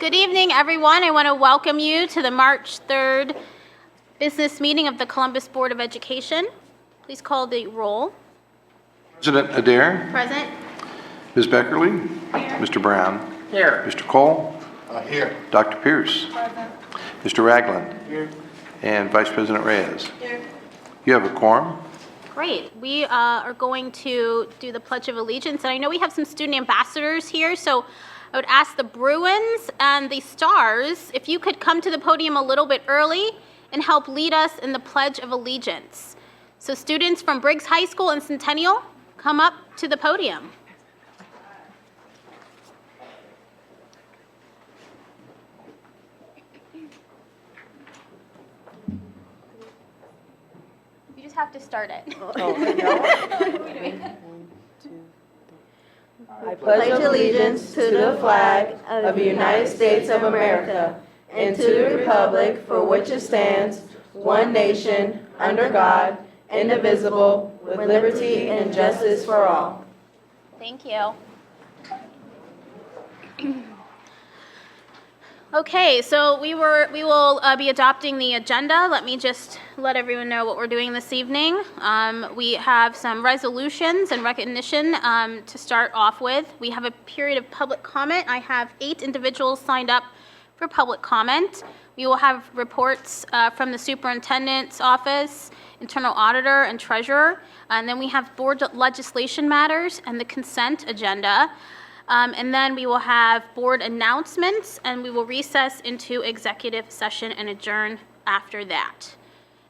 Good evening, everyone. I want to welcome you to the March 3rd business meeting of the Columbus Board of Education. Please call the roll. President Adair. Present. Ms. Beckerly. Here. Mr. Brown. Here. Mr. Cole. Here. Dr. Pierce. Present. Mr. Ragland. Here. And Vice President Reyes. Here. You have a quorum. Great. We are going to do the Pledge of Allegiance, and I know we have some student ambassadors here, so I would ask the Bruins and the Stars if you could come to the podium a little bit early and help lead us in the Pledge of Allegiance. So students from Briggs High School and Centennial, come up to the podium. You just have to start it. I pledge allegiance to the flag of the United States of America and to the republic for which it stands, one nation, under God, indivisible, with liberty and justice for all. Thank you. Okay, so we will be adopting the agenda. Let me just let everyone know what we're doing this evening. We have some resolutions and recognition to start off with. We have a period of public comment. I have 8 individuals signed up for public comment. We will have reports from the superintendent's office, internal auditor, and treasurer. And then we have board legislation matters and the consent agenda. And then we will have board announcements, and we will recess into executive session and adjourn after that.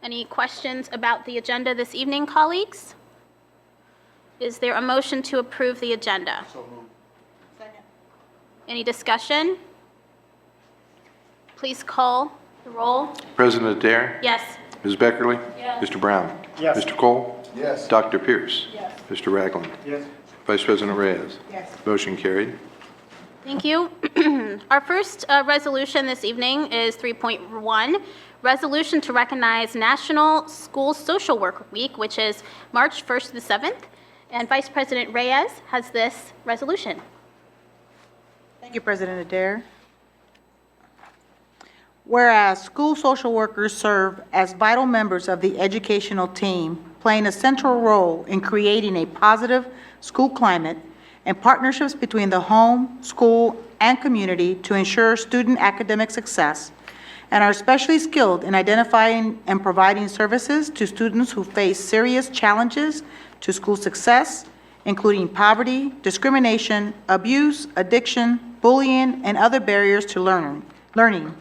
Any questions about the agenda this evening, colleagues? Is there a motion to approve the agenda? So moved. Second. Any discussion? Please call the roll. President Adair. Yes. Ms. Beckerly. Yes. Mr. Brown. Yes. Mr. Cole. Yes. Dr. Pierce. Yes. Mr. Ragland. Yes. Vice President Reyes. Yes. Motion carried. Thank you. Our first resolution this evening is 3.1, resolution to recognize National School Social Work Week, which is March 1st to the 7th. And Vice President Reyes has this resolution. Thank you, President Adair. Whereas school social workers serve as vital members of the educational team, playing a central role in creating a positive school climate and partnerships between the home, school, and community to ensure student academic success, and are especially skilled in identifying and providing services to students who face serious challenges to school success, including poverty, discrimination, abuse, addiction, bullying, and other barriers to learning.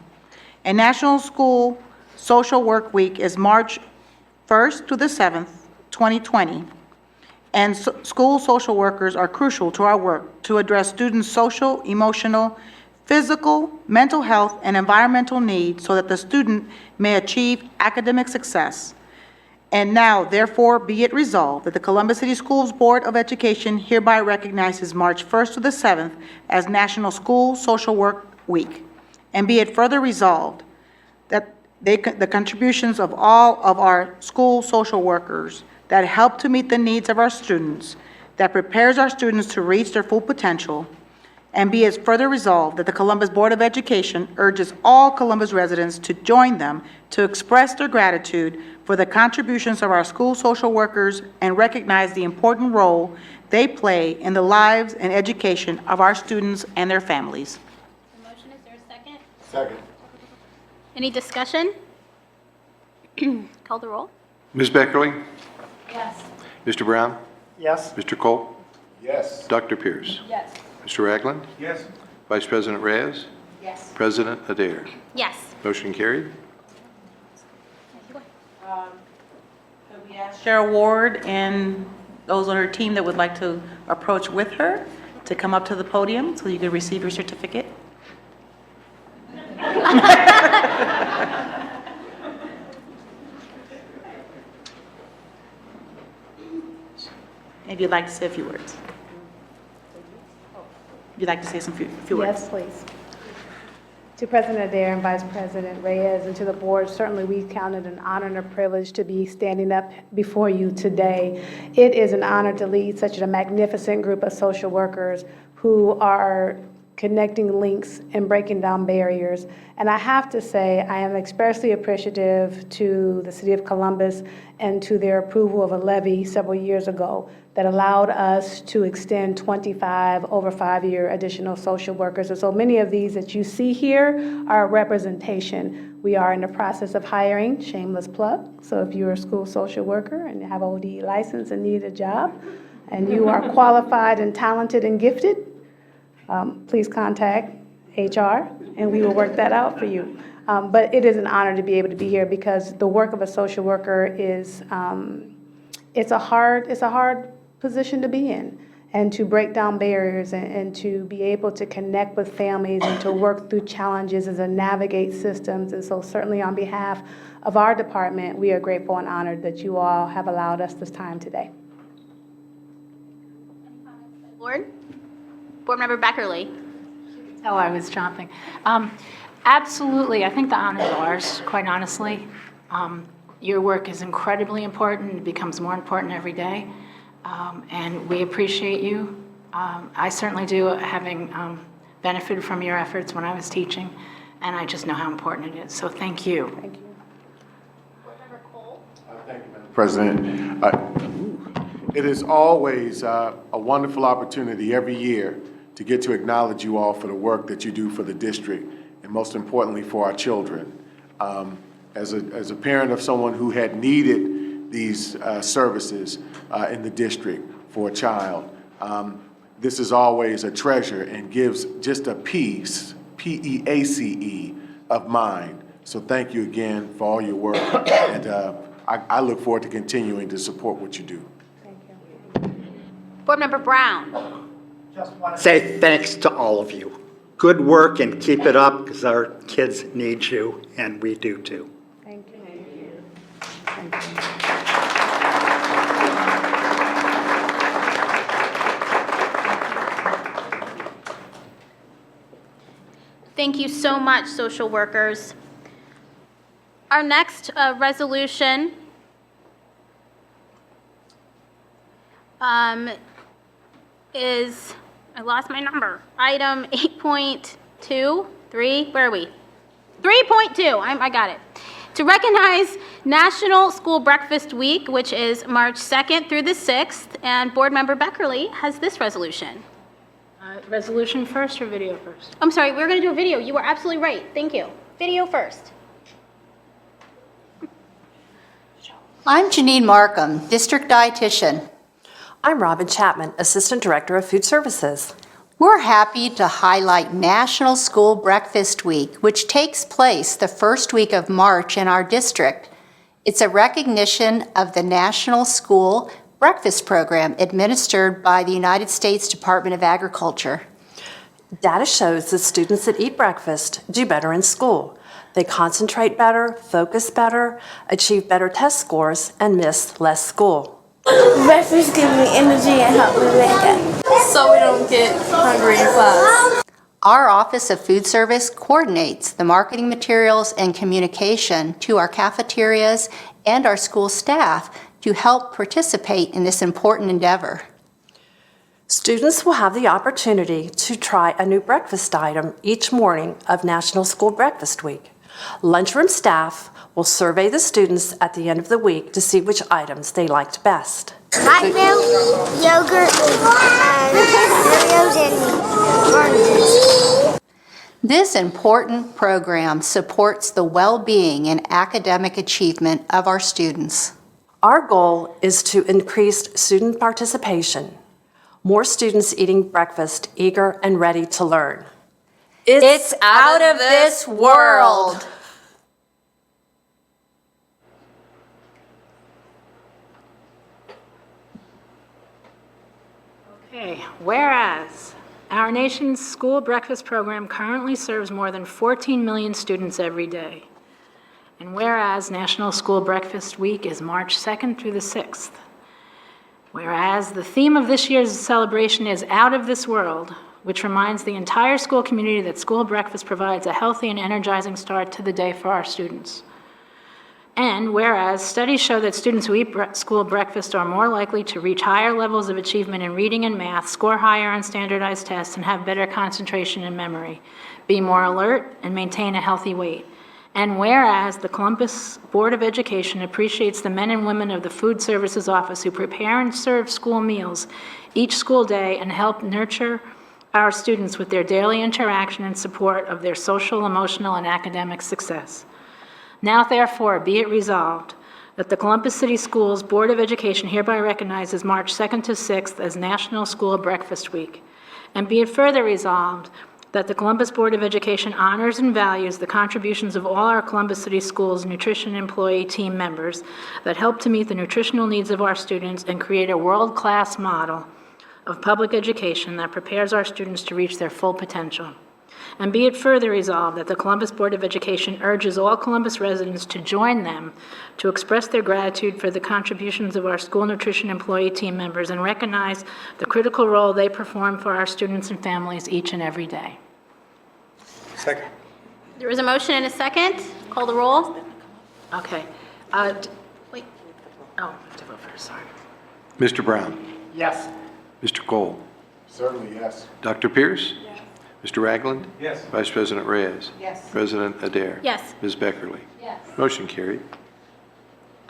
And National School Social Work Week is March 1st to the 7th, 2020. And school social workers are crucial to our work to address students' social, emotional, physical, mental health, and environmental needs so that the student may achieve academic success. And now, therefore, be it resolved that the Columbus City Schools Board of Education hereby recognizes March 1st to the 7th as National School Social Work Week. And be it further resolved that the contributions of all of our school social workers that help to meet the needs of our students, that prepares our students to reach their full potential, and be it further resolved that the Columbus Board of Education urges all Columbus residents to join them to express their gratitude for the contributions of our school social workers and recognize the important role they play in the lives and education of our students and their families. The motion, is there a second? Second. Any discussion? Call the roll. Ms. Beckerly. Yes. Mr. Brown. Yes. Mr. Cole. Yes. Dr. Pierce. Yes. Mr. Ragland. Yes. Vice President Reyes. Yes. President Adair. Yes. Motion carried. Could we ask Cheryl Ward and those on her team that would like to approach with her to come up to the podium so you can receive your certificate? If you'd like to say a few words. If you'd like to say some few words. Yes, please. To President Adair and Vice President Reyes and to the board, certainly we count it an honor and a privilege to be standing up before you today. It is an honor to lead such a magnificent group of social workers who are connecting links and breaking down barriers. And I have to say, I am expressly appreciative to the City of Columbus and to their approval of a levy several years ago that allowed us to extend 25 over 5-year additional social workers. And so many of these that you see here are a representation. We are in the process of hiring, shameless plug. So if you're a school social worker and have OD license and need a job, and you are qualified and talented and gifted, please contact HR, and we will work that out for you. But it is an honor to be able to be here because the work of a social worker is, it's a hard position to be in, and to break down barriers and to be able to connect with families and to work through challenges and to navigate systems. And so certainly on behalf of our department, we are grateful and honored that you all have allowed us this time today. Board Member Beckerly. Oh, I was chomping. Absolutely, I think the honor is ours, quite honestly. Your work is incredibly important. It becomes more important every day. And we appreciate you. I certainly do, having benefited from your efforts when I was teaching, and I just know how important it is. So thank you. Thank you. Board Member Cole. Thank you, Madam President. It is always a wonderful opportunity every year to get to acknowledge you all for the work that you do for the district, and most importantly for our children. As a parent of someone who had needed these services in the district for a child, this is always a treasure and gives just a peace, P-E-A-C-E, of mind. So thank you again for all your work, and I look forward to continuing to support what you do. Thank you. Board Member Brown. Just want to say thanks to all of you. Good work and keep it up because our kids need you and we do too. Thank you. Thank you. Thank you so much, social workers. Our next resolution is, I lost my number, item 8.2, 3, where are we? 3.2, I got it. To recognize National School Breakfast Week, which is March 2nd through the 6th, and Board Member Beckerly has this resolution. Resolution first or video first? I'm sorry, we were going to do a video. You were absolutely right. Thank you. Video first. I'm Janine Markham, District Dietitian. I'm Robin Chapman, Assistant Director of Food Services. We're happy to highlight National School Breakfast Week, which takes place the first week of March in our district. It's a recognition of the National School Breakfast Program administered by the United States Department of Agriculture. Data shows that students that eat breakfast do better in school. They concentrate better, focus better, achieve better test scores, and miss less school. Breakfast gives me energy and help me wake up, so we don't get hungry in class. Our Office of Food Service coordinates the marketing materials and communication to our cafeterias and our school staff to help participate in this important endeavor. Students will have the opportunity to try a new breakfast item each morning of National School Breakfast Week. Lunchroom staff will survey the students at the end of the week to see which items they liked best. Hot milk, yogurt, and Oreos and oranges. This important program supports the well-being and academic achievement of our students. Our goal is to increase student participation. More students eating breakfast, eager and ready to learn. It's out of this world. Okay, whereas our nation's school breakfast program currently serves more than 14 million students every day. And whereas National School Breakfast Week is March 2nd through the 6th. Whereas the theme of this year's celebration is Out of This World, which reminds the entire school community that school breakfast provides a healthy and energizing start to the day for our students. And whereas studies show that students who eat school breakfast are more likely to reach higher levels of achievement in reading and math, score higher on standardized tests, and have better concentration and memory, be more alert, and maintain a healthy weight. And whereas the Columbus Board of Education appreciates the men and women of the Food Services Office who prepare and serve school meals each school day and help nurture our students with their daily interaction and support of their social, emotional, and academic success. Now therefore, be it resolved that the Columbus City Schools Board of Education hereby recognizes March 2nd to 6th as National School Breakfast Week. And be it further resolved that the Columbus Board of Education honors and values the contributions of all our Columbus City Schools nutrition employee team members that help to meet the nutritional needs of our students and create a world-class model of public education that prepares our students to reach their full potential. And be it further resolved that the Columbus Board of Education urges all Columbus residents to join them to express their gratitude for the contributions of our school nutrition employee team members and recognize the critical role they perform for our students and families each and every day. Second. There is a motion and a second. Call the roll. Okay. Wait. Oh, I have to vote first, sorry. Mr. Brown? Yes. Mr. Cole? Certainly, yes. Dr. Pierce? Mr. Ragland? Yes. Vice President Reyes? Yes. President Adair? Yes. Ms. Beckerly? Yes. Motion carried.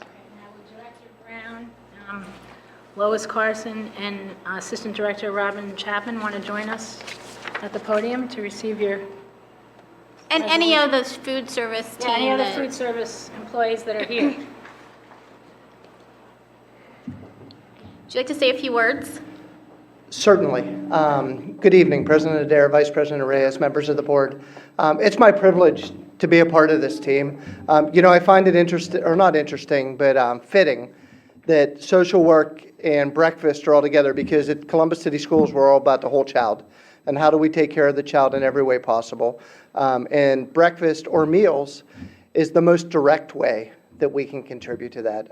Okay, now will Director Brown, Lois Carson, and Assistant Director Robin Chapman want to join us at the podium to receive your... And any of those food service team. Yeah, any other that- food service employees that are here. Would you like to say a few words? Certainly. Good evening, President Adair, Vice President Reyes, members of the board. It's my privilege to be a part of this team. I find it interesting, or not interesting, but fitting that social work and breakfast are all together because at Columbus City Schools, we're all about the whole child and how do we take care of the child in every way possible. And breakfast or meals is the most direct way that we can contribute to that.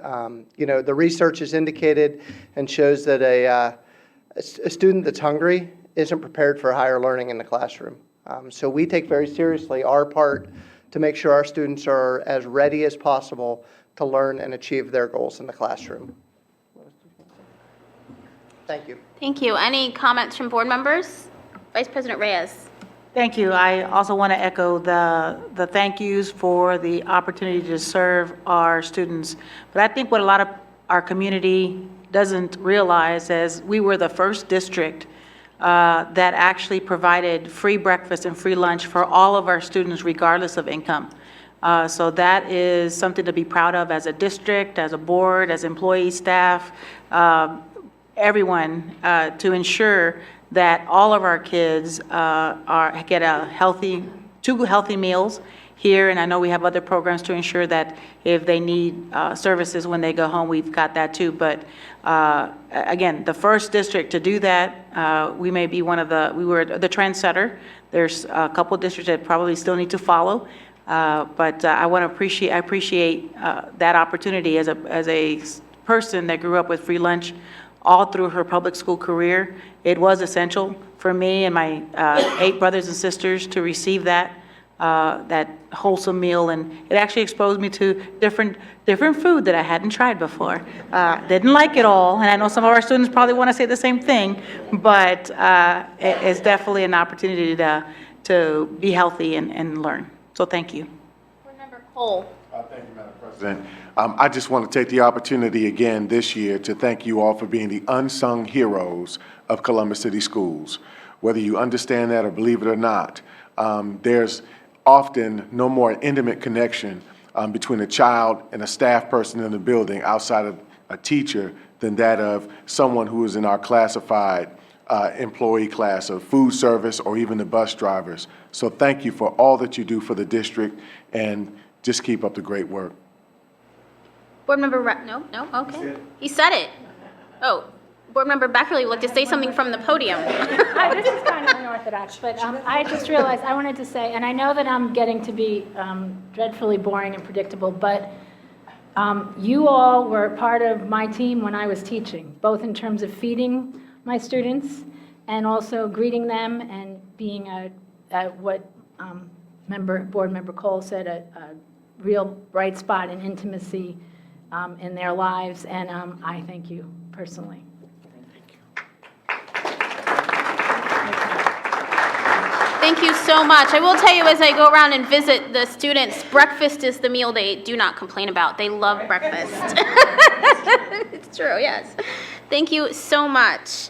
The research has indicated and shows that a student that's hungry isn't prepared for higher learning in the classroom. So we take very seriously our part to make sure our students are as ready as possible to learn and achieve their goals in the classroom. Thank you. Thank you. Any comments from board members? Vice President Reyes. Thank you. I also want to echo the thank yous for the opportunity to serve our students. But I think what a lot of our community doesn't realize is we were the first district that actually provided free breakfast and free lunch for all of our students regardless of income. So that is something to be proud of as a district, as a board, as employees, staff, everyone, to ensure that all of our kids get two healthy meals here, and I know we have other programs to ensure that if they need services when they go home, we've got that too. But again, the first district to do that, we may be we were the trendsetter. There's a couple districts that probably still need to follow, but I appreciate that opportunity as a person that grew up with free lunch all through her public school career. It was essential for me and my 8 brothers and sisters to receive that wholesome meal, and it actually exposed me to different food that I hadn't tried before. Didn't like it all, and I know some of our students probably want to say the same thing, but it's definitely an opportunity to be healthy and learn. So thank you. Board Member Cole. Thank you, Madam President. I just want to take the opportunity again this year to thank you all for being the unsung heroes of Columbus City Schools. Whether you understand that or believe it or not, there's often no more intimate connection between a child and a staff person in the building outside of a teacher than that of someone who is in our classified employee class of food service or even the bus drivers. So thank you for all that you do for the district, and just keep up the great work. Board Member, no, okay. He said it. Oh, Board Member Beckerly would like to say something from the podium. This is kind of unorthodox, but I just realized I wanted to say, and I know that I'm getting to be dreadfully boring and predictable, but you all were part of my team when I was teaching, both in terms of feeding my students and also greeting them and being what Board Member Cole said, real bright spot and intimacy in their lives, and I thank you personally. Thank you so much. I will tell you, as I go around and visit the students, breakfast is the meal they do not complain about. They love breakfast. It's true, yes. Thank you so much.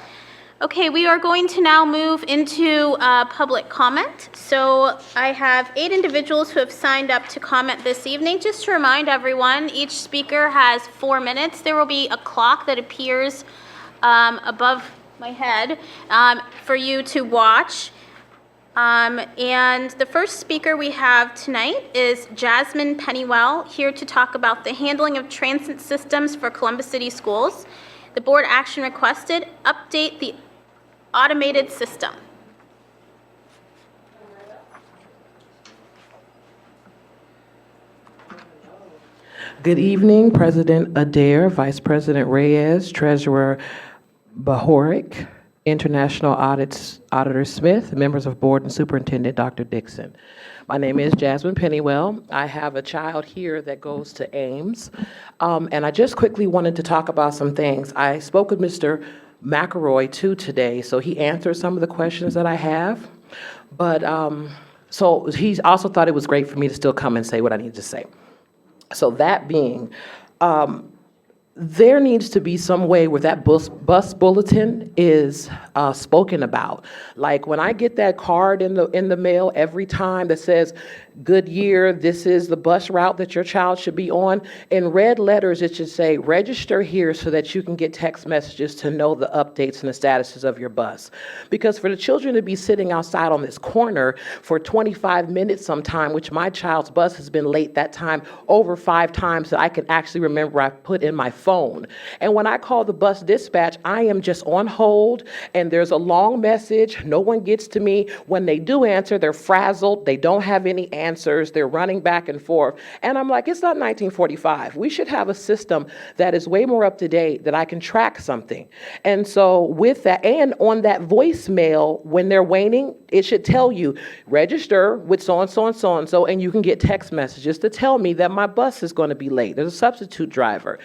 Okay, we are going to now move into public comment. So I have 8 individuals who have signed up to comment this evening. Just to remind everyone, each speaker has 4 minutes. There will be a clock that appears above my head for you to watch. And the first speaker we have tonight is Jasmine Pennywell, here to talk about the handling of transit systems for Columbus City Schools. The board action requested, update the automated system. Good evening, President Adair, Vice President Reyes, Treasurer Bahorik, International Auditor Smith, members of board and Superintendent Dr. Dixon. My name is Jasmine Pennywell. I have a child here that goes to Ames. And I just quickly wanted to talk about some things. I spoke with Mr. McElroy too today, so he answered some of the questions that I have. But so he also thought it was great for me to still come and say what I need to say. So that being, there needs to be some way where that bus bulletin is spoken about. Like when I get that card in the mail every time that says, Goodyear, this is the bus route that your child should be on. In red letters, it should say, register here so that you can get text messages to know the updates and the statuses of your bus. Because for the children to be sitting outside on this corner for 25 minutes sometime, which my child's bus has been late that time over 5 times that I can actually remember I put in my phone. And when I call the bus dispatch, I am just on hold and there's a long message. No one gets to me. When they do answer, they're frazzled. They don't have any answers. They're running back and forth. And I'm like, it's not 1945. We should have a system that is way more up to date that I can track something. And so with that, and on that voicemail, when they're waiting, it should tell you, register with so-and-so and so-and-so, and you can get text messages to tell me that my bus is going to be late. There's a substitute driver.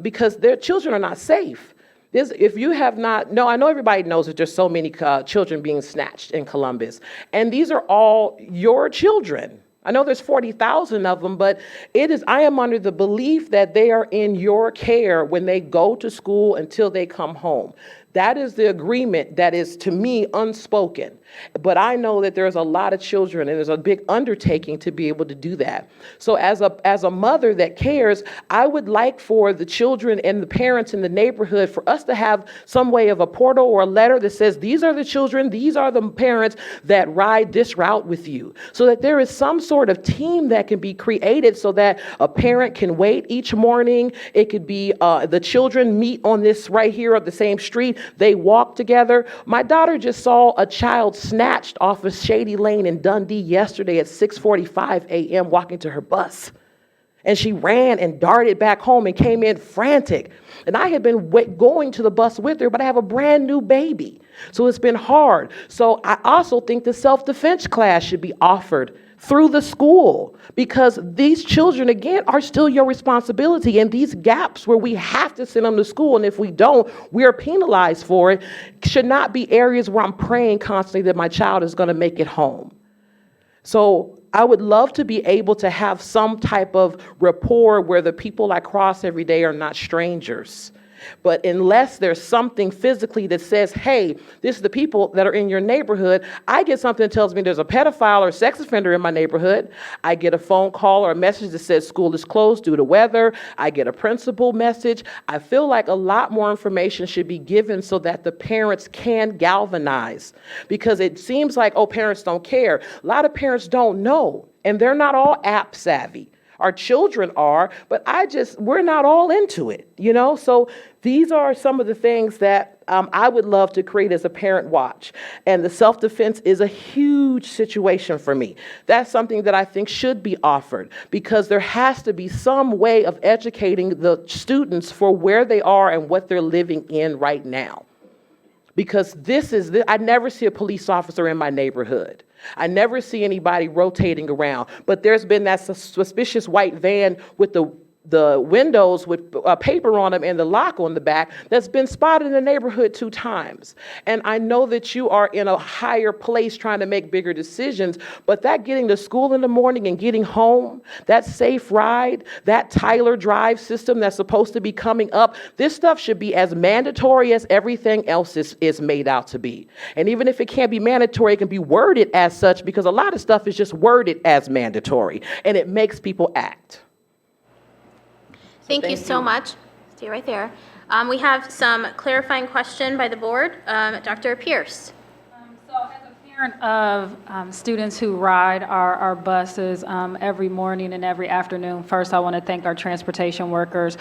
Because their children are not safe. If you have not, no, I know everybody knows that there's so many children being snatched in Columbus, and these are all your children. I know there's 40,000 of them, but I am under the belief that they are in your care when they go to school until they come home. That is the agreement that is, to me, unspoken. But I know that there's a lot of children, and there's a big undertaking to be able to do that. So as a mother that cares, I would like for the children and the parents in the neighborhood for us to have some way of a portal or a letter that says, these are the children, these are the parents that ride this route with you. So that there is some sort of team that can be created so that a parent can wait each morning. It could be the children meet on this right here on the same street. They walk together. My daughter just saw a child snatched off of Shady Lane in Dundee yesterday at 6:45 a.m. walking to her bus. And she ran and darted back home and came in frantic. And I had been going to the bus with her, but I have a brand new baby. So it's been hard. So I also think the self-defense class should be offered through the school, because these children, again, are still your responsibility. And these gaps where we have to send them to school, and if we don't, we are penalized for it, should not be areas where I'm praying constantly that my child is going to make it home. So I would love to be able to have some type of rapport where the people I cross every day are not strangers. But unless there's something physically that says, hey, this is the people that are in your neighborhood, I get something that tells me there's a pedophile or sex offender in my neighborhood. I get a phone call or a message that says school is closed due to weather. I get a principal message. I feel like a lot more information should be given so that the parents can galvanize. Because it seems like, oh, parents don't care. A lot of parents don't know, and they're not all app savvy. Our children are, but we're not all into it, you know? So these are some of the things that I would love to create as a parent watch. And the self-defense is a huge situation for me. That's something that I think should be offered, because there has to be some way of educating the students for where they are and what they're living in right now. Because I never see a police officer in my neighborhood. I never see anybody rotating around, but there's been that suspicious white van with the windows with paper on them and the lock on the back that's been spotted in the neighborhood 2 times. And I know that you are in a higher place trying to make bigger decisions, but that getting to school in the morning and getting home, that safe ride, that Tyler Drive system that's supposed to be coming up, this stuff should be as mandatory as everything else is made out to be. And even if it can't be mandatory, it can be worded as such, because a lot of stuff is just worded as mandatory and it makes people act. Thank you so much. Stay right there. We have some clarifying question by the board. Dr. Pierce. So as a parent of students who ride our buses every morning and every afternoon, first I want to thank our transportation workers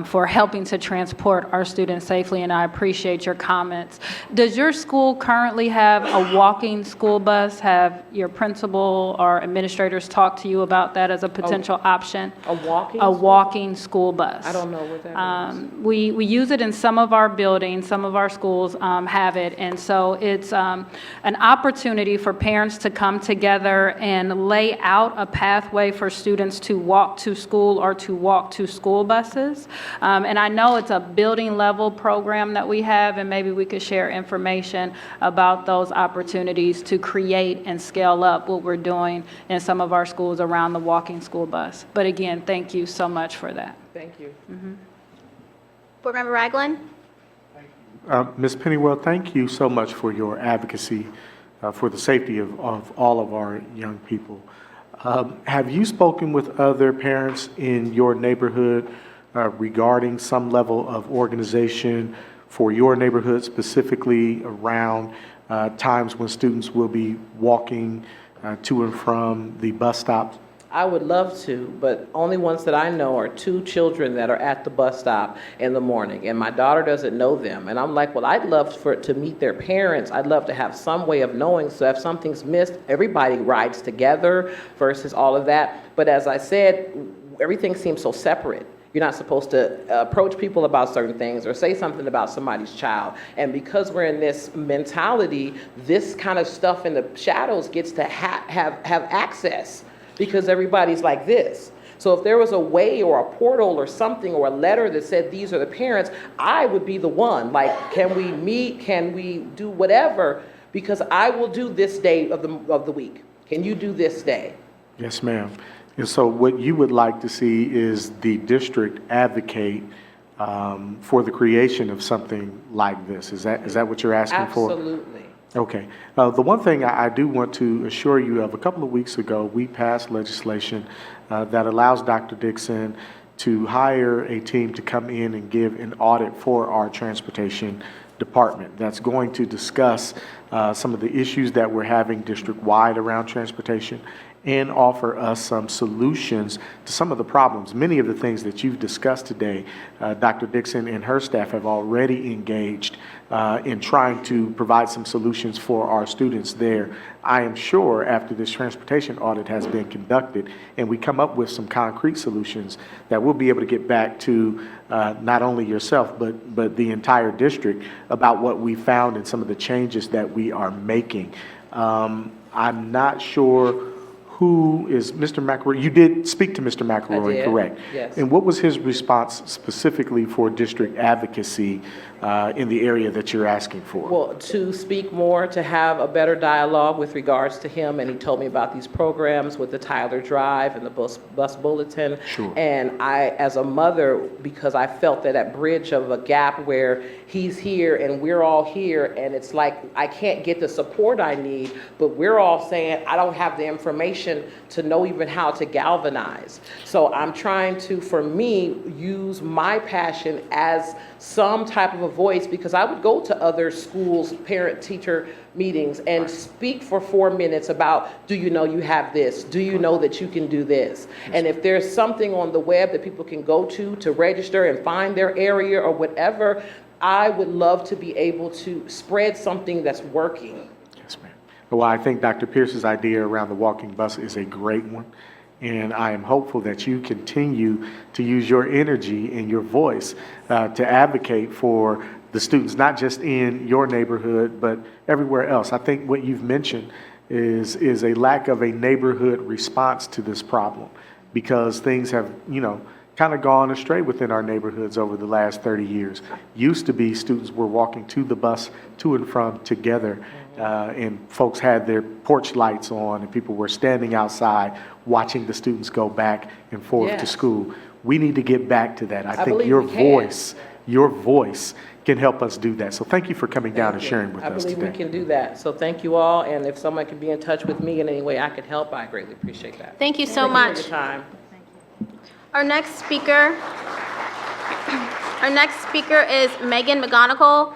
for helping to transport our students safely, and I appreciate your comments. Does your school currently have a walking school bus? Have your principal or administrators talked to you about that as a potential option? A walking? A walking school bus. I don't know what that is. We use it in some of our buildings, some of our schools have it, and so it's an opportunity for parents to come together and lay out a pathway for students to walk to school or to walk to school buses. And I know it's a building level program that we have, and maybe we could share information about those opportunities to create and scale up what we're doing in some of our schools around the walking school bus. But again, thank you so much for that. Thank you. Board Member Ragland. Ms. Pennywell, thank you so much for your advocacy for the safety of all of our young people. Have you spoken with other parents in your neighborhood regarding some level of organization for your neighborhood, specifically around times when students will be walking to and from the bus stops? I would love to, but only ones that I know are 2 children that are at the bus stop in the morning, and my daughter doesn't know them. And I'm like, well, I'd love for it to meet their parents. I'd love to have some way of knowing, so if something's missed, everybody rides together versus all of that. But as I said, everything seems so separate. You're not supposed to approach people about certain things or say something about somebody's child. And because we're in this mentality, this kind of stuff in the shadows gets to have access, because everybody's like this. So if there was a way or a portal or something or a letter that said these are the parents, I would be the one. Like, can we meet? Can we do whatever? Because I will do this day of the week. Can you do this day? Yes, ma'am. And so what you would like to see is the district advocate for the creation of something like this. Is that what you're asking for? Absolutely. Okay. The one thing I do want to assure you of, a couple of weeks ago, we passed legislation that allows Dr. Dixon to hire a team to come in and give an audit for our transportation department that's going to discuss some of the issues that we're having district-wide around transportation and offer us some solutions to some of the problems. Many of the things that you've discussed today, Dr. Dixon and her staff have already engaged in trying to provide some solutions for our students there. I am sure after this transportation audit has been conducted and we come up with some concrete solutions, that we'll be able to get back to not only yourself but the entire district about what we found and some of the changes that we are making. I'm not sure who is Mr. McElroy. You did speak to Mr. McElroy, correct? Yes. And what was his response specifically for district advocacy in the area that you're asking for? Well, to speak more, to have a better dialogue with regards to him, and he told me about these programs with the Tyler Drive and the bus bulletin. Sure. And I, as a mother, because I felt that bridge of a gap where he's here and we're all here, and it's like I can't get the support I need, but we're all saying I don't have the information to know even how to galvanize. So I'm trying to, for me, use my passion as some type of a voice, because I would go to other schools, parent-teacher meetings, and speak for 4 minutes about, do you know you have this? Do you know that you can do this? And if there's something on the web that people can go to register and find their area or whatever, I would love to be able to spread something that's working. Yes, ma'am. Well, I think Dr. Pierce's idea around the walking bus is a great one. And I am hopeful that you continue to use your energy and your voice to advocate for the students, not just in your neighborhood, but everywhere else. I think what you've mentioned is a lack of a neighborhood response to this problem, because things have, kind of gone astray within our neighborhoods over the last 30 years. Used to be students were walking to the bus to and from together, and folks had their porch lights on, and people were standing outside watching the students go back and forth to school. We need to get back to that. I think believe your we can. your voice can help us do that. So thank you for coming down and sharing with I us believe today. we can do that. So thank you all, and if someone can be in touch with me in any way I could help, I greatly appreciate that. Thank you so Thank you much. for your time. Our next speaker is Megan McGonigal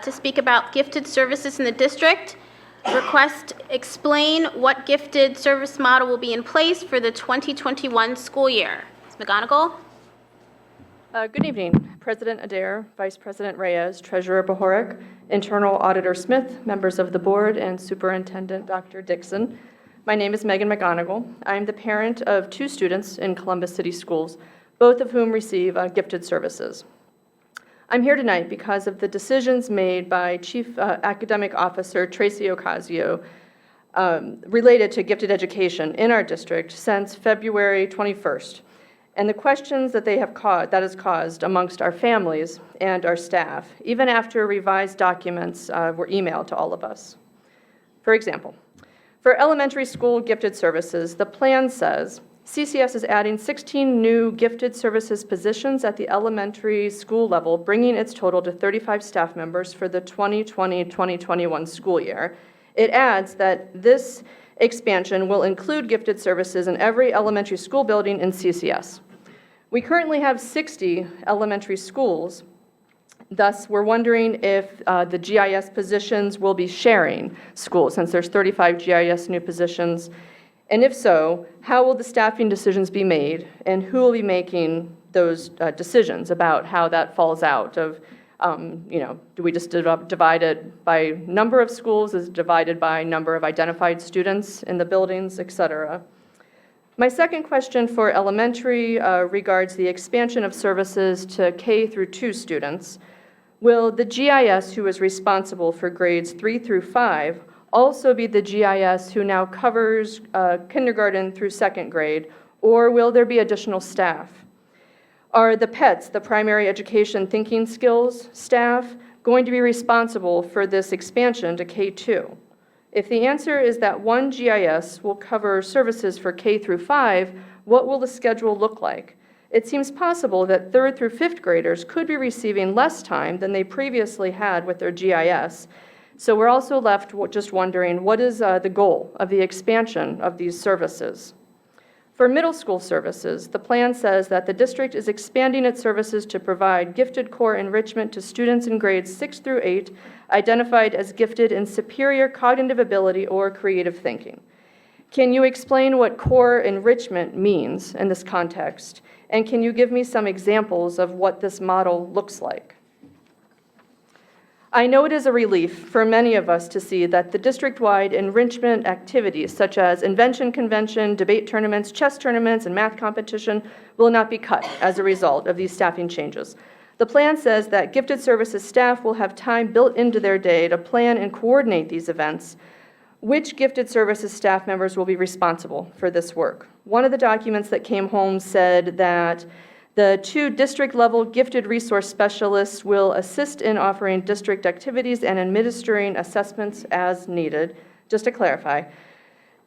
to speak about gifted services in the district. Request explain what gifted service model will be in place for the 2021 school year. Ms. McGonigal? Good evening, President Adair, Vice President Reyes, Treasurer Bohoric, Internal Auditor Smith, members of the board, and Superintendent Dr. Dixon. My name is Megan McGonigal. I am the parent of 2 students in Columbus City Schools, both of whom receive gifted services. I'm here tonight because of the decisions made by Chief Academic Officer Tracy Ocasio related to gifted education in our district since February 21st, and the questions that that has caused amongst our families and our staff, even after revised documents were emailed to all of us. For example, for elementary school gifted services, the plan says CCS is adding 16 new gifted services positions at the elementary school level, bringing its total to 35 staff members for the 2020-2021 school year. It adds that this expansion will include gifted services in every elementary school building in CCS. We currently have 60 elementary schools. Thus, we're wondering if the GIS positions will be sharing schools, since there's 35 GIS new positions. And if so, how will the staffing decisions be made, and who will be making those decisions about how that falls out of, do we just divide it by number of schools? Is it divided by number of identified students in the buildings, et cetera? My second question for elementary regards the expansion of services to K through 2 students. Will the GIS who is responsible for grades 3 through 5 also be the GIS who now covers kindergarten through 2nd grade, or will there be additional staff? Are the PETS, the primary education thinking skills staff, going to be responsible for this expansion to K2? If the answer is that one GIS will cover services for K through 5, what will the schedule look like? It seems possible that 3rd through 5th graders could be receiving less time than they previously had with their GIS. So we're also left just wondering, what is the goal of the expansion of these services? For middle school services, the plan says that the district is expanding its services to provide gifted core enrichment to students in grades 6 through 8, identified as gifted in superior cognitive ability or creative thinking. Can you explain what core enrichment means in this context? And can you give me some examples of what this model looks like? I know it is a relief for many of us to see that the district-wide enrichment activities such as invention convention, debate tournaments, chess tournaments, and math competition will not be cut as a result of these staffing changes. The plan says that gifted services staff will have time built into their day to plan and coordinate these events. Which gifted services staff members will be responsible for this work? One of the documents that came home said that the 2 district-level gifted resource specialists will assist in offering district activities and administering assessments as needed. Just to clarify,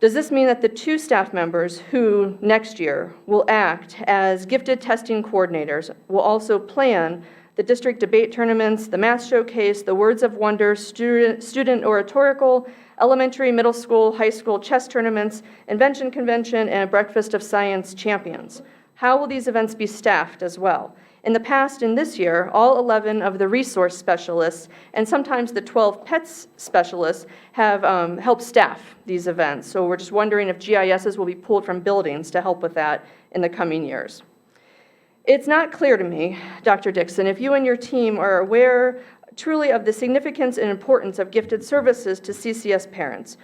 does this mean that the 2 staff members who next year will act as gifted testing coordinators will also plan the district debate tournaments, the math showcase, the Words of Wonder, student oratorical, elementary, middle school, high school chess tournaments, invention convention, and breakfast of science champions? How will these events be staffed as well? In the past and this year, all 11 of the resource specialists and sometimes the 12 PETS specialists have helped staff these events. So we're just wondering if GISs will be pulled from buildings to help with that in the coming years. It's not clear to me, Dr. Dixon, if you and your team are aware truly of the significance and importance of gifted services to CCS parents.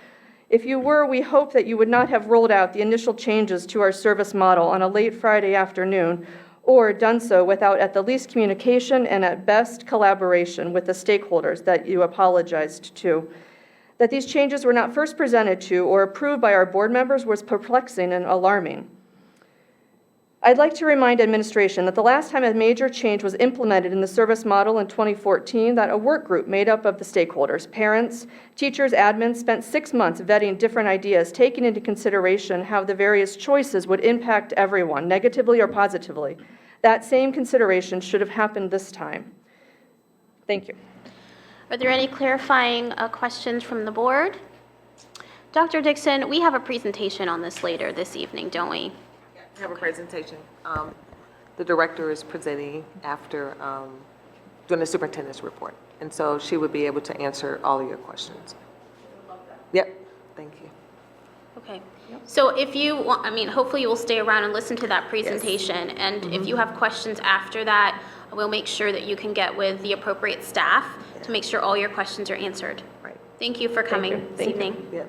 If you were, we hope that you would not have rolled out the initial changes to our service model on a late Friday afternoon, or done so without at the least communication and at best collaboration with the stakeholders that you apologized to. That these changes were not first presented to or approved by our board members was perplexing and alarming. I'd like to remind administration that the last time a major change was implemented in the service model in 2014, that a work group made up of the stakeholders, parents, teachers, admins, spent 6 months vetting different ideas, taking into consideration how the various choices would impact everyone, negatively or positively. That same consideration should have happened this time. Thank you. Are there any clarifying questions from the board? Dr. Dixon, we have a presentation on this later this evening, don't we? We have a presentation. The director is presenting after doing the superintendent's report. And so she would be able to answer all of your questions. Yep, thank you. Okay. So if you want, hopefully you will stay around and listen to that presentation. Yes. And if you have questions after that, we'll make sure that you can get with the appropriate staff to make sure all your questions are answered. Right. Thank you for coming this evening. Yeah.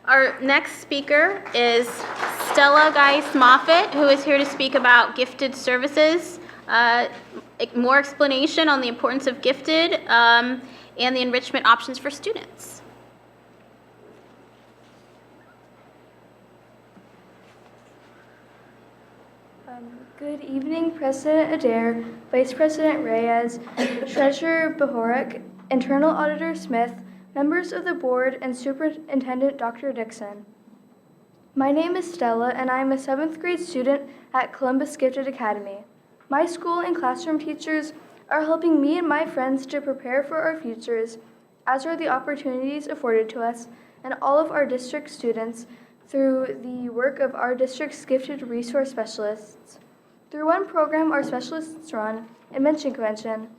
Our next speaker is Stella Moffitt, who is here to speak about gifted services, more explanation on the importance of gifted and the enrichment options for students. Good evening, President Adair, Vice President Reyes, Treasurer Bohorak, Internal Auditor Smith, members of the board, and Superintendent Dr. Dixon. My name is Stella, and I am a 7th grade student at Columbus Gifted Academy. My school and classroom teachers are helping me and my friends to prepare for our futures, as are the opportunities afforded to us and all of our district students through the work of our district's gifted resource specialists. Through one program our specialists run, Invention Convention,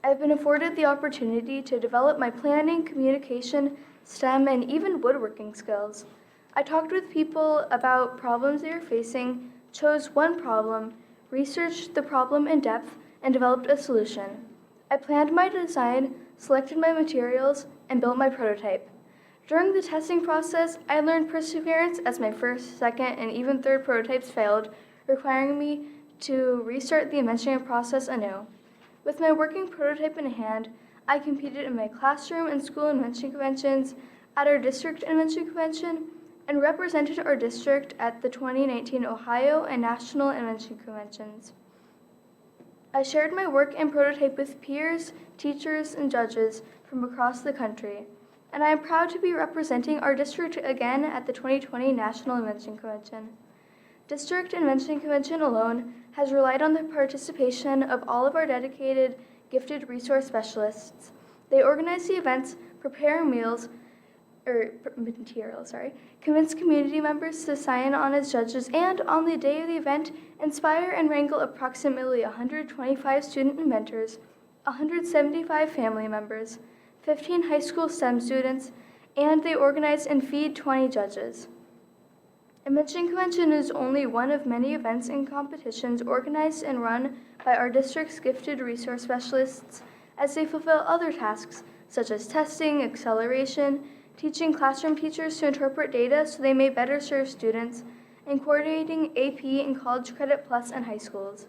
I've been afforded the opportunity to develop my planning, communication, STEM, and even woodworking skills. I talked with people about problems they are facing, chose one problem, researched the problem in depth, and developed a solution. I planned my design, selected my materials, and built my prototype. During the testing process, I learned perseverance as my first, second, and even third prototypes failed, requiring me to restart the invention process anew. With my working prototype in hand, I competed in my classroom and school invention conventions, at our district invention convention, and represented our district at the 2019 Ohio and National Invention Conventions. I shared my work and prototype with peers, teachers, and judges from across the country, and I am proud to be representing our district again at the 2020 National Invention Convention. District Invention Convention alone has relied on the participation of all of our dedicated, gifted resource specialists. They organize the events, prepare materials, convince community members to sign on as judges, and on the day of the event, inspire and wrangle approximately 125 student inventors, 175 family members, 15 high school STEM students, and they organize and feed 20 judges. Invention Convention is only one of many events and competitions organized and run by our district's gifted resource specialists as they fulfill other tasks such as testing, acceleration, teaching classroom teachers to interpret data so they may better serve students, and coordinating AP and College Credit Plus in high schools.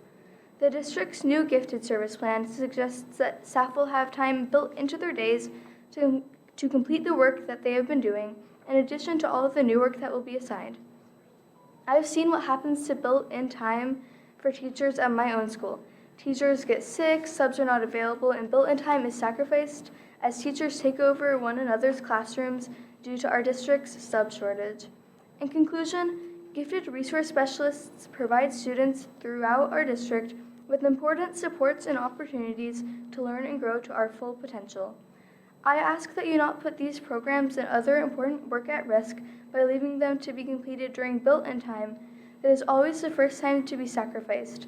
The district's new gifted service plan suggests that staff will have time built into their days to complete the work that they have been doing, in addition to all of the new work that will be assigned. I've seen what happens to built-in time for teachers at my own school. Teachers get sick, subs are not available, and built-in time is sacrificed as teachers take over one another's classrooms due to our district's sub shortage. In conclusion, gifted resource specialists provide students throughout our district with important supports and opportunities to learn and grow to our full potential. I ask that you not put these programs and other important work at risk by leaving them to be completed during built-in time that is always the first time to be sacrificed.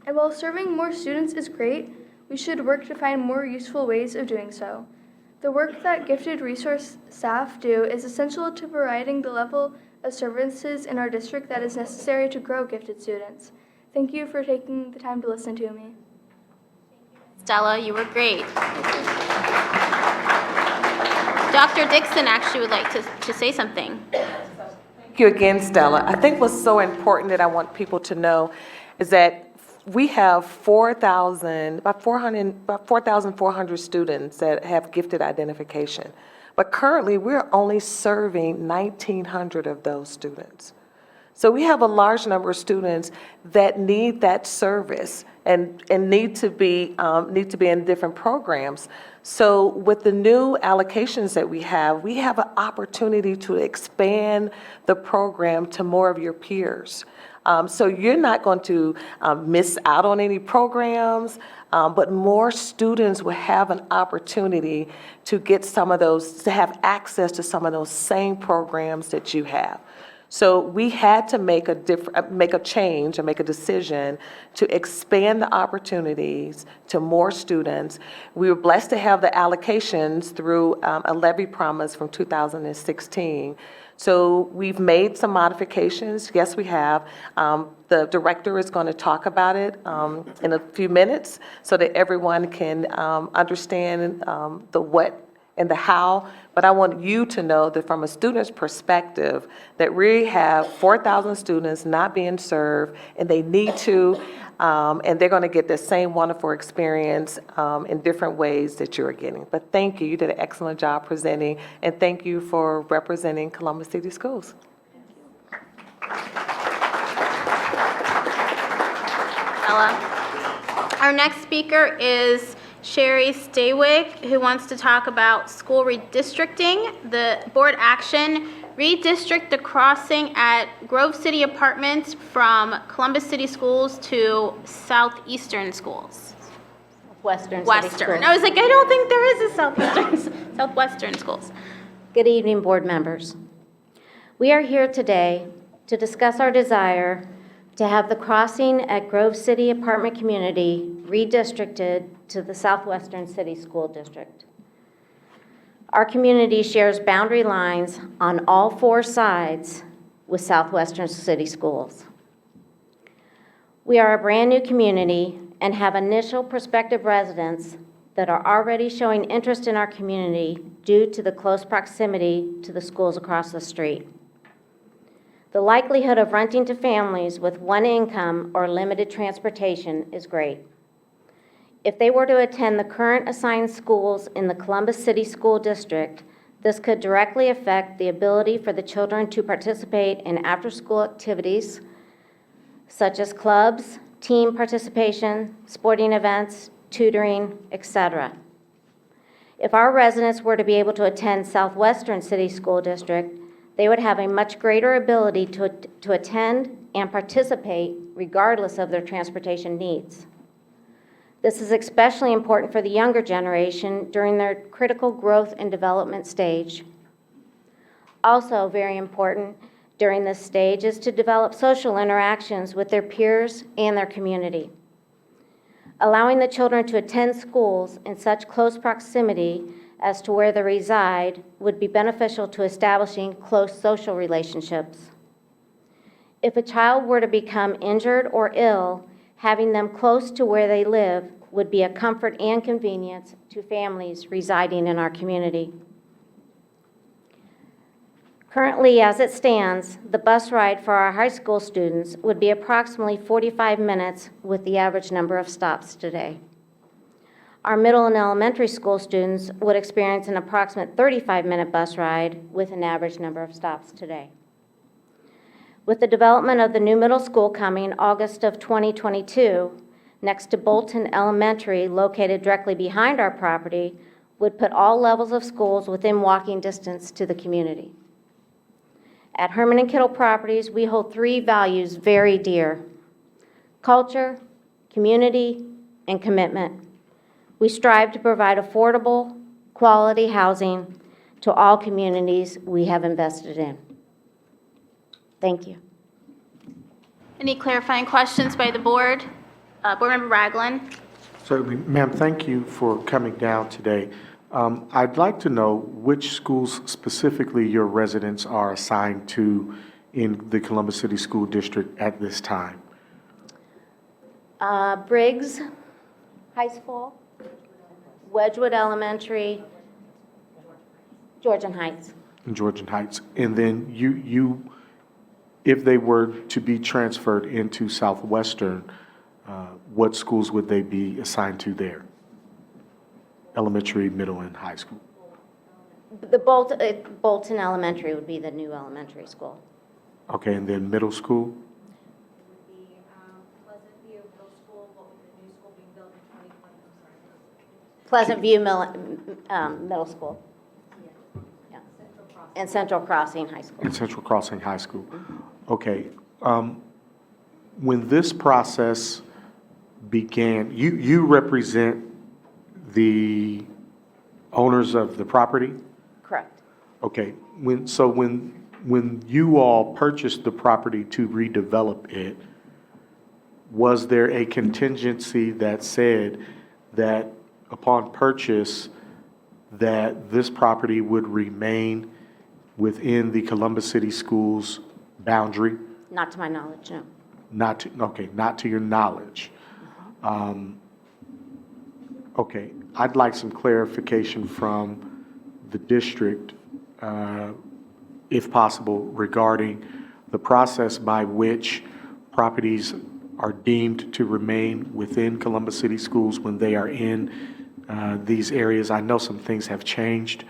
And while serving more students is great, we should work to find more useful ways of doing so. The work that gifted resource staff do is essential to providing the level of services in our district that is necessary to grow gifted students. Thank you for taking the time to listen to me. Stella, you were great. Dr. Dixon actually would like to say something. you again, Stella. I think what's so important that I want people to know is that we have about 4,400 students that have gifted identification. But currently, we're only serving 1,900 of those students. So we have a large number of students that need that service and need to be in different programs. So with the new allocations that we have an opportunity to expand the program to more of your peers. So you're not going to miss out on any programs, but more students will have an opportunity to get to have access to some of those same programs that you have. So we had to make a change and make a decision to expand the opportunities to more students. We were blessed to have the allocations through a levy promise from 2016. So we've made some modifications. Yes, we have. The director is going to talk about it in a few minutes so that everyone can understand the what and the how. But I want you to know that from a student's perspective, that we have 4,000 students not being served, and they need to, and they're going to get the same wonderful experience in different ways that you're getting. But thank you. You did an excellent job presenting, and thank you for representing Columbus City Schools. Stella. Our next speaker is Sherry Staywith, who wants to talk about school redistricting. The board action: redistrict the crossing at Grove City Apartments from Columbus City Schools to Southeastern Schools. Western. I was like, I don't think there is a Southwestern Schools. Good evening, board members. We are here today to discuss our desire to have the crossing at Grove City Apartment Community redistricted to the Southwestern City School District. Our community shares boundary lines on all four sides with Southwestern City Schools. We are a brand new community and have initial prospective residents that are already showing interest in our community due to the close proximity to the schools across the street. The likelihood of renting to families with one income or limited transportation is great. If they were to attend the current assigned schools in the Columbus City School District, this could directly affect the ability for the children to participate in after-school activities such as clubs, team participation, sporting events, tutoring, etc. If our residents were to be able to attend Southwestern City School District, they would have a much greater ability to attend and participate regardless of their transportation needs. This is especially important for the younger generation during their critical growth and development stage. Also very important during this stage is to develop social interactions with their peers and their community. Allowing the children to attend schools in such close proximity as to where they reside would be beneficial to establishing close social relationships. If a child were to become injured or ill, having them close to where they live would be a comfort and convenience to families residing in our community. Currently, as it stands, the bus ride for our high school students would be approximately 45 minutes with the average number of stops today. Our middle and elementary school students would experience an approximate 35-minute bus ride with an average number of stops today. With the development of the new middle school coming August of 2022, next to Bolton Elementary, located directly behind our property, would put all levels of schools within walking distance to the community. At Herman and Kittle Properties, we hold three values very dear: culture, community, and commitment. We strive to provide affordable, quality housing to all communities we have invested in. Thank you. Any clarifying questions by the board? Board Member Ragland. Certainly. Ma'am, thank you for coming down today. I'd like to know which schools specifically your residents are assigned to in the Columbus City School District at this time. Briggs High School, Wedgwood Elementary, Georgian Heights. In Georgian Heights. And then you if they were to be transferred into Southwestern, what schools would they be assigned to there? Elementary, middle, and high school? The Bolton Elementary would be the new elementary school. Okay, and then middle school? Pleasant View Middle School. Yeah. And Central Crossing High School. And Central Crossing High School. Okay. When this process began, you represent the owners of the property? Correct. Okay. When you all purchased the property to redevelop it, was there a contingency that said that upon purchase, that this property would remain within the Columbus City Schools boundary? Not to my knowledge, no. Not to your knowledge. Okay, I'd like some clarification from the district, if possible, regarding the process by which properties are deemed to remain within Columbus City Schools when they are in these areas. I know some things have changed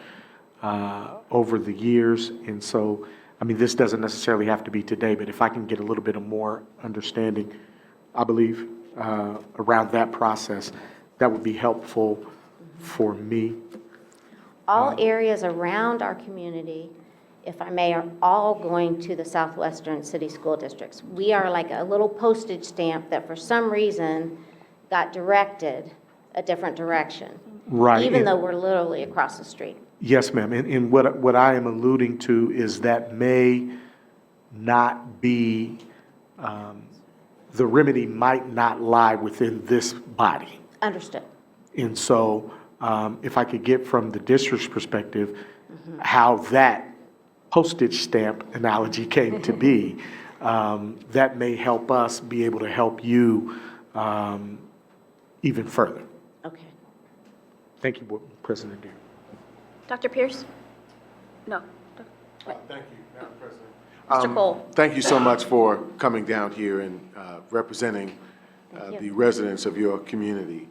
over the years, and so, I mean, this doesn't necessarily have to be today, but if I can get a little bit of more understanding, I believe, around that process, that would be helpful for me. All areas around our community, if I may, are all going to the Southwestern City School Districts. We are like a little postage stamp that for some reason got directed a different direction. Right. Even though we're literally across the street. Yes, ma'am. And what I am alluding to is that may not be, the remedy might not lie within this body. Understood. And so if I could get from the district's perspective how that postage stamp analogy came to be, that may help us be able to help you even further. Okay. Thank you, President Deere. Dr. Pierce? No. Thank you, Madam President. Mr. Cole. Thank you so much for coming down here and representing the residents of your community.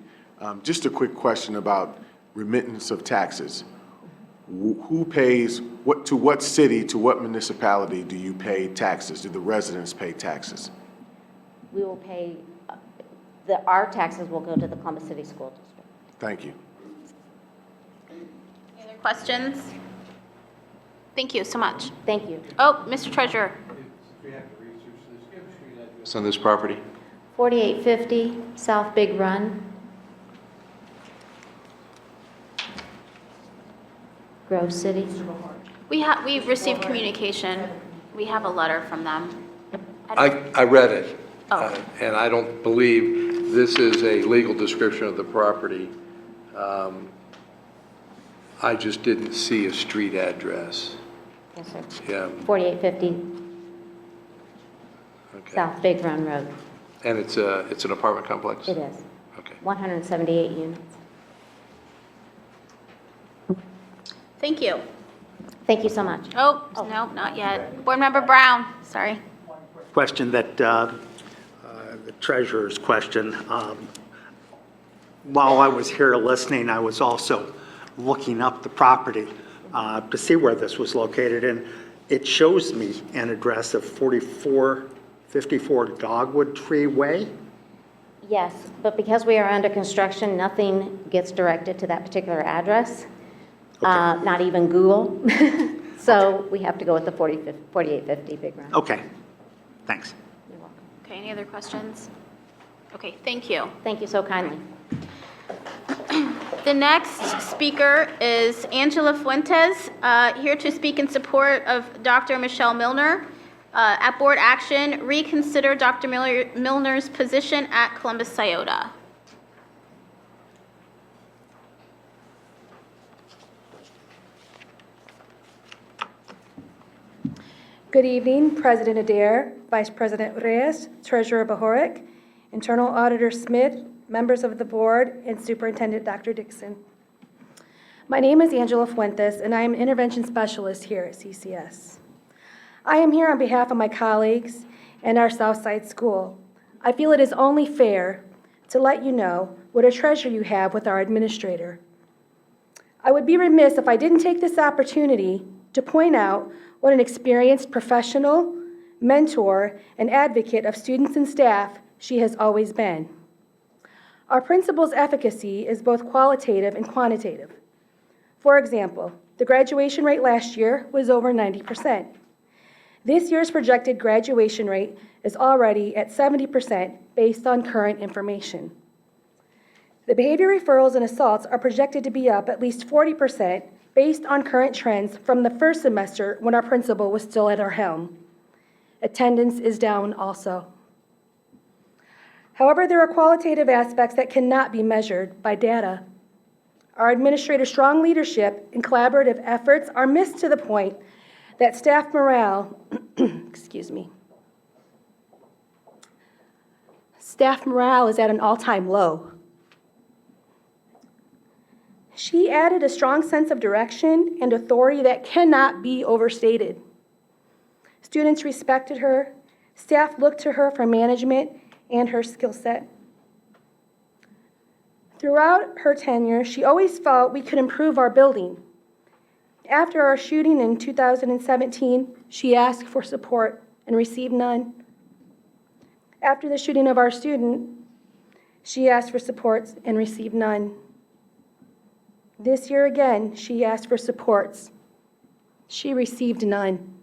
Just a quick question about remittance of taxes. Who pays, to what city, to what municipality do you pay taxes? Do the residents pay taxes? We will pay, our taxes will go to the Columbus City School District. Thank you. Any other questions? Thank you so much. Thank you. Oh, Mr. Treasurer. It's on this property? 4850 South Big Run. Grove City. We received communication. We have a letter from them. I read it. Oh. And I don't believe this is a legal description of the property. I just didn't see a street address. Yes, sir. Yeah. 4850 Okay. South Big Run Road. And it's an apartment complex? It is. Okay. 178 units. Thank you. Thank you so much. Oh, no, not yet. Board Member Brown, sorry. Question that, the treasurer's question. While I was here listening, I was also looking up the property to see where this was located, and it shows me an address of 4454 Dogwood Tree Way. Yes, but because we are under construction, nothing gets directed to that particular address, not even Google. So we have to go with the 4850 Big Run. Okay, thanks. You're welcome. Okay, any other questions? Okay, thank you. Thank you so kindly. The next speaker is Angela Fuentes, here to speak in support of Dr. Michelle Milner. At board action, reconsider Dr. Milner's position at Columbus Scioto. Good evening, President Adair, Vice President Reyes, Treasurer Bohoric, Internal Auditor Smith, members of the board, and Superintendent Dr. Dixon. My name is Angela Fuentes, and I am an intervention specialist here at CCS. I am here on behalf of my colleagues and our Southside School. I feel it is only fair to let you know what a treasure you have with our administrator. I would be remiss if I didn't take this opportunity to point out what an experienced professional, mentor, and advocate of students and staff she has always been. Our principal's efficacy is both qualitative and quantitative. For example, the graduation rate last year was over 90%. This year's projected graduation rate is already at 70% based on current information. The behavior referrals and assaults are projected to be up at least 40% based on current trends from the first semester when our principal was still at our helm. Attendance is down also. However, there are qualitative aspects that cannot be measured by data. Our administrator's strong leadership and collaborative efforts are missed to the point that staff morale, staff morale is at an all-time low. She added a strong sense of direction and authority that cannot be overstated. Students respected her, staff looked to her for management and her skill set. Throughout her tenure, she always felt we could improve our building. After our shooting in 2017, she asked for support and received none. After the shooting of our student, she asked for supports and received none. This year again, she asked for supports. She received none.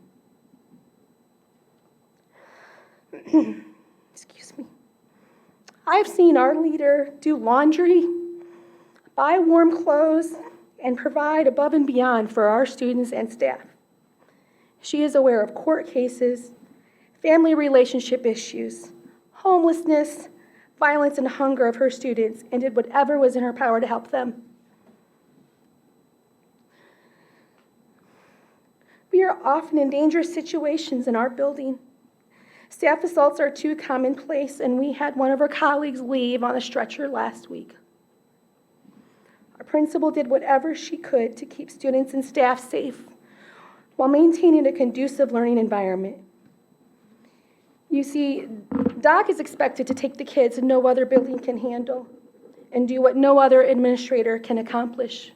Excuse me. I've seen our leader do laundry, buy warm clothes, and provide above and beyond for our students and staff. She is aware of court cases, family relationship issues, homelessness, violence, and hunger of her students, and did whatever was in her power to help them. We are often in dangerous situations in our building. Staff assaults are too commonplace, and we had one of our colleagues leave on a stretcher last week. Our principal did whatever she could to keep students and staff safe while maintaining a conducive learning environment. You see, Doc is expected to take the kids no other building can handle and do what no other administrator can accomplish.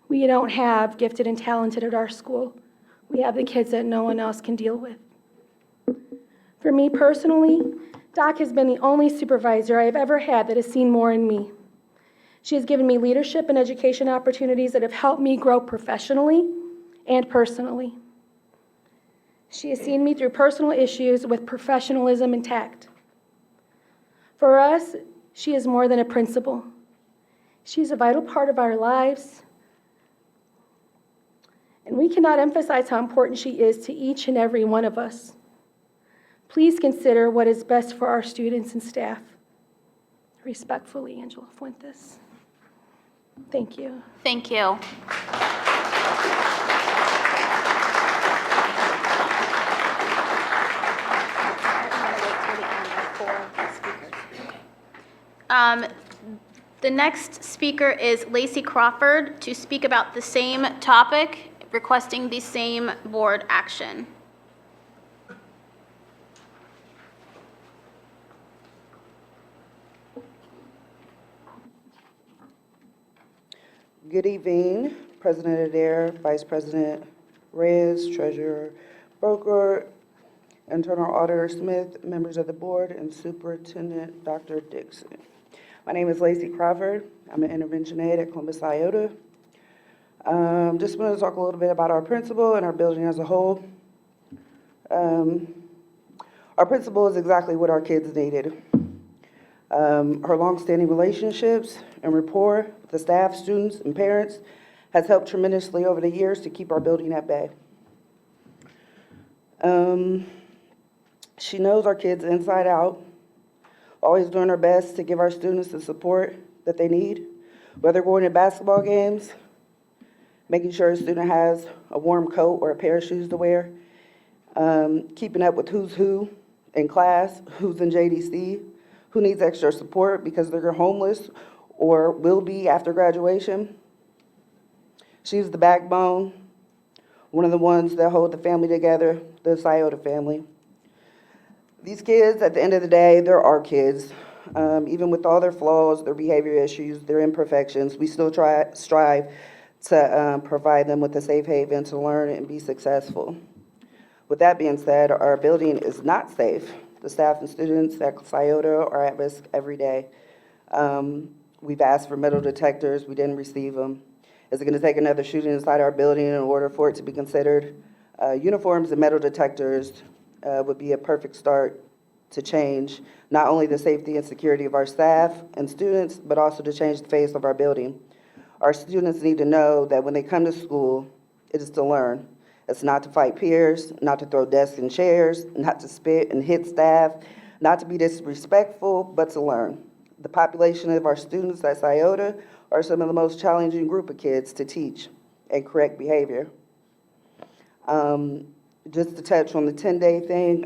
We don't have gifted and talented at our school. We have the kids that no one else can deal with. For me personally, Doc has been the only supervisor I have ever had that has seen more in me. She has given me leadership and education opportunities that have helped me grow professionally and personally. She has seen me through personal issues with professionalism and tact. For us, she is more than a principal. She's a vital part of our lives, and we cannot emphasize how important she is to each and every one of us. Please consider what is best for our students and staff. Respectfully, Angela Fuentes. Thank you. Thank you. The next speaker is Laci Crawford to speak about the same topic, requesting the same board action. Good evening, President Adair, Vice President Reyes, Treasurer Broker, Internal Auditor Smith, members of the board, and Superintendent Dr. Dixon. My name is Laci Crawford. I'm an intervention aide at Columbus Iota. Just wanted to talk a little bit about our principal and our building as a whole. Our principal is exactly what our kids needed. Her longstanding relationships and rapport with the staff, students, and parents has helped tremendously over the years to keep our building at bay. She knows our kids inside out, always doing her best to give our students the support that they need, whether going to basketball games, making sure a student has a warm coat or a pair of shoes to wear, keeping up with who's who in class, who's in JDC, who needs extra support because they're homeless or will be after graduation. She's the backbone, one of the ones that hold the family together, the Scioto family. These kids, at the end of the day, they're our kids. Even with all their flaws, their behavior issues, their imperfections, we still strive to provide them with a safe haven to learn and be successful. With that being said, our building is not safe. The staff and students at Scioto are at risk every day. We've asked for metal detectors, we didn't receive them. Is it gonna take another shooting inside our building in order for it to be considered? Uniforms and metal detectors would be a perfect start to change not only the safety and security of our staff and students, but also to change the face of our building. Our students need to know that when they come to school, it is to learn. It's not to fight peers, not to throw desks and chairs, not to spit and hit staff, not to be disrespectful, but to learn. The population of our students at Scioto are some of the most challenging group of kids to teach and correct behavior. Just to touch on the 10-day thing,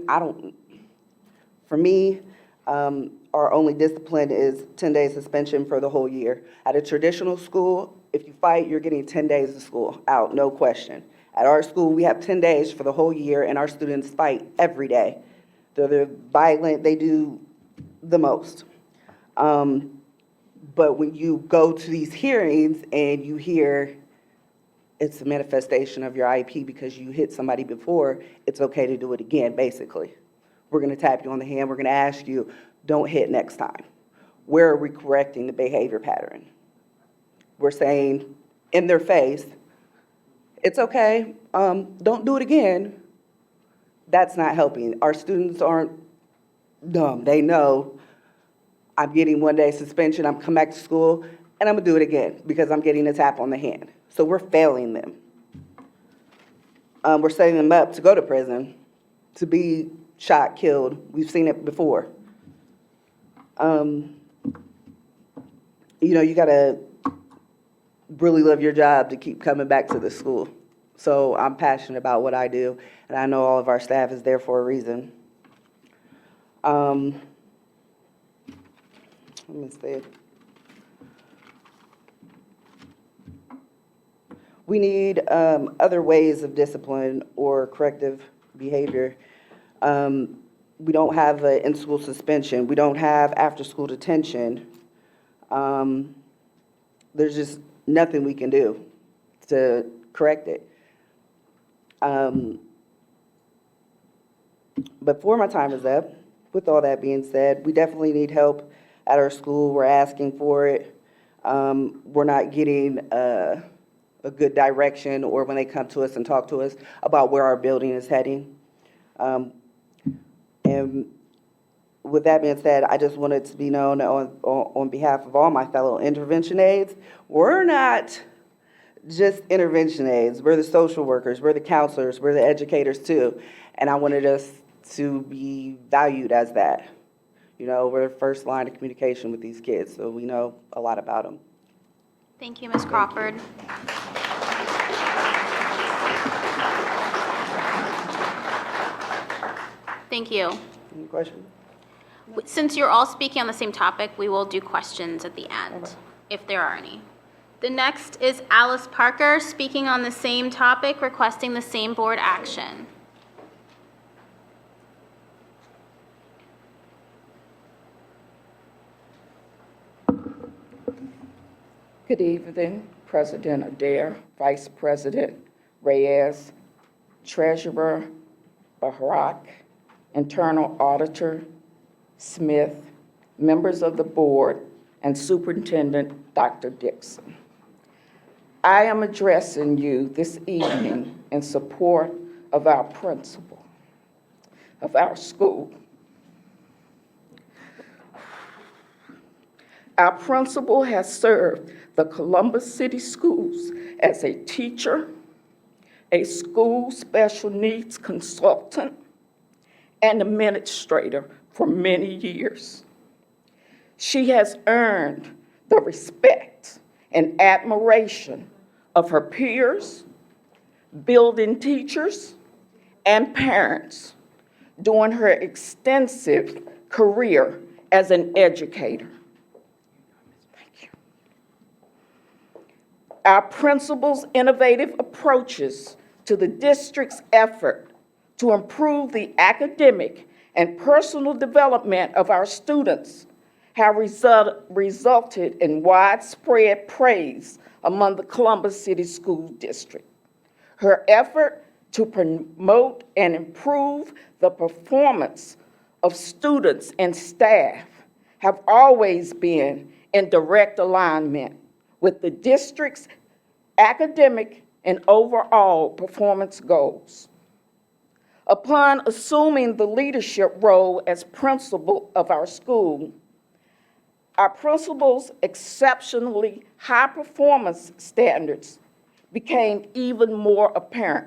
for me, our only discipline is 10-day suspension for the whole year. At a traditional school, if you fight, you're getting 10 days of school out, no question. At our school, we have 10 days for the whole year, and our students fight every day. They're violent, they do the most. But when you go to these hearings and you hear it's a manifestation of your IEP because you hit somebody before, it's okay to do it again, basically. We're gonna tap you on the hand, we're gonna ask you, don't hit next time. Where are we correcting the behavior pattern? We're saying in their face, it's okay, don't do it again. That's not helping. Our students aren't dumb. They know I'm getting 1-day suspension, I'm coming back to school, and I'm gonna do it again because I'm getting a tap on the hand. So we're failing them. We're setting them up to go to prison, to be shot, killed. We've seen it before. You gotta really love your job to keep coming back to the school. So I'm passionate about what I do, and I know all of our staff is there for a reason. Let me see. We need other ways of discipline or corrective behavior. We don't have an in-school suspension. We don't have after-school detention. There's just nothing we can do to correct it. Before my time is up, with all that being said, we definitely need help at our school. We're asking for it. We're not getting a good direction, or when they come to us and talk to us about where our building is heading. And with that being said, I just wanted to be known on behalf of all my fellow intervention aides, we're not just intervention aides. We're the social workers, we're the counselors, we're the educators too. And I wanted us to be valued as that. We're the first line of communication with these kids, so we know a lot about them. Thank you, Ms. Crawford. Thank you. Any questions? Since you're all speaking on the same topic, we will do questions at the end, if there are any. The next is Alice Parker, speaking on the same topic, requesting the same board action. Good evening, President Adair, Vice President Reyes, Treasurer Baharak, Internal Auditor Smith, members of the board, and Superintendent Dr. Dixon. I am addressing you this evening in support of our principal of our school. Our principal has served the Columbus City Schools as a teacher, a school special needs consultant, and administrator for many years. She has earned the respect and admiration of her peers, building teachers, and parents during her extensive career as an educator. Our principal's innovative approaches to the district's effort to improve the academic and personal development of our students have resulted in widespread praise among the Columbus City School District. Her effort to promote and improve the performance of students and staff have always been in direct alignment with the district's academic and overall performance goals. Upon assuming the leadership role as principal of our school, our principal's exceptionally high performance standards became even more apparent.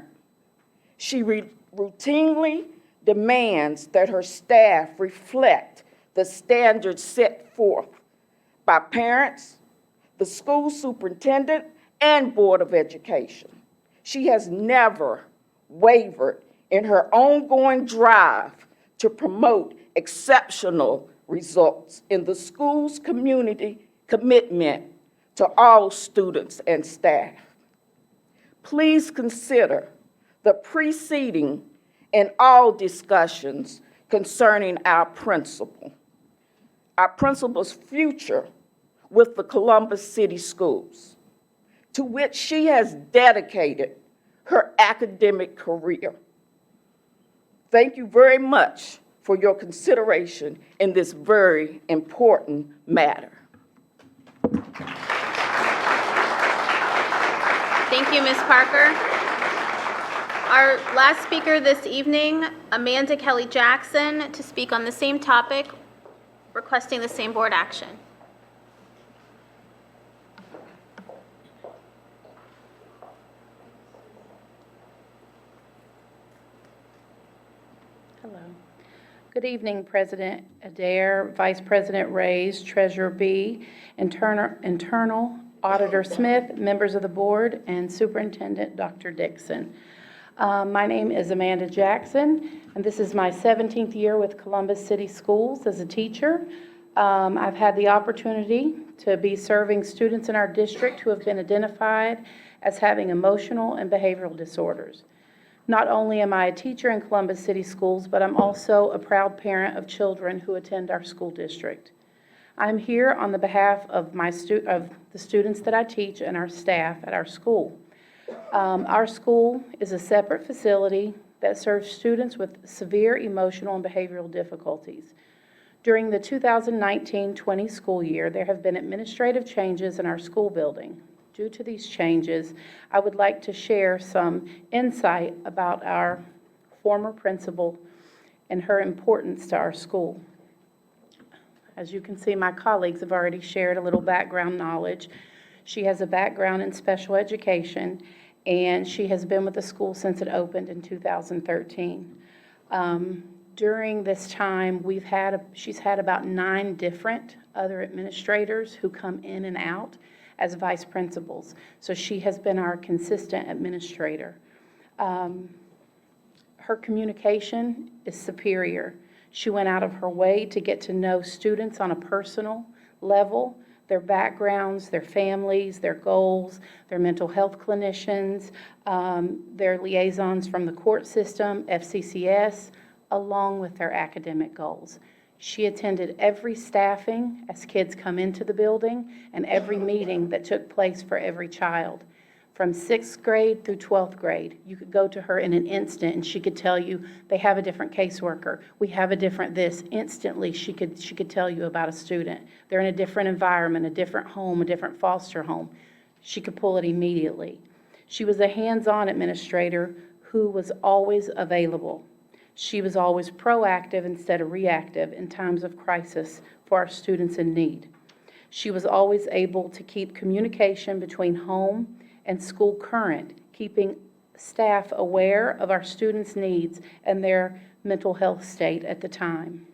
She routinely demands that her staff reflect the standards set forth by parents, the school superintendent, and Board of Education. She has never wavered in her ongoing drive to promote exceptional results in the school's community commitment to all students and staff. Please consider the preceding and all discussions concerning our principal's future with the Columbus City Schools, to which she has dedicated her academic career. Thank you very much for your consideration in this very important matter. Thank you, Ms. Parker. Our last speaker this evening, Amanda Kelly Jackson, to speak on the same topic, requesting the same board action. Hello. Good evening, President Adair, Vice President Reyes, Treasurer B, Internal Auditor Smith, members of the board, and Superintendent Dr. Dixon. My name is Amanda Jackson, and this is my 17th year with Columbus City Schools as a teacher. I've had the opportunity to be serving students in our district who have been identified as having emotional and behavioral disorders. Not only am I a teacher in Columbus City Schools, but I'm also a proud parent of children who attend our school district. I'm here on the behalf of the students that I teach and our staff at our school. Our school is a separate facility that serves students with severe emotional and behavioral difficulties. During the 2019-20 school year, there have been administrative changes in our school building. Due to these changes, I would like to share some insight about our former principal and her importance to our school. As you can see, my colleagues have already shared a little background knowledge. She has a background in special education, and she has been with the school since it opened in 2013. During this time, she's had about 9 different other administrators who come in and out as vice principals. So she has been our consistent administrator. Her communication is superior. She went out of her way to get to know students on a personal level, their backgrounds, their families, their goals, their mental health clinicians, their liaisons from the court system, FCCS, along with their academic goals. She attended every staffing as kids come into the building and every meeting that took place for every child. From 6th grade through 12th grade, you could go to her in an instant and she could tell you they have a different caseworker. We have a different this. Instantly, she could tell you about a student. They're in a different environment, a different home, a different foster home. She could pull it immediately. She was a hands-on administrator who was always available. She was always proactive instead of reactive in times of crisis for our students in need. She was always able to keep communication between home and school current, keeping staff aware of our students' needs and their mental health state at the time.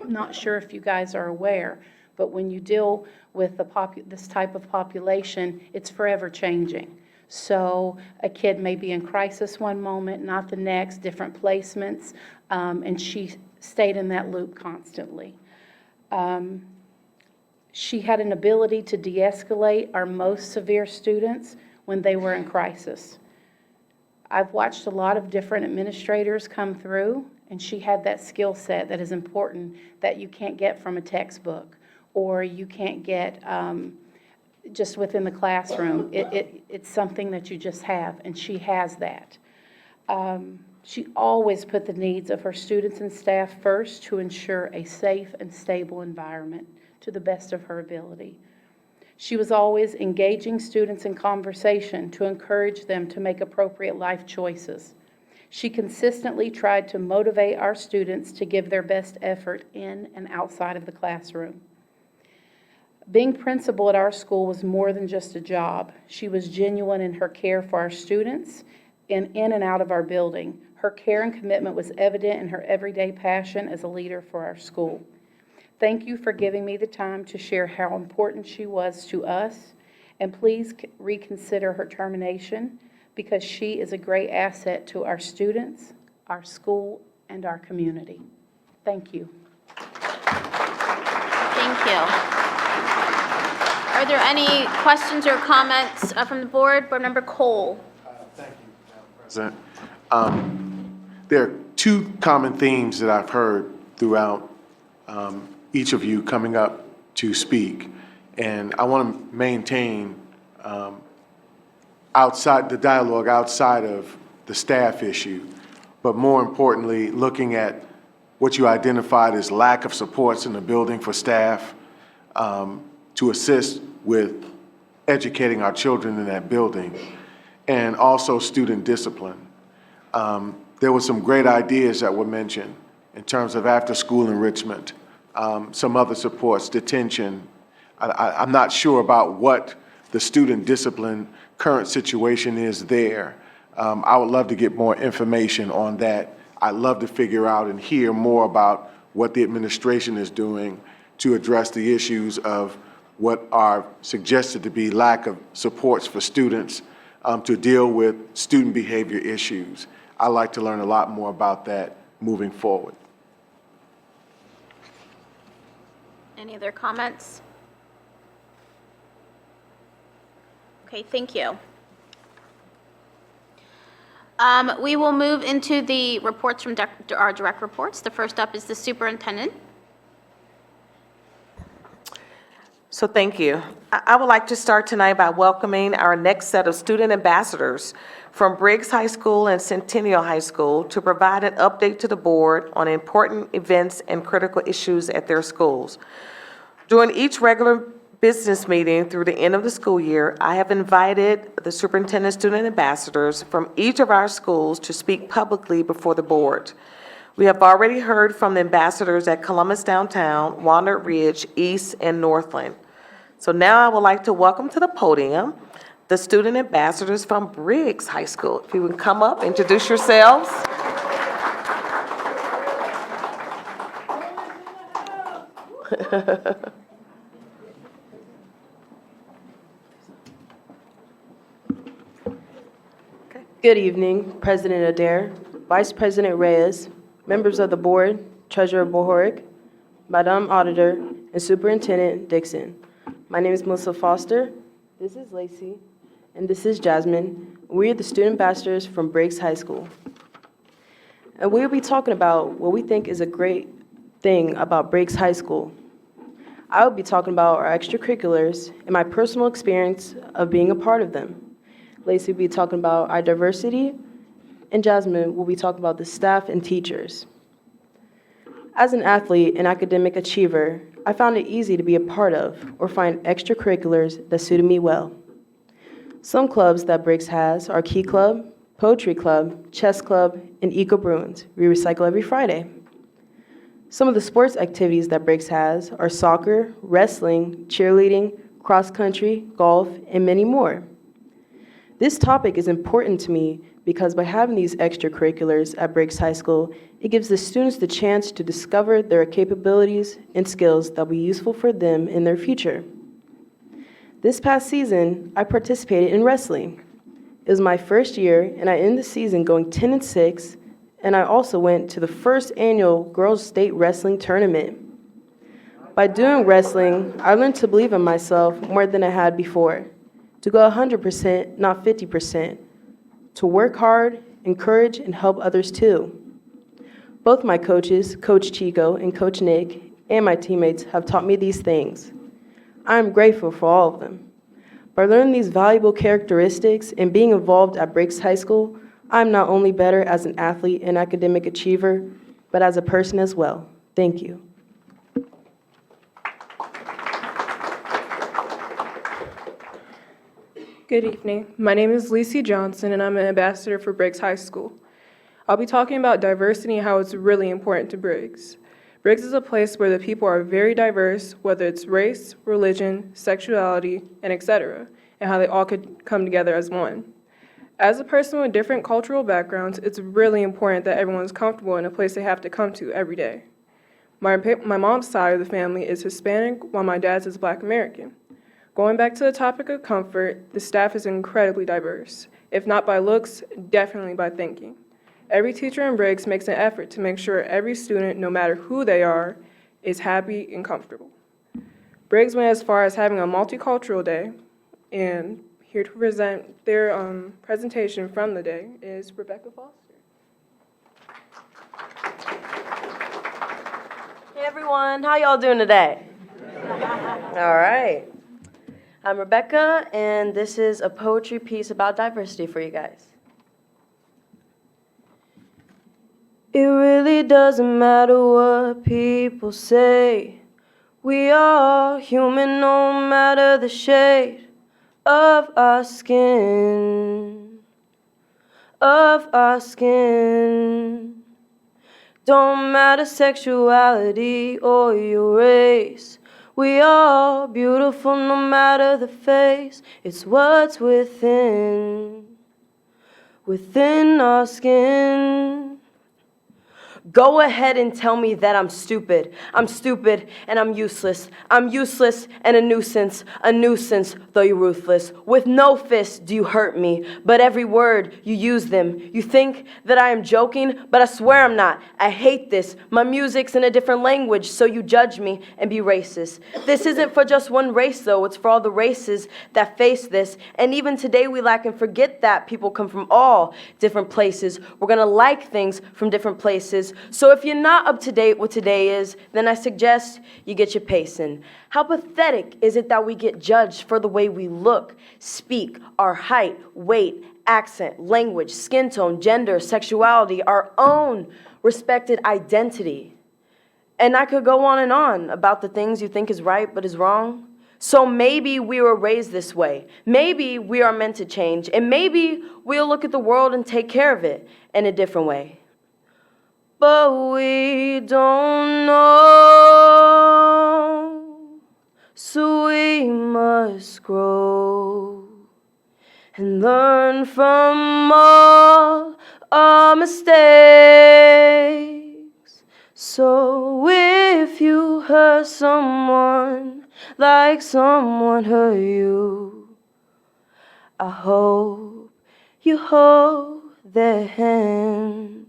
I'm not sure if you guys are aware, but when you deal with this type of population, it's forever changing. So a kid may be in crisis one moment, not the next, different placements, and she stayed in that loop constantly. She had an ability to de-escalate our most severe students when they were in crisis. I've watched a lot of different administrators come through, and she had that skill set that is important that you can't get from a textbook, or you can't get just within the classroom. It's something that you just have, and she has that. She always put the needs of her students and staff first to ensure a safe and stable environment to the best of her ability. She was always engaging students in conversation to encourage them to make appropriate life choices. She consistently tried to motivate our students to give their best effort in and outside of the classroom. Being principal at our school was more than just a job. She was genuine in her care for our students in and out of our building. Her care and commitment was evident in her everyday passion as a leader for our school. Thank you for giving me the time to share how important she was to us, and please reconsider her termination because she is a great asset to our students, our school, and our community. Thank you. Thank you. Are there any questions or comments from the board? Board Member Cole. Thank you, Madam President. There are two common themes that I've heard throughout each of you coming up to speak, and I want to maintain outside the dialogue outside of the staff issue, but more importantly, looking at what you identified as lack of supports in the building for staff to assist with educating our children in that building, and also student discipline. There were some great ideas that were mentioned in terms of after-school enrichment, some other supports, detention. I'm not sure about what the student discipline current situation is there. I would love to get more information on that. I'd love to figure out and hear more about what the administration is doing to address the issues of what are suggested to be lack of supports for students to deal with student behavior issues. I'd like to learn a lot more about that moving forward. Any other comments? Okay, thank you. We will move into the reports from our direct reports. The first up is the superintendent. So thank you. I would like to start tonight by welcoming our next set of student ambassadors from Briggs High School and Centennial High School to provide an update to the board on important events and critical issues at their schools. During each regular business meeting through the end of the school year, I have invited the superintendent student ambassadors from each of our schools to speak publicly before the board. We have already heard from the ambassadors at Columbus Downtown, Walnut Ridge, East, and Northland. So now I would like to welcome to the podium the student ambassadors from Briggs High School. If you would come up, introduce yourselves. Good evening, President Adair, Vice President Reyes, members of the board, Treasurer Bohoric, Madam Auditor, and Superintendent Dixon. My name is Melissa Foster, this is Laci, and this is Jasmine. We are the student ambassadors from Briggs High School. And we'll be talking about what we think is a great thing about Briggs High School. I will be talking about our extracurriculars and my personal experience of being a part of them. Laci will be talking about our diversity, and Jasmine will be talking about the staff and teachers. As an athlete and academic achiever, I found it easy to be a part of or find extracurriculars that suited me well. Some clubs that Briggs has are Key Club, Poetry Club, Chess Club, and Eco Bruins. We recycle every Friday. Some of the sports activities that Briggs has are soccer, wrestling, cheerleading, cross country, golf, and many more. This topic is important to me because by having these extracurriculars at Briggs High School, it gives the students the chance to discover their capabilities and skills that will be useful for them in their future. This past season, I participated in wrestling. It was my first year, and I ended the season going 10-6, and I also went to the first annual Girls State Wrestling Tournament. By doing wrestling, I learned to believe in myself more than I had before, to go 100%, not 50%, to work hard, encourage, and help others too. Both my coaches, Coach Chico and Coach Nick, and my teammates have taught me these things. I am grateful for all of them. By learning these valuable characteristics and being involved at Breaks High School, I'm not only better as an athlete and academic achiever, but as a person as well. Thank you. Good evening. My name is Laci Johnson, and I'm an ambassador for Briggs High School. I'll be talking about diversity and how it's really important to Briggs. Briggs is a place where the people are very diverse, whether it's race, religion, sexuality, and etc., and how they all could come together as one. As a person with different cultural backgrounds, it's really important that everyone's comfortable in a place they have to come to every day. My mom's side of the family is Hispanic, while my dad's is Black American. Going back to the topic of comfort, the staff is incredibly diverse. If not by looks, definitely by thinking. Every teacher in Briggs makes an effort to make sure every student, no matter who they are, is happy and comfortable. Briggs went as far as having a multicultural day, and here to present their presentation from the day is Rebecca Foster. Hey everyone, how y'all doing today? All right. I'm Rebecca, and this is a poetry piece about diversity for you guys. It really doesn't matter what people say. We are human no matter the shade of our skin. Of our skin. Don't matter sexuality or your race. We are beautiful no matter the face. It's what's within our skin. Go ahead and tell me that I'm stupid. I'm stupid and I'm useless. I'm useless and a nuisance, though you're ruthless. With no fist do you hurt me, but every word you use them. You think that I am joking, but I swear I'm not. I hate this. My music's in a different language, so you judge me and be racist. This isn't for just one race, though. It's for all the races that face this. And even today we lack and forget that people come from all different places. We're gonna like things from different places. So if you're not up to date what today is, then I suggest you get your pacing. How pathetic is it that we get judged for the way we look, speak, our height, weight, accent, language, skin tone, gender, sexuality, our own respected identity? And I could go on and on about the things you think is right but is wrong. So maybe we were raised this way. Maybe we are meant to change. And maybe we'll look at the world and take care of it in a different way. But we don't know, so we must grow and learn from all our mistakes. So if you hurt someone like someone hurt you, I hope you hold their hand.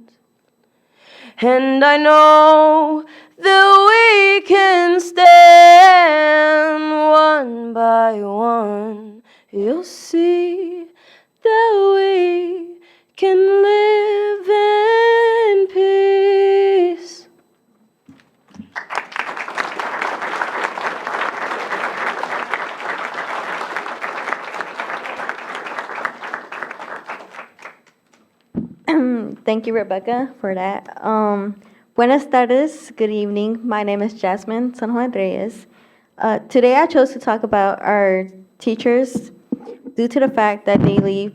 And I know that we can stand one by one. You'll see that we can live in peace. Thank you, Rebecca, for that. Buenas tardes, good evening. My name is Jasmine San Juan Reyes. Today I chose to talk about our teachers due to the fact that they leave,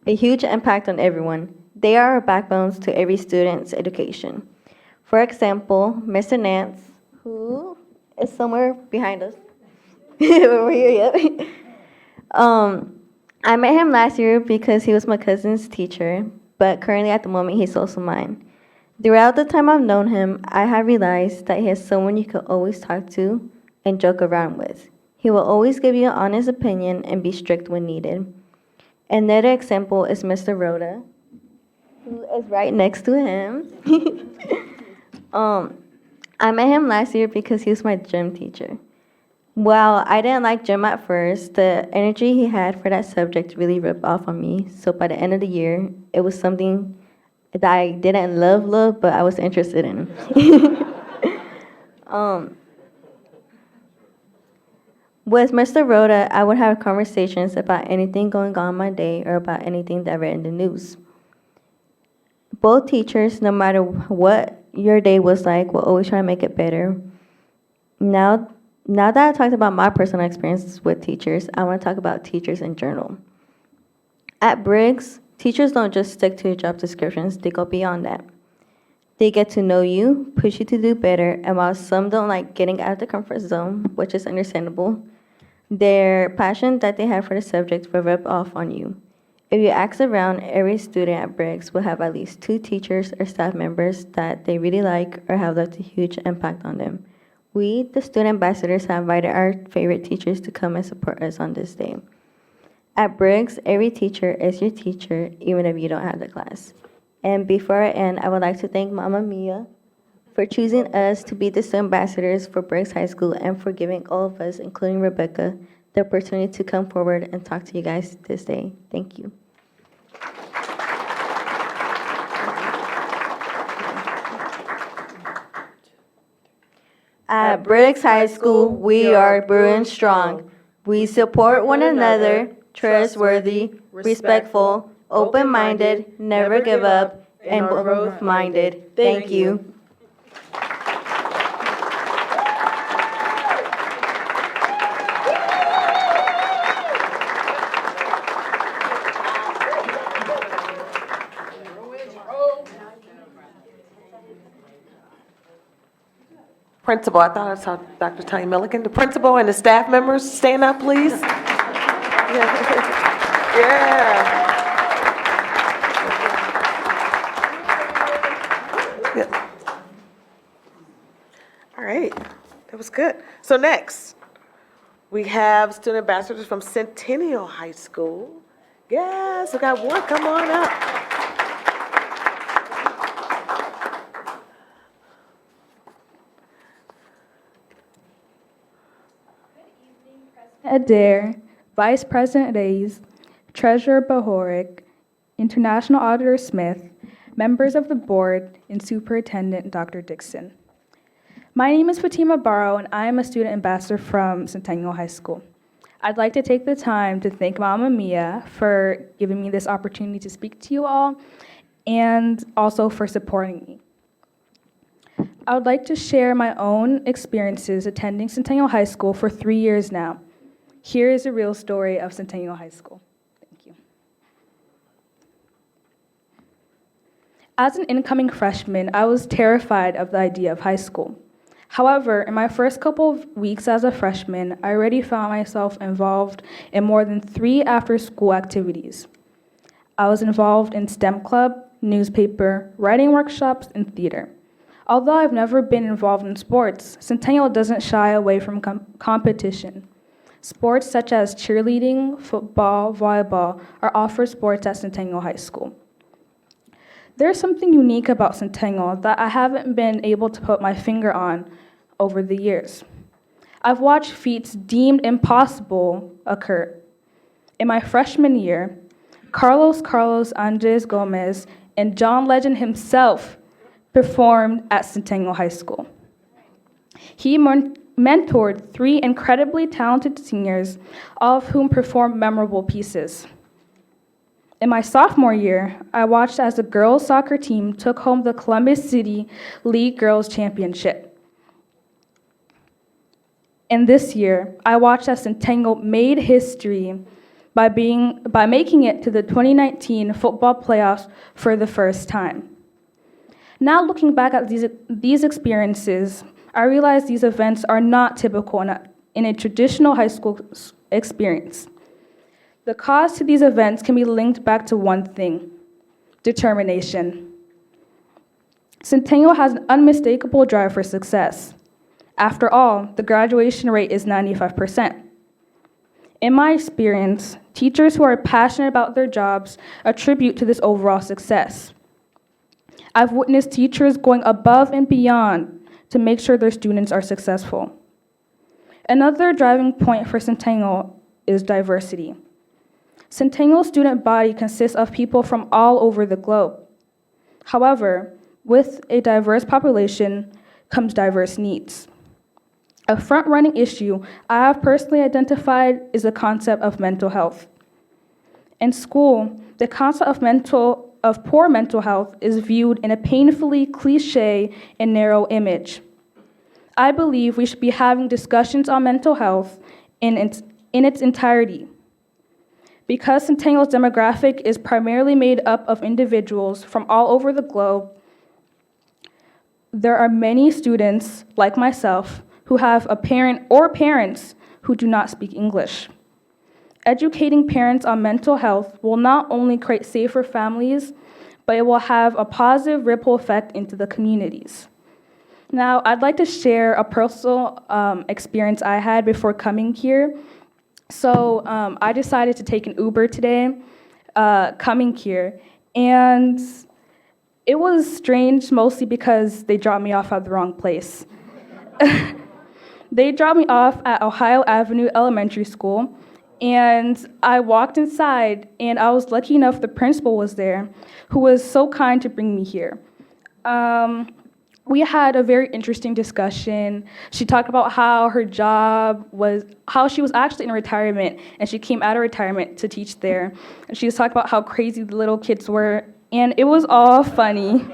a huge impact on everyone. They are our backbones to every student's education. For example, Mr. Nance, who is somewhere behind us. Over here, yep. I met him last year because he was my cousin's teacher, but currently at the moment he's also mine. Throughout the time I've known him, I have realized that he is someone you could always talk to and joke around with. He will always give you an honest opinion and be strict when needed. Another example is Mr. Rhoda, who is right next to him. I met him last year because he was my gym teacher. While I didn't like gym at first, the energy he had for that subject really rubbed off on me. So by the end of the year, it was something that I didn't love, but I was interested in. With Mr. Rhoda, I would have conversations about anything going on in my day or about anything that I read in the news. Both teachers, no matter what your day was like, will always try to make it better. Now that I talked about my personal experiences with teachers, I want to talk about teachers in general. At Briggs, teachers don't just stick to your job descriptions, they go beyond that. They get to know you, push you to do better, and while some don't like getting out of the comfort zone, which is understandable, their passion that they have for the subject will rub off on you. If you ask around, every student at Briggs will have at least 2 teachers or staff members that they really like or have left a huge impact on them. We, the student ambassadors, have invited our favorite teachers to come and support us on this day. At Briggs, every teacher is your teacher, even if you don't have the class. And before I end, I would like to thank Mama Mia for choosing us to be the student ambassadors for Briggs High School and for giving all of us, including Rebecca, the opportunity to come forward and talk to you guys this day. Thank you. At Briggs High School, we are brewing strong. We support one another, trustworthy, respectful, open-minded, never give up, and growth-minded. Thank you. Principal, I thought I saw Dr. Tanya Milliken. The principal and the staff members, stand up, please. Yeah. All right, that was good. So next, we have student ambassadors from Centennial High School. Yes, we got one, come on up. Adair, Vice President Reyes, Treasurer Bahoric, International Auditor Smith, members of the board, and Superintendent Dr. Dixon. My name is Fatima Barrow, and I am a student ambassador from Centennial High School. I'd like to take the time to thank Mama Mia for giving me this opportunity to speak to you all, and also for supporting me. I would like to share my own experiences attending Centennial High School for 3 years now. Here is a real story of Centennial High School. Thank you. As an incoming freshman, I was terrified of the idea of high school. However, in my first couple of weeks as a freshman, I already found myself involved in more than 3 after-school activities. I was involved in STEM club, newspaper, writing workshops, and theater. Although I've never been involved in sports, Centennial doesn't shy away from competition. Sports such as cheerleading, football, volleyball are offered sports at Centennial High School. There's something unique about Centennial that I haven't been able to put my finger on over the years. I've watched feats deemed impossible occur. In my freshman year, Carlos Andres Gomez and John Legend himself performed at Centennial High School. He mentored 3 incredibly talented seniors, all of whom performed memorable pieces. In my sophomore year, I watched as the girls' soccer team took home the Columbus City League Girls Championship. And this year, I watched as Centennial made history by making it to the 2019 football playoffs for the first time. Now looking back at these experiences, I realize these events are not typical in a traditional high school experience. The cause to these events can be linked back to one thing: determination. Centennial has an unmistakable drive for success. After all, the graduation rate is 95%. In my experience, teachers who are passionate about their jobs attribute to this overall success. I've witnessed teachers going above and beyond to make sure their students are successful. Another driving point for Centennial is diversity. Centennial's student body consists of people from all over the globe. However, with a diverse population comes diverse needs. A front-running issue I have personally identified is the concept of mental health. In school, the concept of poor mental health is viewed in a painfully cliché and narrow image. I believe we should be having discussions on mental health in its entirety. Because Centennial's demographic is primarily made up of individuals from all over the globe, there are many students, like myself, who have a parent or parents who do not speak English. Educating parents on mental health will not only create safer families, but it will have a positive ripple effect into the communities. Now, I'd like to share a personal experience I had before coming here. So I decided to take an Uber today, coming here, and it was strange mostly because they dropped me off at the wrong place. They dropped me off at Ohio Avenue Elementary School, and I walked inside, and I was lucky enough the principal was there, who was so kind to bring me here. We had a very interesting discussion. She talked about how her job was, how she was actually in retirement, and she came out of retirement to teach there. And she was talking about how crazy the little kids were, and it was all funny.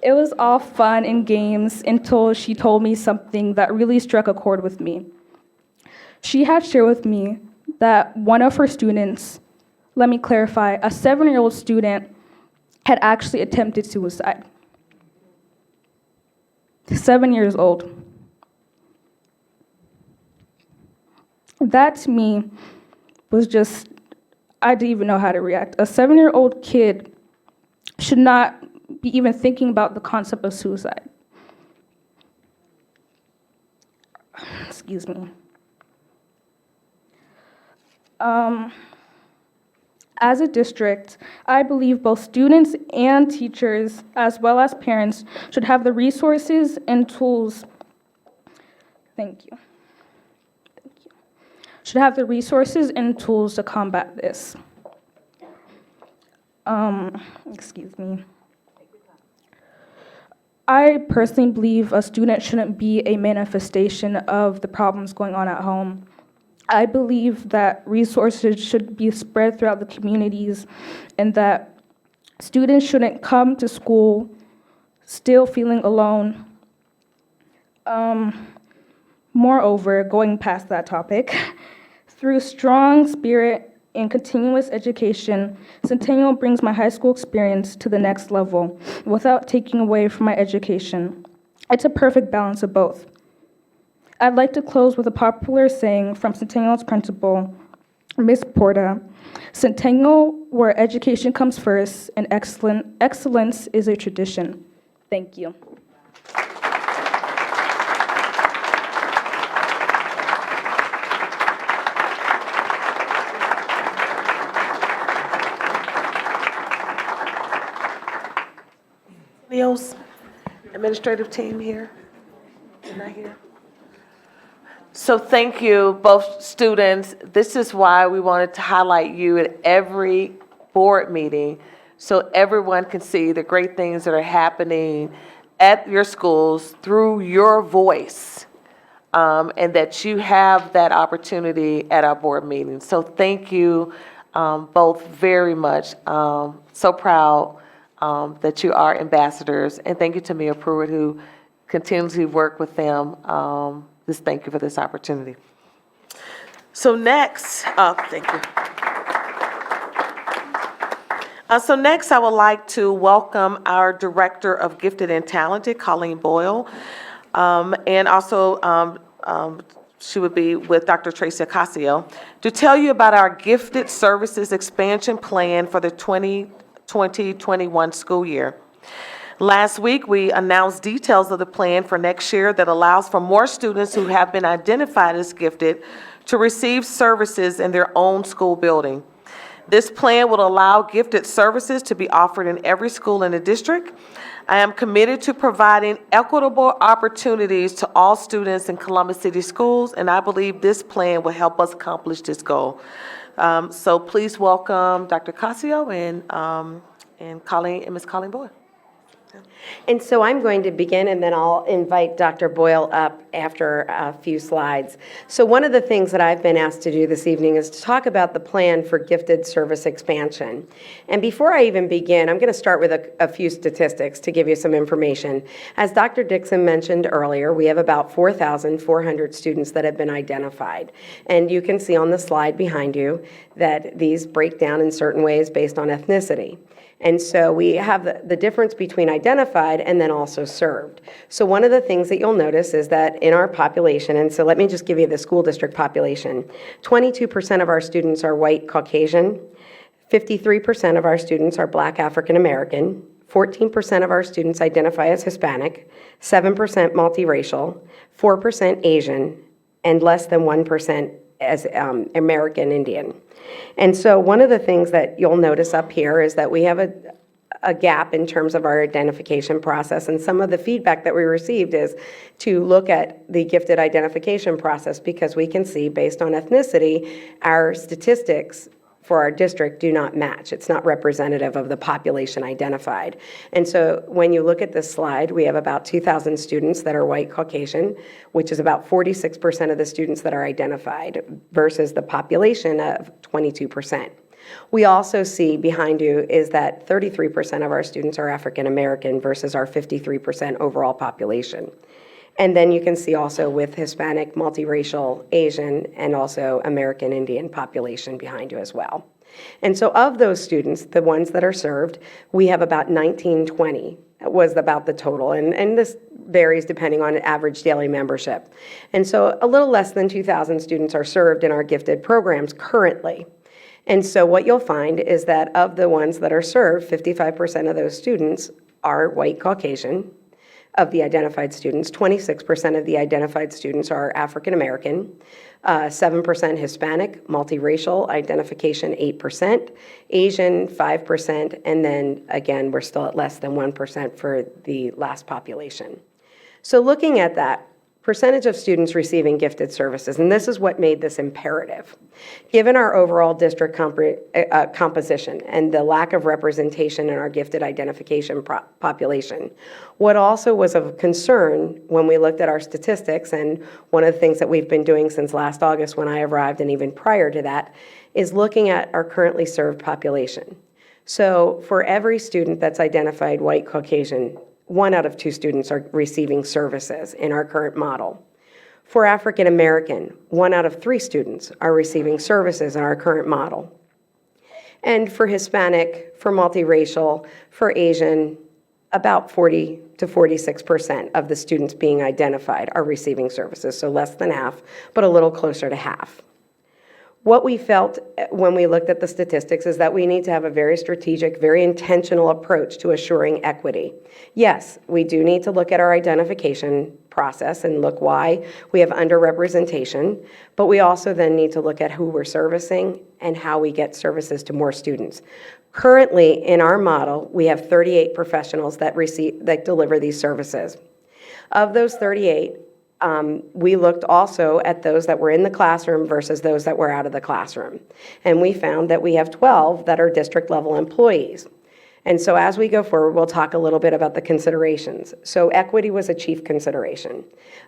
It was all fun and games until she told me something that really struck a chord with me. She had shared with me that one of her students, let me clarify, a 7-year-old student, had actually attempted suicide. 7 years old. That to me was just, I didn't even know how to react. A 7-year-old kid should not be even thinking about the concept of suicide. Excuse me. As a district, I believe both students and teachers, as well as parents, should have the resources and tools. Thank you. Should have the resources and tools to combat this. Excuse me. I personally believe a student shouldn't be a manifestation of the problems going on at home. I believe that resources should be spread throughout the communities and that students shouldn't come to school still feeling alone. Moreover, going past that topic, through strong spirit and continuous education, Centennial brings my high school experience to the next level without taking away from my education. It's a perfect balance of both. I'd like to close with a popular saying from Centennial's principal, Ms. Porta, Centennial, where education comes first and excellence is a tradition. Thank you. Neil's administrative team here? They're not here. So thank you, both students. This is why we wanted to highlight you at every board meeting so everyone can see the great things that are happening at your schools through your voice, and that you have that opportunity at our board meetings. So thank you both very much. So proud that you are ambassadors, and thank you to Mia Pruitt, who continues to work with them. Just thank you for this opportunity. So next, thank you. So next, I would like to welcome our Director of Gifted and Talented, Colleen Boyle, and also she would be with Dr. Tracy Ocasio, to tell you about our Gifted Services Expansion Plan for the 2020-21 school year. Last week, we announced details of the plan for next year that allows for more students who have been identified as gifted to receive services in their own school building. This plan will allow gifted services to be offered in every school in the district, I am committed to providing equitable opportunities to all students in Columbus City Schools, and I believe this plan will help us accomplish this goal. So please welcome Dr. Casio and Colleen and Ms. Colleen Boyle. And so I'm going to begin, and then I'll invite Dr. Boyle up after a few slides. So one of the things that I've been asked to do this evening is to talk about the plan for gifted service expansion. And before I even begin, I'm going to start with a few statistics to give you some information. As Dr. Dixon mentioned earlier, we have about 4,400 students that have been identified. And you can see on the slide behind you that these break down in certain ways based on ethnicity. And so we have the difference between identified and then also served. So one of the things that you'll notice is that in our population, and so let me just give you the school district population, 22% of our students are white Caucasian, 53% of our students are Black African American, 14% of our students identify as Hispanic, 7% multiracial, 4% Asian, and less than 1% as American Indian. And so one of the things that you'll notice up here is that we have a gap in terms of our identification process, and some of the feedback that we received is to look at the gifted identification process because we can see based on ethnicity, our statistics for our district do not match. It's not representative of the population identified. And so when you look at this slide, we have about 2,000 students that are white Caucasian, which is about 46% of the students that are identified versus the population of 22%. We also see behind you is that 33% of our students are African American versus our 53% overall population. And then you can see also with Hispanic, multiracial, Asian, and also American Indian population behind you as well. And so of those students, the ones that are served, we have about 1920 was about the total. And this varies depending on average daily membership. And so a little less than 2,000 students are served in our gifted programs currently. And so what you'll find is that of the ones that are served, 55% of those students are white Caucasian. Of the identified students, 26% of the identified students are African American, 7% Hispanic, multiracial, identification 8%, Asian 5%, and then again, we're still at less than 1% for the last population. So looking at that, percentage of students receiving gifted services, and this is what made this imperative. Given our overall district composition and the lack of representation in our gifted identification population, what also was of concern when we looked at our statistics, and one of the things that we've been doing since last August when I arrived and even prior to that, is looking at our currently served population. So for every student that's identified white Caucasian, 1 out of 2 students are receiving services in our current model. For African American, 1 out of 3 students are receiving services in our current model. And for Hispanic, for multiracial, for Asian, about 40 to 46% of the students being identified are receiving services, so less than half, but a little closer to half. What we felt when we looked at the statistics is that we need to have a very strategic, very intentional approach to assuring equity. Yes, we do need to look at our identification process and look why we have underrepresentation, but we also then need to look at who we're servicing and how we get services to more students. Currently, in our model, we have 38 professionals that deliver these services. Of those 38, we looked also at those that were in the classroom versus those that were out of the classroom. And we found that we have 12 that are district level employees. And so as we go forward, we'll talk a little bit about the considerations. So equity was a chief consideration,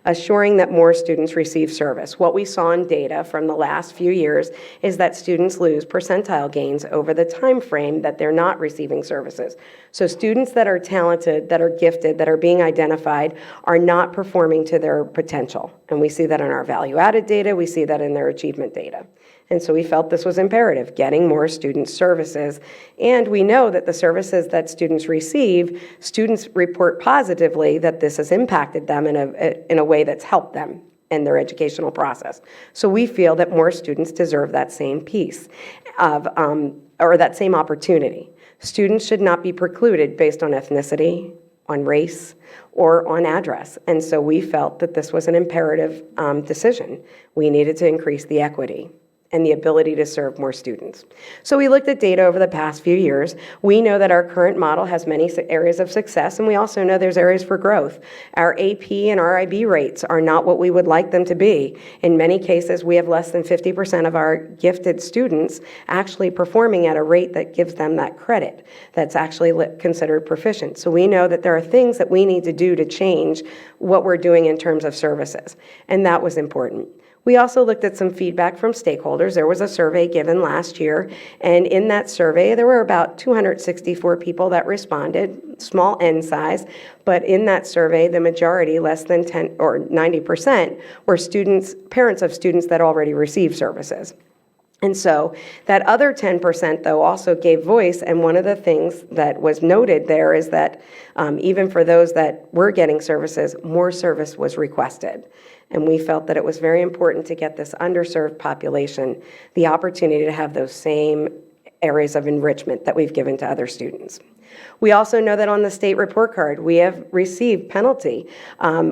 assuring that more students receive service. What we saw in data from the last few years is that students lose percentile gains over the time frame that they're not receiving services. So students that are talented, that are gifted, that are being identified are not performing to their potential. And we see that in our value-added data, we see that in their achievement data. And so we felt this was imperative, getting more student services. And we know that the services that students receive, students report positively that this has impacted them in a way that's helped them in their educational process. So we feel that more students deserve that same piece of, or that same opportunity. Students should not be precluded based on ethnicity, on race, or on address. And so we felt that this was an imperative decision. We needed to increase the equity. and the ability to serve more students. So we looked at data over the past few years. We know that our current model has many areas of success, and we also know there's areas for growth. Our AP and RIB rates are not what we would like them to be. In many cases, we have less than 50% of our gifted students actually performing at a rate that gives them that credit, that's actually considered proficient. So we know that there are things that we need to do to change what we're doing in terms of services, and that was important. We also looked at some feedback from stakeholders. There was a survey given last year, and in that survey, there were about 264 people that responded, small N size, but in that survey, the majority, less than 10 or 90%, were parents of students that already received services. And so that other 10%, though, also gave voice, and one of the things that was noted there is that even for those that were getting services, more service was requested. And we felt that it was very important to get this underserved population the opportunity to have those same areas of enrichment that we've given to other students. We also know that on the state report card, we have received penalty.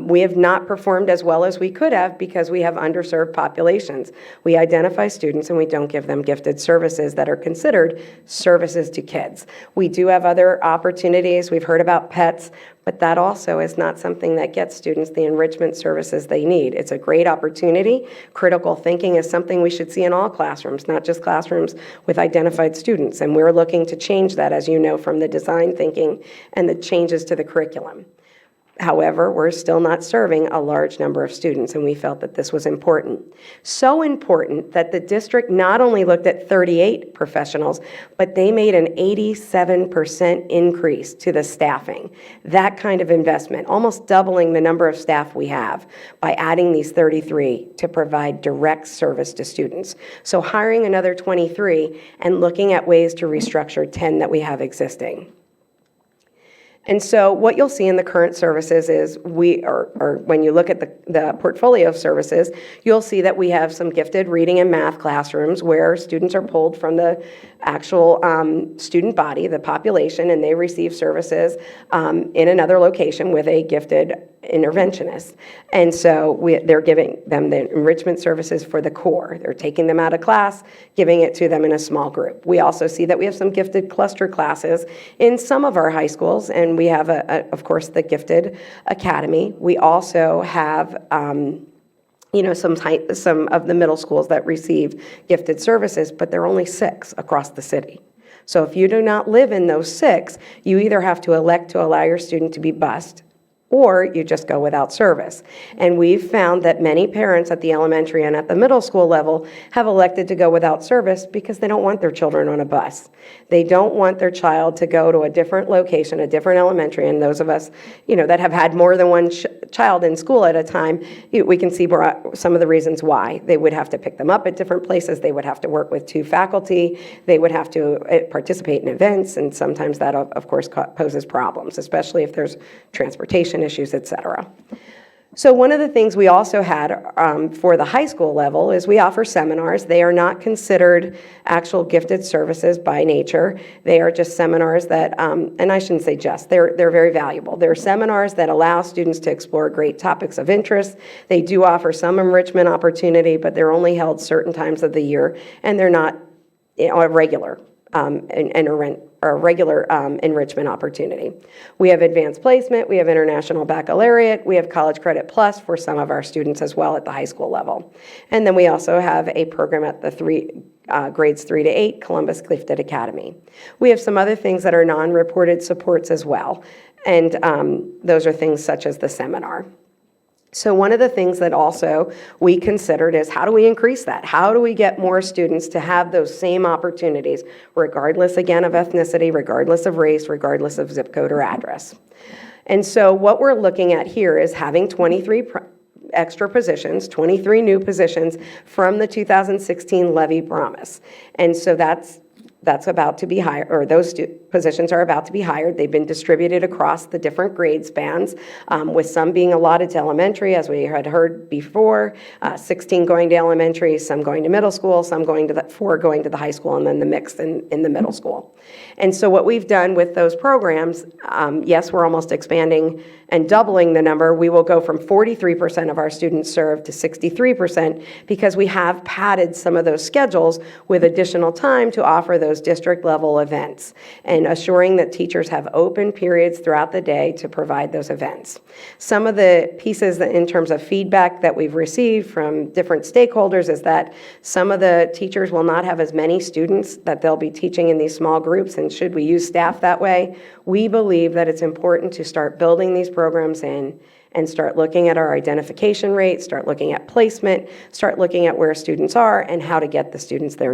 We have not performed as well as we could have because we have underserved populations. We identify students and we don't give them gifted services that are considered services to kids. We do have other opportunities. We've heard about pets, but that also is not something that gets students the enrichment services they need. It's a great opportunity. Critical thinking is something we should see in all classrooms, not just classrooms with identified students. And we're looking to change that, as you know, from the design thinking and the changes to the curriculum. However, we're still not serving a large number of students, and we felt that this was important. So important that the district not only looked at 38 professionals, but they made an 87% increase to the staffing. That kind of investment, almost doubling the number of staff we have by adding these 33 to provide direct service to students. So hiring another 23 and looking at ways to restructure 10 that we have existing. And so what you'll see in the current services is when you look at the portfolio of services, you'll see that we have some gifted reading and math classrooms where students are pulled from the actual student body, the population, and they receive services in another location with a gifted interventionist. And so they're giving them the enrichment services for the core. They're taking them out of class, giving it to them in a small group. We also see that we have some gifted cluster classes in some of our high schools, and we have, of course, the Gifted Academy. We also have some of the middle schools that receive gifted services, but there are only 6 across the city. So if you do not live in those 6, you either have to elect to allow your student to be bused, or you just go without service. And we've found that many parents at the elementary and at the middle school level have elected to go without service because they don't want their children on a bus. They don't want their child to go to a different location, a different elementary, and those of us, that have had more than one child in school at a time, we can see some of the reasons why. They would have to pick them up at different places, they would have to work with 2 faculty, they would have to participate in events, and sometimes that, of course, poses problems, especially if there's transportation issues, etc. So one of the things we also had for the high school level is we offer seminars. They are not considered actual gifted services by nature. They are just seminars that, and I shouldn't say just, they're very valuable. They're seminars that allow students to explore great topics of interest. They do offer some enrichment opportunity, but they're only held certain times of the year, and they're not a regular enrichment opportunity. We have advanced placement, we have international baccalaureate, we have college credit plus for some of our students as well at the high school level. And then we also have a program at the grades 3 to 8, Columbus Gifted Academy. We have some other things that are non-reported supports as well. And those are things such as the seminar. So one of the things that also we considered is how do we increase that? How do we get more students to have those same opportunities, regardless, again, of ethnicity, regardless of race, regardless of zip code or address? And so what we're looking at here is having 23 extra positions, 23 new positions from the 2016 levy promise. And so that's about to be hired, or those positions are about to be hired. They've been distributed across the different grade spans, with some being allotted to elementary, as we had heard before, 16 going to elementary, some going to middle school, some going to 4 going to the high school, and then the mix in the middle school. And so what we've done with those programs, yes, we're almost expanding and doubling the number. We will go from 43% of our students served to 63% because we have padded some of those schedules with additional time to offer those district level events and assuring that teachers have open periods throughout the day to provide those events. Some of the pieces that in terms of feedback that we've received from different stakeholders is that some of the teachers will not have as many students that they'll be teaching in these small groups, and should we use staff that way? We believe that it's important to start building these programs in and start looking at our identification rates, start looking at placement, start looking at where students are and how to get the students their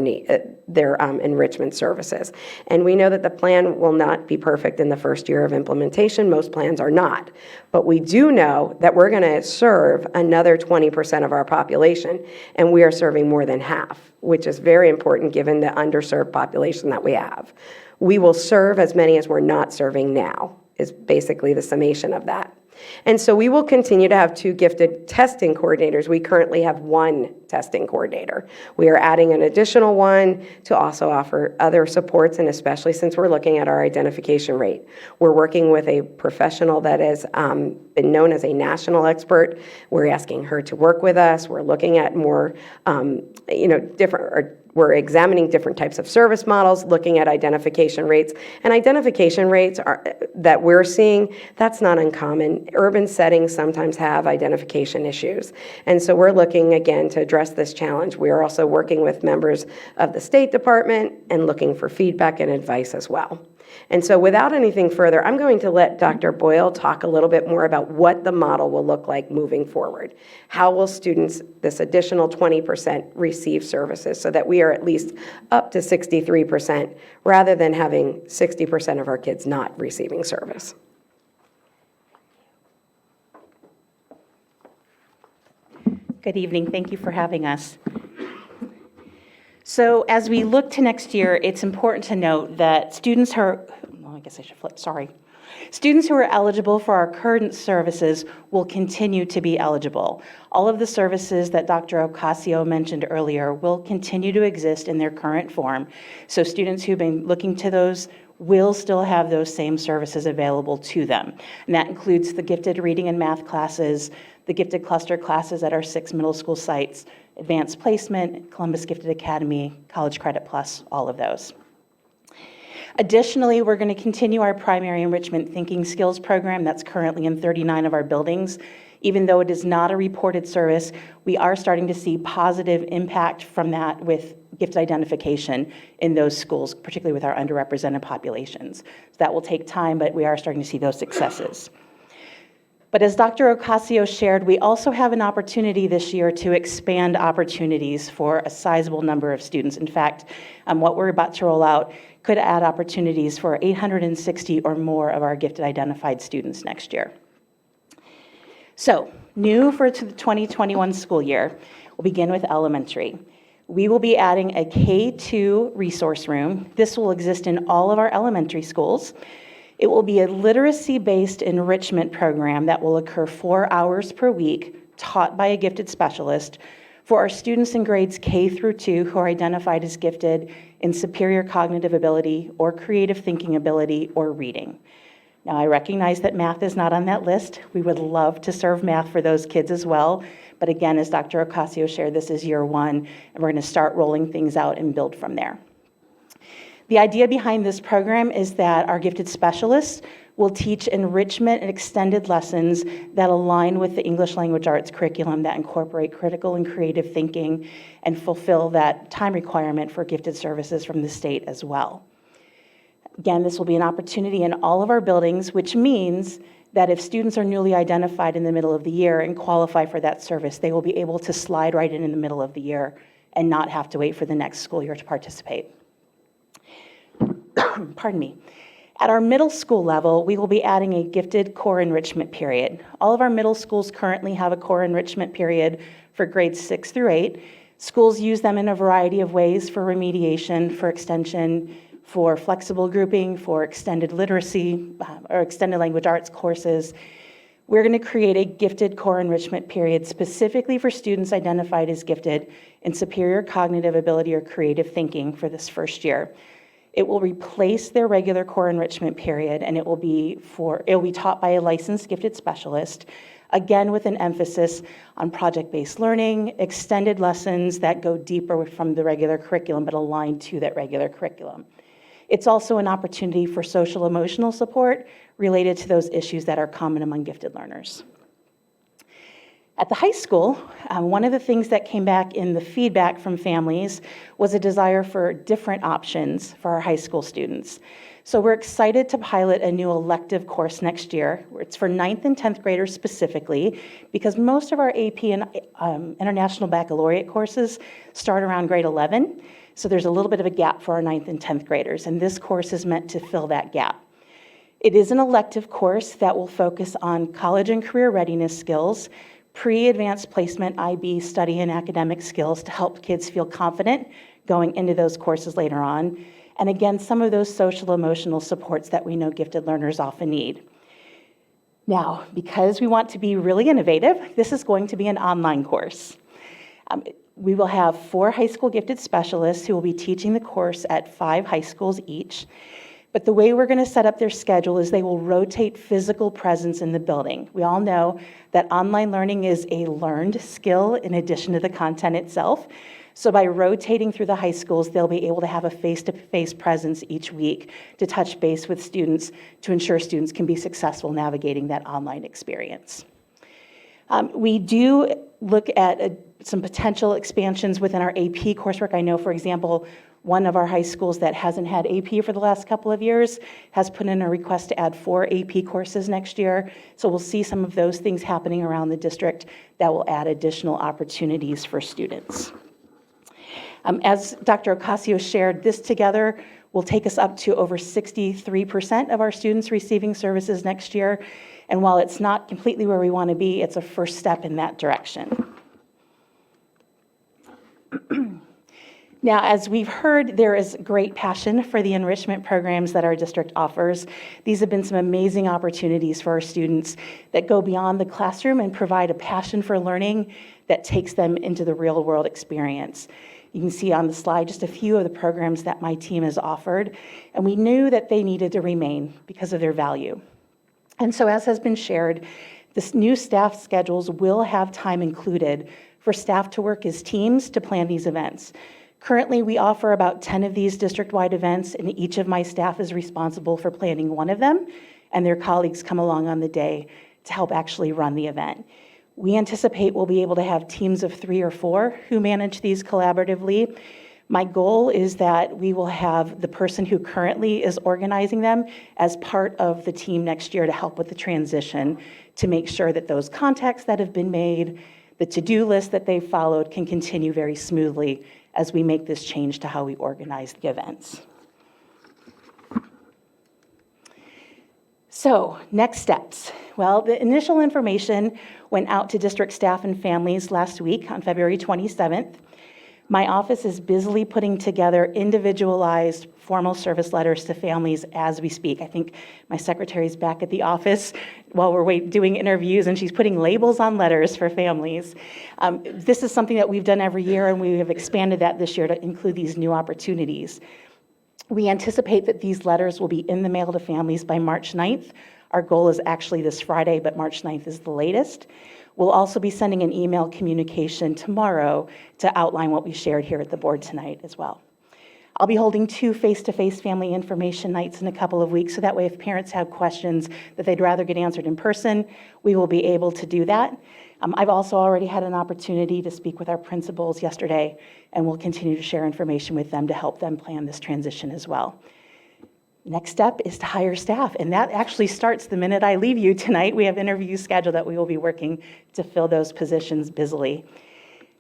enrichment services. And we know that the plan will not be perfect in the first year of implementation. Most plans are not. But we do know that we're going to serve another 20% of our population, and we are serving more than half, which is very important given the underserved population that we have. We will serve as many as we're not serving now, is basically the summation of that. And so we will continue to have 2 gifted testing coordinators. We currently have 1 testing coordinator. We are adding an additional one to also offer other supports, and especially since we're looking at our identification rate. We're working with a professional that has been known as a national expert. We're asking her to work with us. We're looking at more, we're examining different types of service models, looking at identification rates. And identification rates that we're seeing, that's not uncommon. Urban settings sometimes have identification issues. And so we're looking, again, to address this challenge. We are also working with members of the State Department and looking for feedback and advice as well. And so without anything further, I'm going to let Dr. Boyle talk a little bit more about what the model will look like moving forward. How will students, this additional 20%, receive services so that we are at least up to 63% rather than having 60% of our kids not receiving service. Good evening. Thank you for having us. So as we look to next year, it's important to note that students who are, Students who are eligible for our current services will continue to be eligible. All of the services that Dr. Ocasio mentioned earlier will continue to exist in their current form. So students who've been looking to those will still have those same services available to them. And that includes the gifted reading and math classes, the gifted cluster classes at our 6 middle school sites, advanced placement, Columbus Gifted Academy, College Credit Plus, all of those. Additionally, we're going to continue our primary enrichment thinking skills program that's currently in 39 of our buildings. Even though it is not a reported service, we are starting to see positive impact from that with gifted identification in those schools, particularly with our underrepresented populations. So that will take time, but we are starting to see those successes. But as Dr. Ocasio shared, we also have an opportunity this year to expand opportunities for a sizable number of students. In fact, what we're about to roll out could add opportunities for 860 or more of our gifted identified students next year. So, new for the 2021 school year, we'll begin with elementary. We will be adding a K-2 resource room. This will exist in all of our elementary schools. It will be a literacy-based enrichment program that will occur 4 hours per week, taught by a gifted specialist, for our students in grades K through 2 who are identified as gifted in superior cognitive ability or creative thinking ability or reading. Now, I recognize that math is not on that list. We would love to serve math for those kids as well. But again, as Dr. Ocasio shared, this is year 1, and we're going to start rolling things out and build from there. The idea behind this program is that our gifted specialists will teach enrichment and extended lessons that align with the English language arts curriculum that incorporate critical and creative thinking and fulfill that time requirement for gifted services from the state as well. Again, this will be an opportunity in all of our buildings, which means that if students are newly identified in the middle of the year and qualify for that service, they will be able to slide right in the middle of the year and not have to wait for the next school year to participate. Pardon me. At our middle school level, we will be adding a gifted core enrichment period. All of our middle schools currently have a core enrichment period for grades 6 through 8. Schools use them in a variety of ways for remediation, for extension, for flexible grouping, for extended literacy or extended language arts courses. We're going to create a gifted core enrichment period specifically for students identified as gifted in superior cognitive ability or creative thinking for this first year. It will replace their regular core enrichment period, and it will be taught by a licensed gifted specialist, again with an emphasis on project-based learning, extended lessons that go deeper from the regular curriculum but aligned to that regular curriculum. It's also an opportunity for social emotional support related to those issues that are common among gifted learners. At the high school, one of the things that came back in the feedback from families was a desire for different options for our high school students. So we're excited to pilot a new elective course next year. It's for 9th and 10th graders specifically, because most of our AP and International Baccalaureate courses start around grade 11. So there's a little bit of a gap for our 9th and 10th graders, and this course is meant to fill that gap. It is an elective course that will focus on college and career readiness skills, pre-advanced placement IB study and academic skills to help kids feel confident going into those courses later on. And again, some of those social emotional supports that we know gifted learners often need. Now, because we want to be really innovative, this is going to be an online course. We will have 4 high school gifted specialists who will be teaching the course at 5 high schools each. But the way we're going to set up their schedule is they will rotate physical presence in the building. We all know that online learning is a learned skill in addition to the content itself. So by rotating through the high schools, they'll be able to have a face-to-face presence each week to touch base with students to ensure students can be successful navigating that online experience. We do look at some potential expansions within our AP coursework. I know, for example, one of our high schools that hasn't had AP for the last couple of years has put in a request to add 4 AP courses next year. So we'll see some of those things happening around the district that will add additional opportunities for students. As Dr. Ocasio shared, this together will take us up to over 63% of our students receiving services next year. And while it's not completely where we want to be, it's a first step in that direction. Now, as we've heard, there is great passion for the enrichment programs that our district offers. These have been some amazing opportunities for our students that go beyond the classroom and provide a passion for learning that takes them into the real world experience. You can see on the slide just a few of the programs that my team has offered, and we knew that they needed to remain because of their value. And so, as has been shared, this new staff schedules will have time included for staff to work as teams to plan these events. Currently, we offer about 10 of these district-wide events, and each of my staff is responsible for planning one of them, and their colleagues come along on the day to help actually run the event. We anticipate we'll be able to have teams of 3 or 4 who manage these collaboratively. My goal is that we will have the person who currently is organizing them as part of the team next year to help with the transition, to make sure that those contacts that have been made, the to-do list that they've followed can continue very smoothly as we make this change to how we organize the events. So, next steps. Well, the initial information went out to district staff and families last week on February 27th. My office is busily putting together individualized formal service letters to families as we speak. I think my secretary's back at the office while we're doing interviews, and she's putting labels on letters for families. This is something that we've done every year, and we have expanded that this year to include these new opportunities. We anticipate that these letters will be in the mail to families by March 9th. Our goal is actually this Friday, but March 9th is the latest. We'll also be sending an email communication tomorrow to outline what we shared here at the board tonight as well. I'll be holding 2 face-to-face family information nights in a couple of weeks, so that way if parents have questions that they'd rather get answered in person, we will be able to do that. I've also already had an opportunity to speak with our principals yesterday, and we'll continue to share information with them to help them plan this transition as well. Next step is to hire staff, and that actually starts the minute I leave you tonight. We have interviews scheduled that we will be working to fill those positions busily.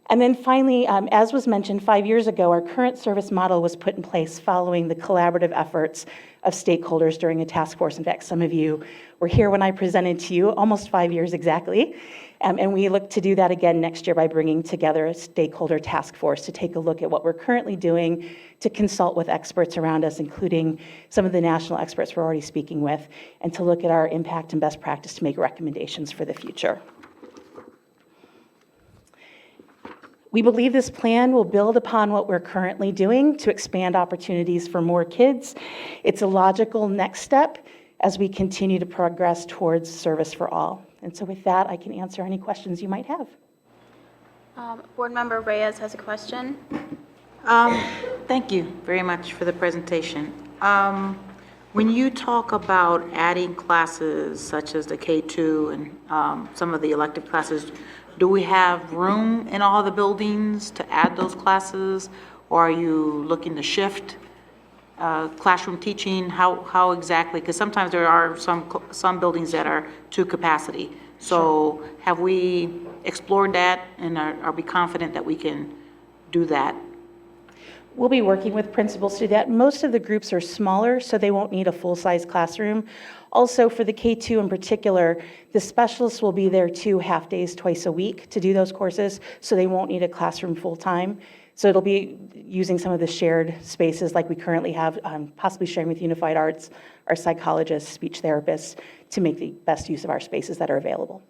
And then finally, as was mentioned 5 years ago, our current service model was put in place following the collaborative efforts of stakeholders during a task force. In fact, some of you were here when I presented to you almost 5 years exactly. And we look to do that again next year by bringing together a stakeholder task force to take a look at what we're currently doing, to consult with experts around us, including some of the national experts we're already speaking with, and to look at our impact and best practice to make recommendations for the future. We believe this plan will build upon what we're currently doing to expand opportunities for more kids. It's a logical next step as we continue to progress towards service for all. And so with that, I can answer any questions you might have. Board Member Reyes has a question. Thank you very much for the presentation. When you talk about adding classes such as the K2 and some of the elective classes, do we have room in all the buildings to add those classes? Or are you looking to shift classroom teaching? How exactly? Because sometimes there are some buildings that are to capacity. So have we explored that, and are we confident that we can do that? We'll be working with principals to do that. Most of the groups are smaller, so they won't need a full-size classroom. Also, for the K2 in particular, the specialists will be there 2 half-days twice a week to do those courses, so they won't need a classroom full-time. So it'll be using some of the shared spaces like we currently have, possibly sharing with Unified Arts, our psychologists, speech therapists, to make the best use of our spaces that are available.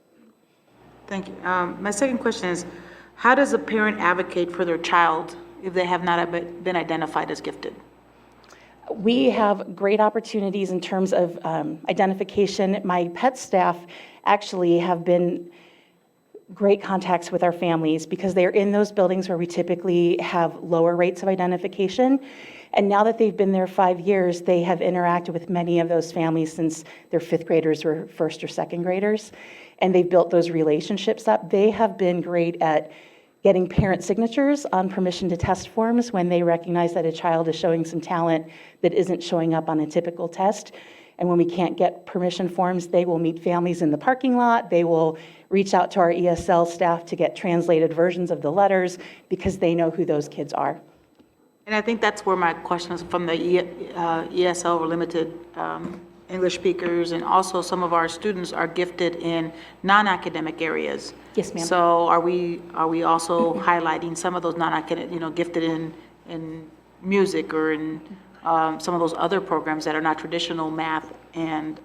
Thank you. My second question is, how does a parent advocate for their child if they have not been identified as gifted? We have great opportunities in terms of identification. My PET staff actually have been great contacts with our families because they're in those buildings where we typically have lower rates of identification. And now that they've been there 5 years, they have interacted with many of those families since their 5th graders were 1st or 2nd graders. And they've built those relationships up. They have been great at getting parent signatures on permission to test forms when they recognize that a child is showing some talent that isn't showing up on a typical test. And when we can't get permission forms, they will meet families in the parking lot. They will reach out to our ESL staff to get translated versions of the letters because they know who those kids are. And I think that's where my question is from the ESL or limited English speakers, and also some of our students are gifted in non-academic areas. Yes, ma'am. So are we also highlighting some of those non-academic, gifted in music or in some of those other programs that are not traditional math and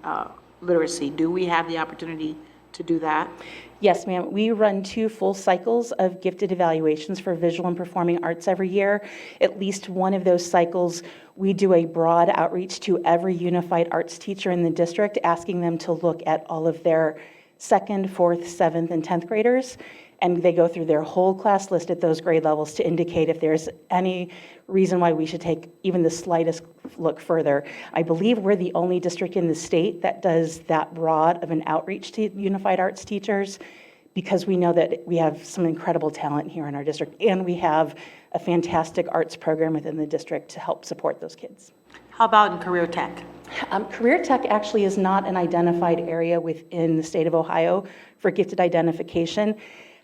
literacy? Do we have the opportunity to do that? Yes, ma'am. We run 2 full cycles of gifted evaluations for visual and performing arts every year. At least one of those cycles, we do a broad outreach to every unified arts teacher in the district, asking them to look at all of their 2nd, 4th, 7th, and 10th graders. And they go through their whole class list at those grade levels to indicate if there's any reason why we should take even the slightest look further. I believe we're the only district in the state that does that broad of an outreach to unified arts teachers, because we know that we have some incredible talent here in our district, and we have a fantastic arts program within the district to help support those kids. How about in career tech? Career tech actually is not an identified area within the state of Ohio for gifted identification.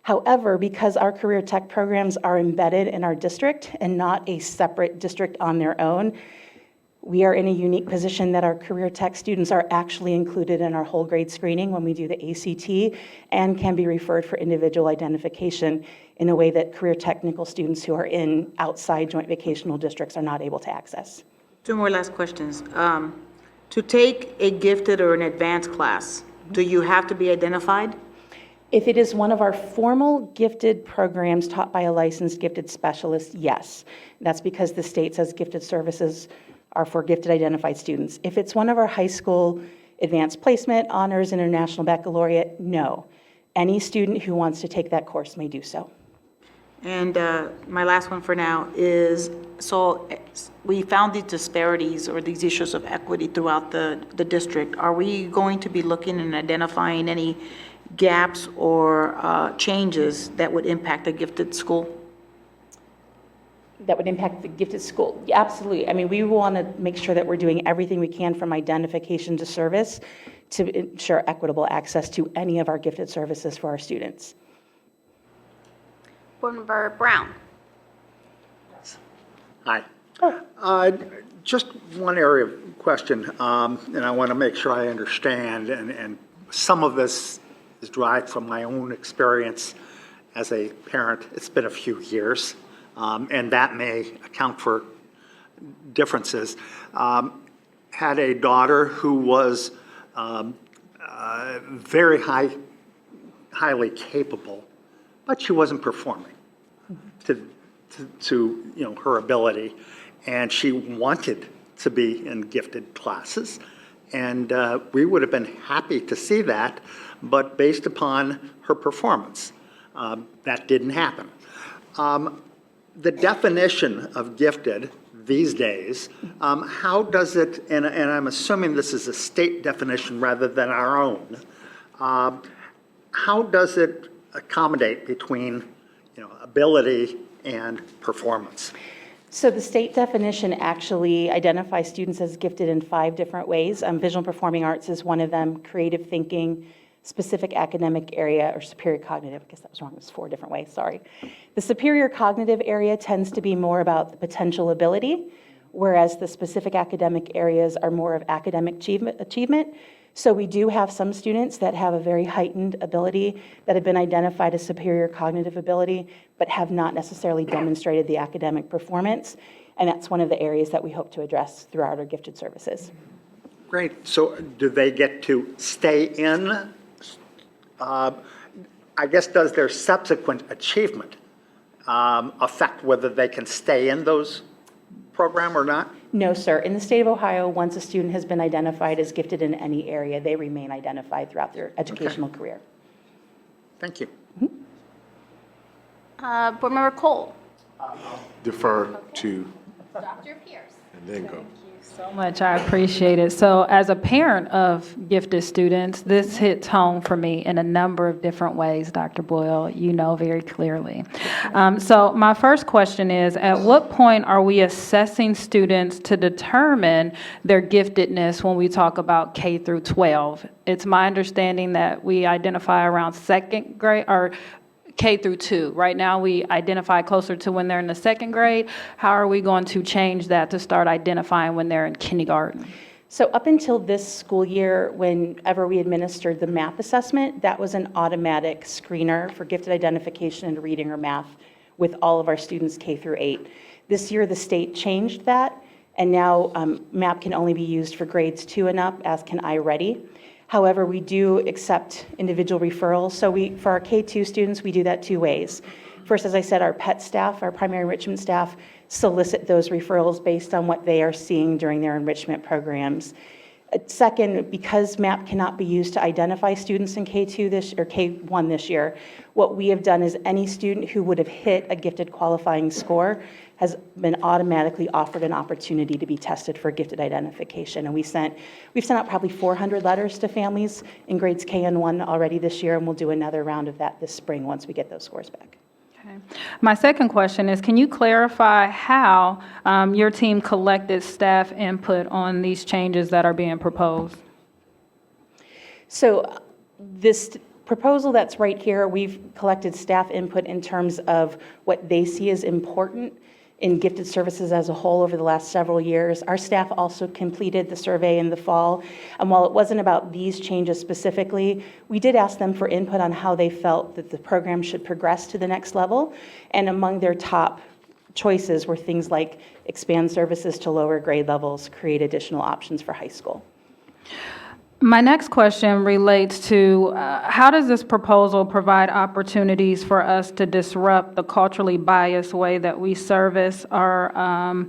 However, because our career tech programs are embedded in our district and not a separate district on their own, we are in a unique position that our career tech students are actually included in our whole grade screening when we do the ACT and can be referred for individual identification in a way that career technical students who are in outside joint vocational districts are not able to access. 2 more last questions. To take a gifted or an advanced class, do you have to be identified? If it is one of our formal gifted programs taught by a licensed gifted specialist, yes. That's because the state says gifted services are for gifted identified students. If it's one of our high school advanced placement, honors, international baccalaureate, no. Any student who wants to take that course may do so. And my last one for now is, so we found these disparities or these issues of equity throughout the district. Are we going to be looking and identifying any gaps or changes that would impact a gifted school? That would impact the gifted school? Yeah, absolutely. I mean, we want to make sure that we're doing everything we can from identification to service to ensure equitable access to any of our gifted services for our students. Board Member Brown. Hi. Just one area of question, and I want to make sure I understand, and some of this is derived from my own experience as a parent. It's been a few years, and that may account for differences. Had a daughter who was very highly capable, but she wasn't performing. to her ability, and she wanted to be in gifted classes. And we would have been happy to see that, but based upon her performance, that didn't happen. The definition of gifted these days, how does it, and I'm assuming this is a state definition rather than our own, how does it accommodate between ability and performance? So the state definition actually identifies students as gifted in 5 different ways. Visual and performing arts is one of them, creative thinking, specific academic area, or superior cognitive. I guess that was wrong, it was 4 different ways, sorry. The superior cognitive area tends to be more about the potential ability, whereas the specific academic areas are more of academic achievement. So we do have some students that have a very heightened ability that have been identified as superior cognitive ability, but have not necessarily demonstrated the academic performance. And that's one of the areas that we hope to address throughout our gifted services. Great. So do they get to stay in? I guess, does their subsequent achievement affect whether they can stay in those program or not? No, sir. In the state of Ohio, once a student has been identified as gifted in any area, they remain identified throughout their educational career. Thank you. Board Member Cole. Defer to, Dr. Pierce. and then go. So much, I appreciate it. So as a parent of gifted students, this hits home for me in a number of different ways, Dr. Boyle, you know very clearly. So my first question is, at what point are we assessing students to determine their giftedness when we talk about K through 12? It's my understanding that we identify around second grade, or K through 2. Right now, we identify closer to when they're in the second grade. How are we going to change that to start identifying when they're in kindergarten? So up until this school year, whenever we administered the math assessment, that was an automatic screener for gifted identification in reading or math with all of our students K through 8. This year, the state changed that, and now MAP can only be used for grades 2 and up, as can iReady. However, we do accept individual referrals. So for our K2 students, we do that 2 ways. First, as I said, our PET staff, our primary enrichment staff, solicit those referrals based on what they are seeing during their enrichment programs. Second, because MAP cannot be used to identify students in K2 or K1 this year, what we have done is any student who would have hit a gifted qualifying score has been automatically offered an opportunity to be tested for gifted identification. And we've sent out probably 400 letters to families in grades K and 1 already this year, and we'll do another round of that this spring once we get those scores back. Okay. My second question is, can you clarify how your team collected staff input on these changes that are being proposed? So this proposal that's right here, we've collected staff input in terms of what they see as important in gifted services as a whole over the last several years. Our staff also completed the survey in the fall, and while it wasn't about these changes specifically, we did ask them for input on how they felt that the program should progress to the next level, and among their top choices were things like expand services to lower grade levels, create additional options for high school. My next question relates to how does this proposal provide opportunities for us to disrupt the culturally biased way that we service our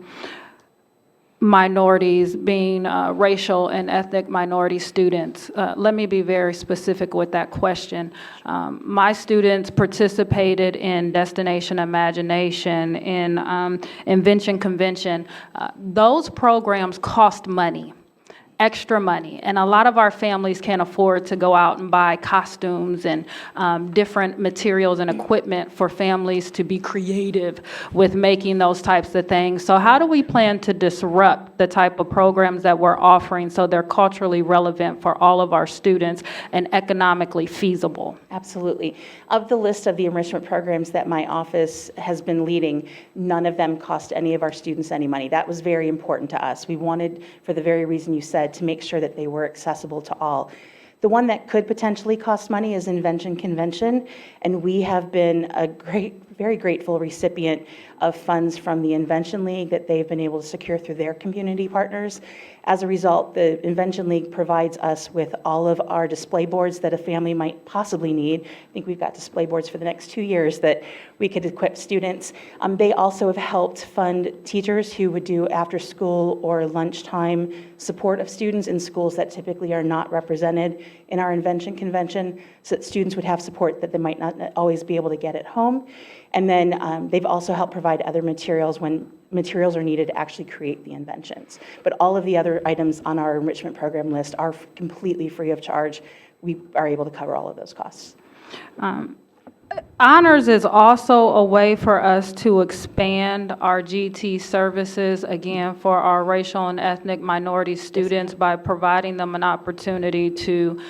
minorities, being racial and ethnic minority students? Let me be very specific with that question. My students participated in Destination Imagination, in Invention Convention. Those programs cost money. Extra money, and a lot of our families can't afford to go out and buy costumes and different materials and equipment for families to be creative with making those types of things. So how do we plan to disrupt the type of programs that we're offering so they're culturally relevant for all of our students and economically feasible? Absolutely. Of the list of the enrichment programs that my office has been leading, none of them cost any of our students any money. That was very important to us. We wanted, for the very reason you said, to make sure that they were accessible to all. The one that could potentially cost money is Invention Convention, and we have been a great very grateful recipient of funds from the Invention League that they've been able to secure through their community partners. As a result, the Invention League provides us with all of our display boards that a family might possibly need. I think we've got display boards for the next 2 years that we could equip students. They also have helped fund teachers who would do after-school or lunchtime support of students in schools that typically are not represented in our Invention Convention, so that students would have support that they might not always be able to get at home. And then they've also helped provide other materials when materials are needed to actually create the inventions. But all of the other items on our enrichment program list are completely free of charge. We are able to cover all of those costs. Honors is also a way for us to expand our GT services, again, for our racial and ethnic minority students by providing them an opportunity to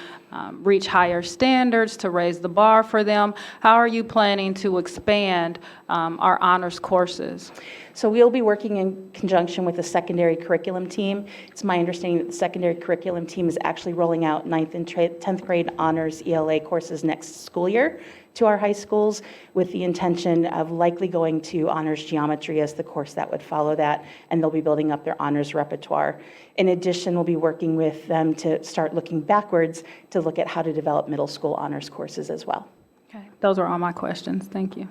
reach higher standards, to raise the bar for them. How are you planning to expand our honors courses? So we'll be working in conjunction with the secondary curriculum team. It's my understanding that the secondary curriculum team is actually rolling out 9th and 10th grade honors ELA courses next school year to our high schools, with the intention of likely going to honors geometry as the course that would follow that, and they'll be building up their honors repertoire. In addition, we'll be working with them to start looking backwards to look at how to develop middle school honors courses as well. Okay, those are all my questions. Thank you.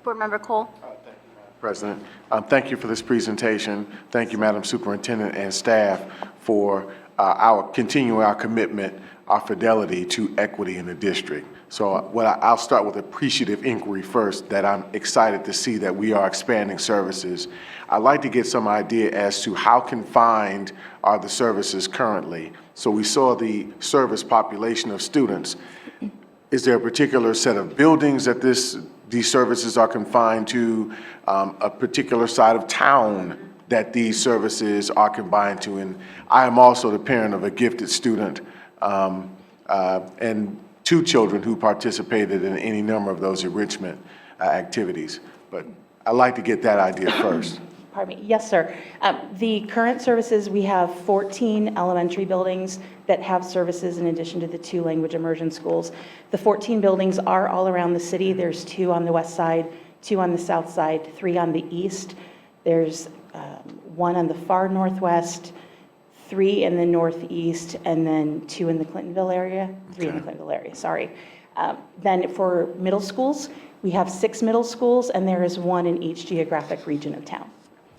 Board Member Cole. President, thank you for this presentation. Thank you, Madam Superintendent and staff, for continuing our commitment, our fidelity to equity in the district. So I'll start with appreciative inquiry first, that I'm excited to see that we are expanding services. I'd like to get some idea as to how confined are the services currently. So we saw the service population of students. Is there a particular set of buildings that these services are confined to, a particular side of town that these services are combined to? And I am also the parent of a gifted student and 2 children who participated in any number of those enrichment activities. But I'd like to get that idea first. Pardon me. Yes, sir. The current services, we have 14 elementary buildings that have services in addition to the 2 language immersion schools. The 14 buildings are all around the city. There's 2 on the west side, 2 on the south side, 3 on the east. There's 1 on the far northwest, 3 in the northeast, and then 2 in the Clintonville area, 3 in the Clintonville area, sorry. Then for middle schools, we have 6 middle schools, and there is 1 in each geographic region of town.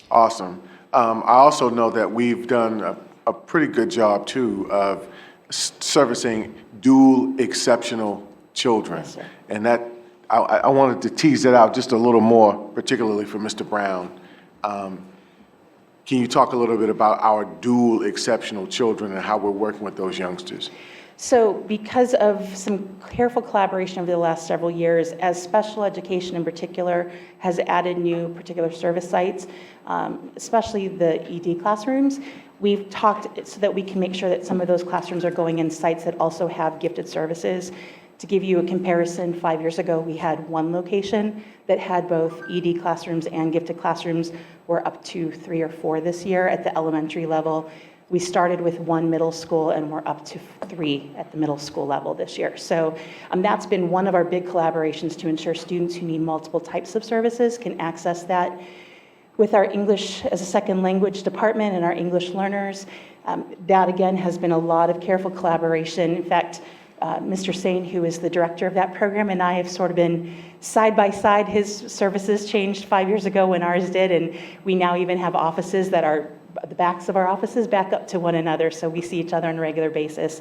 Awesome. I also know that we've done a pretty good job, too, of servicing dual exceptional children. Yes, sir. And that, I wanted to tease that out just a little more, particularly for Mr. Brown. Can you talk a little bit about our dual exceptional children and how we're working with those youngsters? So because of some careful collaboration over the last several years, as special education in particular has added new particular service sites, especially the ED classrooms, we've talked so that we can make sure that some of those classrooms are going in sites that also have gifted services. To give you a comparison, 5 years ago, we had 1 location that had both ED classrooms and gifted classrooms. We're up to 3 or 4 this year at the elementary level. We started with 1 middle school, and we're up to 3 at the middle school level this year. So that's been one of our big collaborations to ensure students who need multiple types of services can access that. With our English as a second language department and our English learners, that again has been a lot of careful collaboration. In fact, Mr. Sain, who is the director of that program, and I have sort of been side by side. His services changed 5 years ago when ours did, and we now even have offices that are the backs of our offices back up to one another, so we see each other on a regular basis.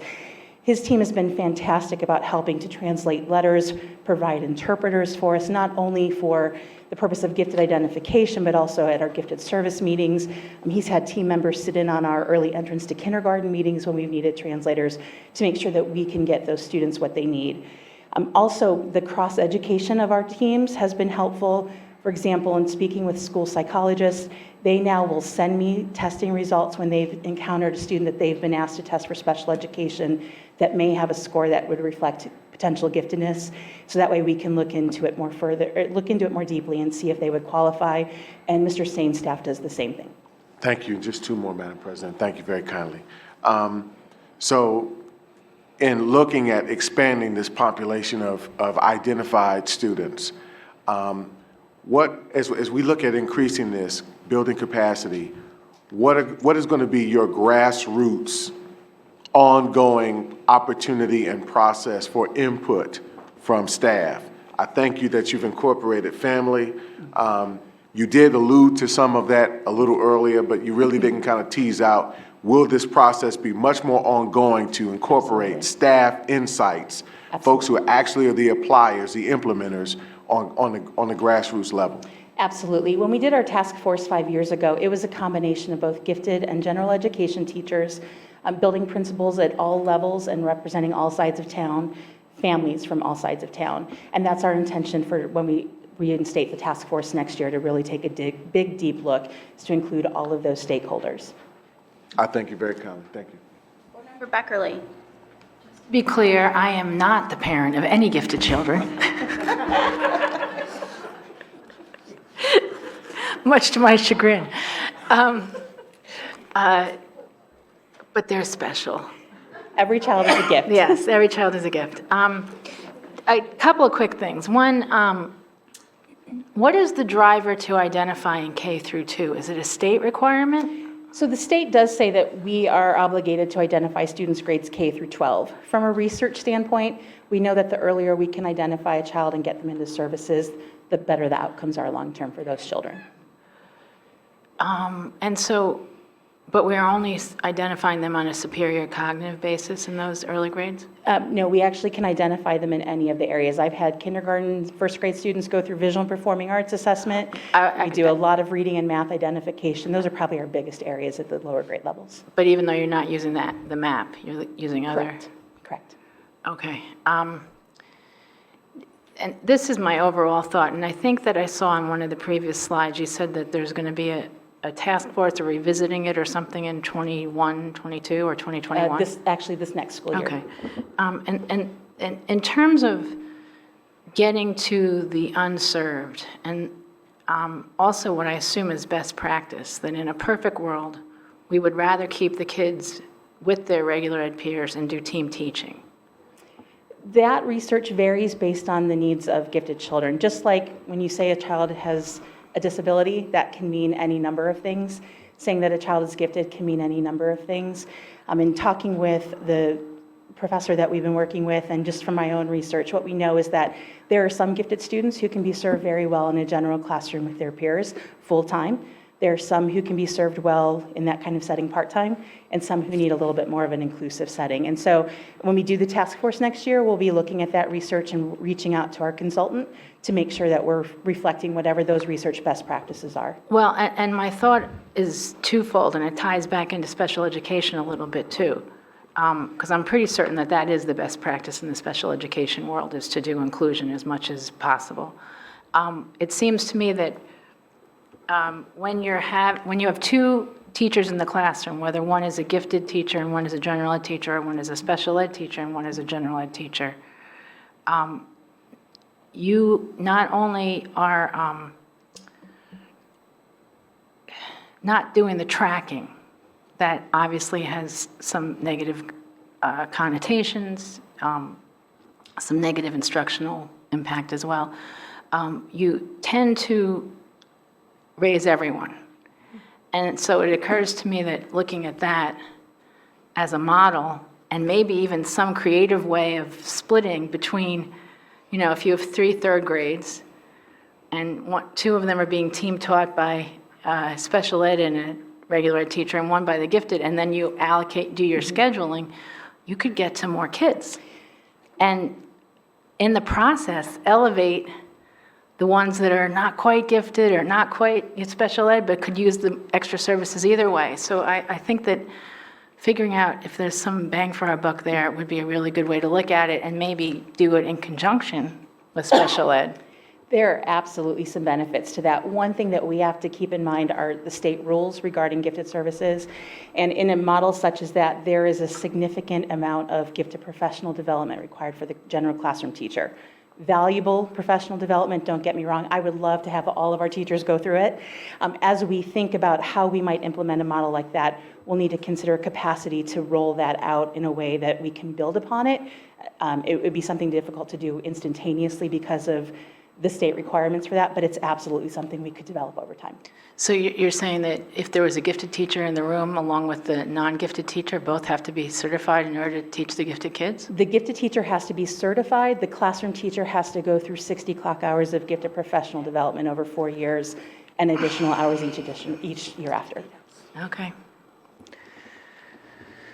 His team has been fantastic about helping to translate letters, provide interpreters for us, not only for the purpose of gifted identification, but also at our gifted service meetings. He's had team members sit in on our early entrance to kindergarten meetings when we've needed translators to make sure that we can get those students what they need. Also, the cross-education of our teams has been helpful. For example, in speaking with school psychologists, they now will send me testing results when they've encountered a student that they've been asked to test for special education that may have a score that would reflect potential giftedness. So that way we can look into it more deeply and see if they would qualify. And Mr. Sain's staff does the same thing. Thank you. Just 2 more, Madam President. Thank you very kindly. So in looking at expanding this population of identified students, As we look at increasing this, building capacity, what is going to be your grassroots ongoing opportunity and process for input from staff? I thank you that you've incorporated family. You did allude to some of that a little earlier, but you really didn't kind of tease out, will this process be much more ongoing to incorporate staff insights, folks who actually are the appliers, the implementers on the grassroots level? Absolutely. When we did our task force 5 years ago, it was a combination of both gifted and general education teachers, building principals at all levels and representing all sides of town, families from all sides of town. And that's our intention for when we reinstate the task force next year, to really take a big, deep look, is to include all of those stakeholders. I thank you very kindly. Thank you. Board Member Beckerly. To be clear, I am not the parent of any gifted children. Much to my chagrin. But they're special. Every child is a gift. Yes, every child is a gift. A couple of quick things. One, what is the driver to identifying K through 2? Is it a state requirement? So the state does say that we are obligated to identify students' grades K through 12. From a research standpoint, we know that the earlier we can identify a child and get them into services, the better the outcomes are long-term for those children. But we're only identifying them on a superior cognitive basis in those early grades? No, we actually can identify them in any of the areas. I've had kindergarten, first grade students go through visual and performing arts assessment. We do a lot of reading and math identification. Those are probably our biggest areas at the lower grade levels. But even though you're not using the map, you're using other? Correct. Okay. And this is my overall thought, and I think that I saw on one of the previous slides, you said that there's going to be a task force or revisiting it or something in 21, 22, or 2021? This next school year. Okay. And in terms of getting to the unserved, and also what I assume is best practice, that in a perfect world, we would rather keep the kids with their regular ed peers and do team teaching. That research varies based on the needs of gifted children. Just like when you say a child has a disability, that can mean any number of things. Saying that a child is gifted can mean any number of things. In talking with the professor that we've been working with, and just from my own research, what we know is that there are some gifted students who can be served very well in a general classroom with their peers full-time. There are some who can be served well in that kind of setting part-time, and some who need a little bit more of an inclusive setting. And so when we do the task force next year, we'll be looking at that research and reaching out to our consultant to make sure that we're reflecting whatever those research best practices are. Well, and my thought is twofold, and it ties back into special education a little bit too, because I'm pretty certain that that is the best practice in the special education world, is to do inclusion as much as possible. It seems to me that when you have two teachers in the classroom, whether one is a gifted teacher and one is a general ed teacher, or one is a special ed teacher and one is a general ed teacher, you not only are not doing the tracking, that obviously has some negative connotations, some negative instructional impact as well. You tend to raise everyone. And so it occurs to me that looking at that as a model, and maybe even some creative way of splitting between, if you have 3 third grades, and 2 of them are being team taught by special ed and a regular ed teacher, and 1 by the gifted, and then you do your scheduling, you could get to more kids. And in the process, elevate the ones that are not quite gifted or not quite special ed, but could use the extra services either way. So I think that figuring out if there's some bang for our buck there would be a really good way to look at it, and maybe do it in conjunction with special ed. There are absolutely some benefits to that. One thing that we have to keep in mind are the state rules regarding gifted services. And in a model such as that, there is a significant amount of gifted professional development required for the general classroom teacher. Valuable professional development, don't get me wrong. I would love to have all of our teachers go through it. As we think about how we might implement a model like that, we'll need to consider capacity to roll that out in a way that we can build upon it. It would be something difficult to do instantaneously because of the state requirements for that, but it's absolutely something we could develop over time. So you're saying that if there was a gifted teacher in the room along with the non-gifted teacher, both have to be certified in order to teach the gifted kids? The gifted teacher has to be certified. The classroom teacher has to go through 60 clock hours of gifted professional development over 4 years and additional hours each year after. Okay.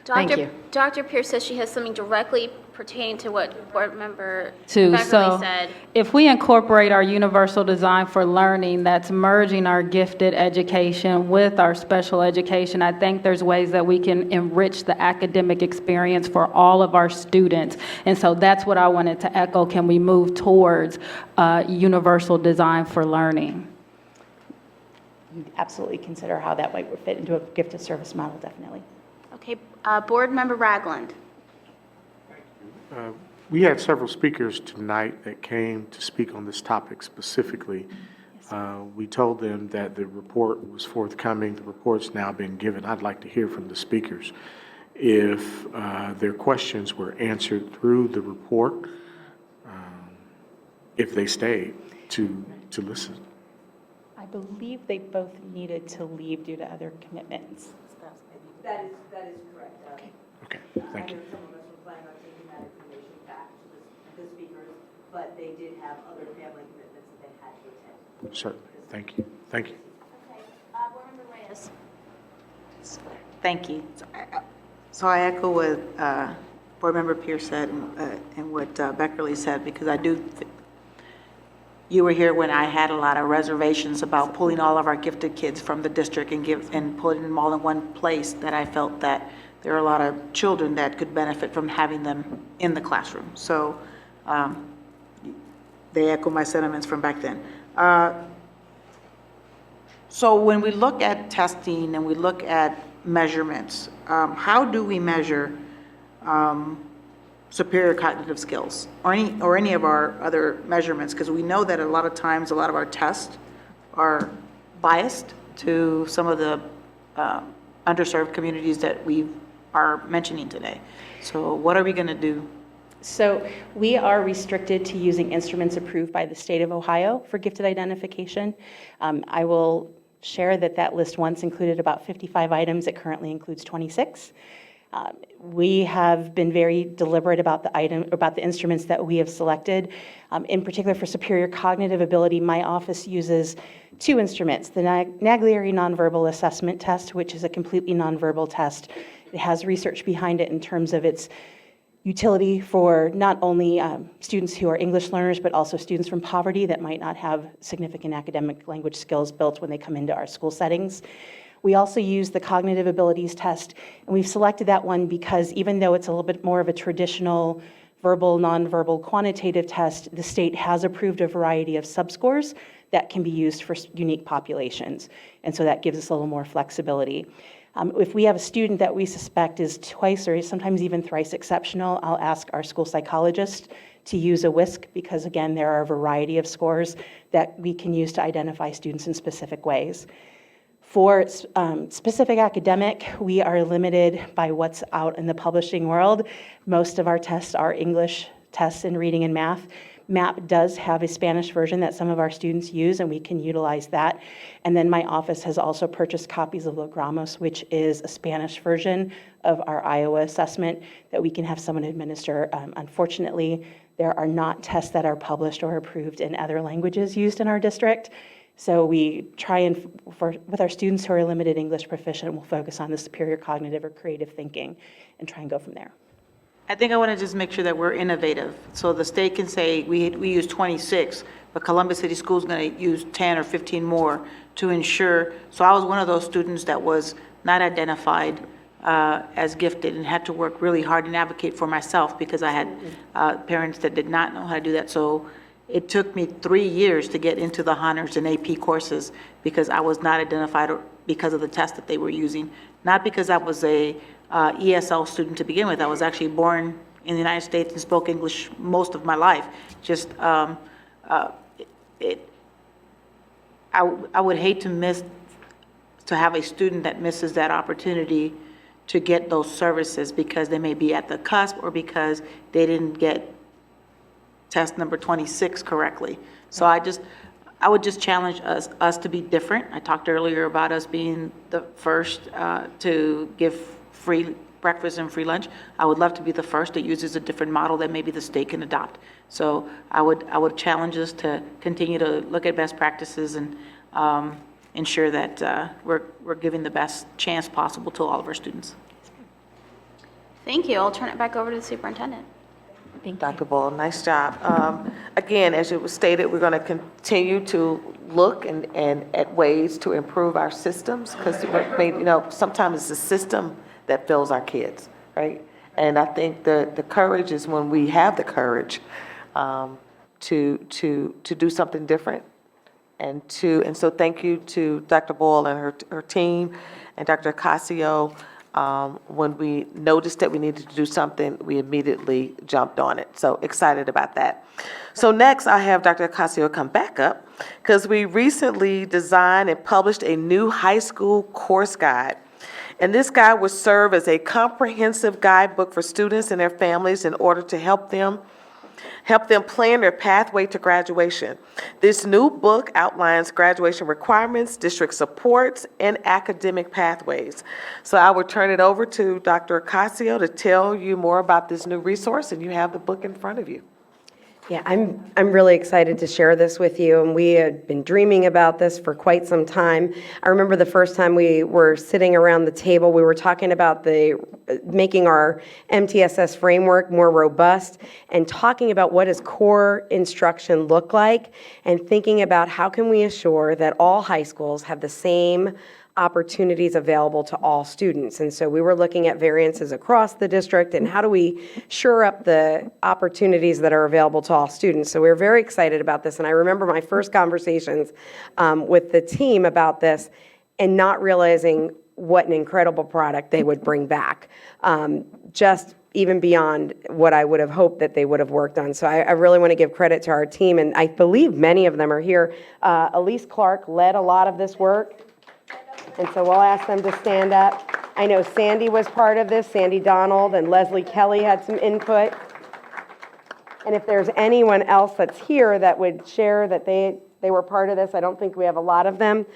Thank you. Dr. Pierce says she has something directly pertaining to what Board Member Too. Beckerly So said. if we incorporate our universal design for learning that's merging our gifted education with our special education, I think there's ways that we can enrich the academic experience for all of our students. And so that's what I wanted to echo. Can we move towards universal design for learning? Absolutely consider how that might fit into a gifted service model, definitely. Okay, Board Member Ragland. We had several speakers tonight that came to speak on this topic specifically. We told them that the report was forthcoming. The report's now been given. I'd like to hear from the speakers if their questions were answered through the report, if they stayed to listen. I believe they both needed to leave due to other commitments. That is correct. Okay, thank you. Some of us were planning on taking that information back to the speakers, but they did have other family commitments that they had to attend. Certainly. Thank you. Thank you. Okay, Board Member Reyes. Thank you. So I echo what Board Member Pierce said and what Beckerly said, because I do, you were here when I had a lot of reservations about pulling all of our gifted kids from the district and putting them all in one place, that I felt that there are a lot of children that could benefit from having them in the classroom. So they echo my sentiments from back then. So when we look at testing and we look at measurements, how do we measure superior cognitive skills or any of our other measurements? Because we know that a lot of times, a lot of our tests are biased to some of the underserved communities that we are mentioning today. So what are we going to do? So we are restricted to using instruments approved by the state of Ohio for gifted identification. I will share that list once included about 55 items. It currently includes 26. We have been very deliberate about the instruments that we have selected. In particular, for superior cognitive ability, my office uses 2 instruments: the Naglieri Nonverbal Assessment Test, which is a completely nonverbal test. It has research behind it in terms of its utility for not only students who are English learners, but also students from poverty that might not have significant academic language skills built when they come into our school settings. We also use the cognitive abilities test, and we've selected that one because even though it's a little bit more of a traditional verbal, nonverbal, quantitative test, the state has approved a variety of subscores that can be used for unique populations. And so that gives us a little more flexibility. If we have a student that we suspect is twice or sometimes even thrice exceptional, I'll ask our school psychologist to use a WISC, because again, there are a variety of scores that we can use to identify students in specific ways. For specific academic, we are limited by what's out in the publishing world. Most of our tests are English tests in reading and math. MAP does have a Spanish version that some of our students use, and we can utilize that. And then my office has also purchased copies of Logramos, which is a Spanish version of our Iowa assessment that we can have someone administer. Unfortunately, there are not tests that are published or approved in other languages used in our district. So we try and, with our students who are limited English proficient, we'll focus on the superior cognitive or creative thinking and try and go from there. I think I want to just make sure that we're innovative. So the state can say, we use 26, but Columbus City Schools is going to use 10 or 15 more to ensure. So I was one of those students that was not identified as gifted and had to work really hard and advocate for myself because I had parents that did not know how to do that. So it took me 3 years to get into the honors and AP courses because I was not identified because of the test that they were using, not because I was a ESL student to begin with. I was actually born in the United States and spoke English most of my life. Just, I would hate to have a student that misses that opportunity to get those services because they may be at the cusp or because they didn't get test number 26 correctly. So I would just challenge us to be different. I talked earlier about us being the first to give free breakfast and free lunch. I would love to be the first that uses a different model that maybe the state can adopt. So I would challenge us to continue to look at best practices and ensure that we're giving the best chance possible to all of our students. Thank you. I'll turn it back over to the superintendent. Dr. Bull, nice job. Again, as it was stated, we're going to continue to look and at ways to improve our systems, because sometimes it's the system that fails our kids, right? And I think the courage is when we have the courage to do something different, and so thank you to Dr. Boyle and her team, and Dr. Ocasio. When we noticed that we needed to do something, we immediately jumped on it. So excited about that. So next, I have Dr. Ocasio come back up, because we recently designed and published a new high school course guide. And this guide will serve as a comprehensive guidebook for students and their families in order to help them plan their pathway to graduation. This new book outlines graduation requirements, district supports, and academic pathways. So I will turn it over to Dr. Ocasio to tell you more about this new resource, and you have the book in front of you. Yeah, I'm really excited to share this with you, and we had been dreaming about this for quite some time. I remember the first time we were sitting around the table, we were talking about making our MTSS framework more robust and talking about what does core instruction look like, and thinking about how can we assure that all high schools have the same opportunities available to all students. And so we were looking at variances across the district and how do we shore up the opportunities that are available to all students. So we were very excited about this. And I remember my first conversations with the team about this and not realizing what an incredible product they would bring back, just even beyond what I would have hoped that they would have worked on. So I really want to give credit to our team, and I believe many of them are here. Elise Clark led a lot of this work. And so we'll ask them to stand up. I know Sandy was part of this, Sandy Donald, and Leslie Kelly had some input. And if there's anyone else that's here that would share that they were part of this, I don't think we have a lot of them.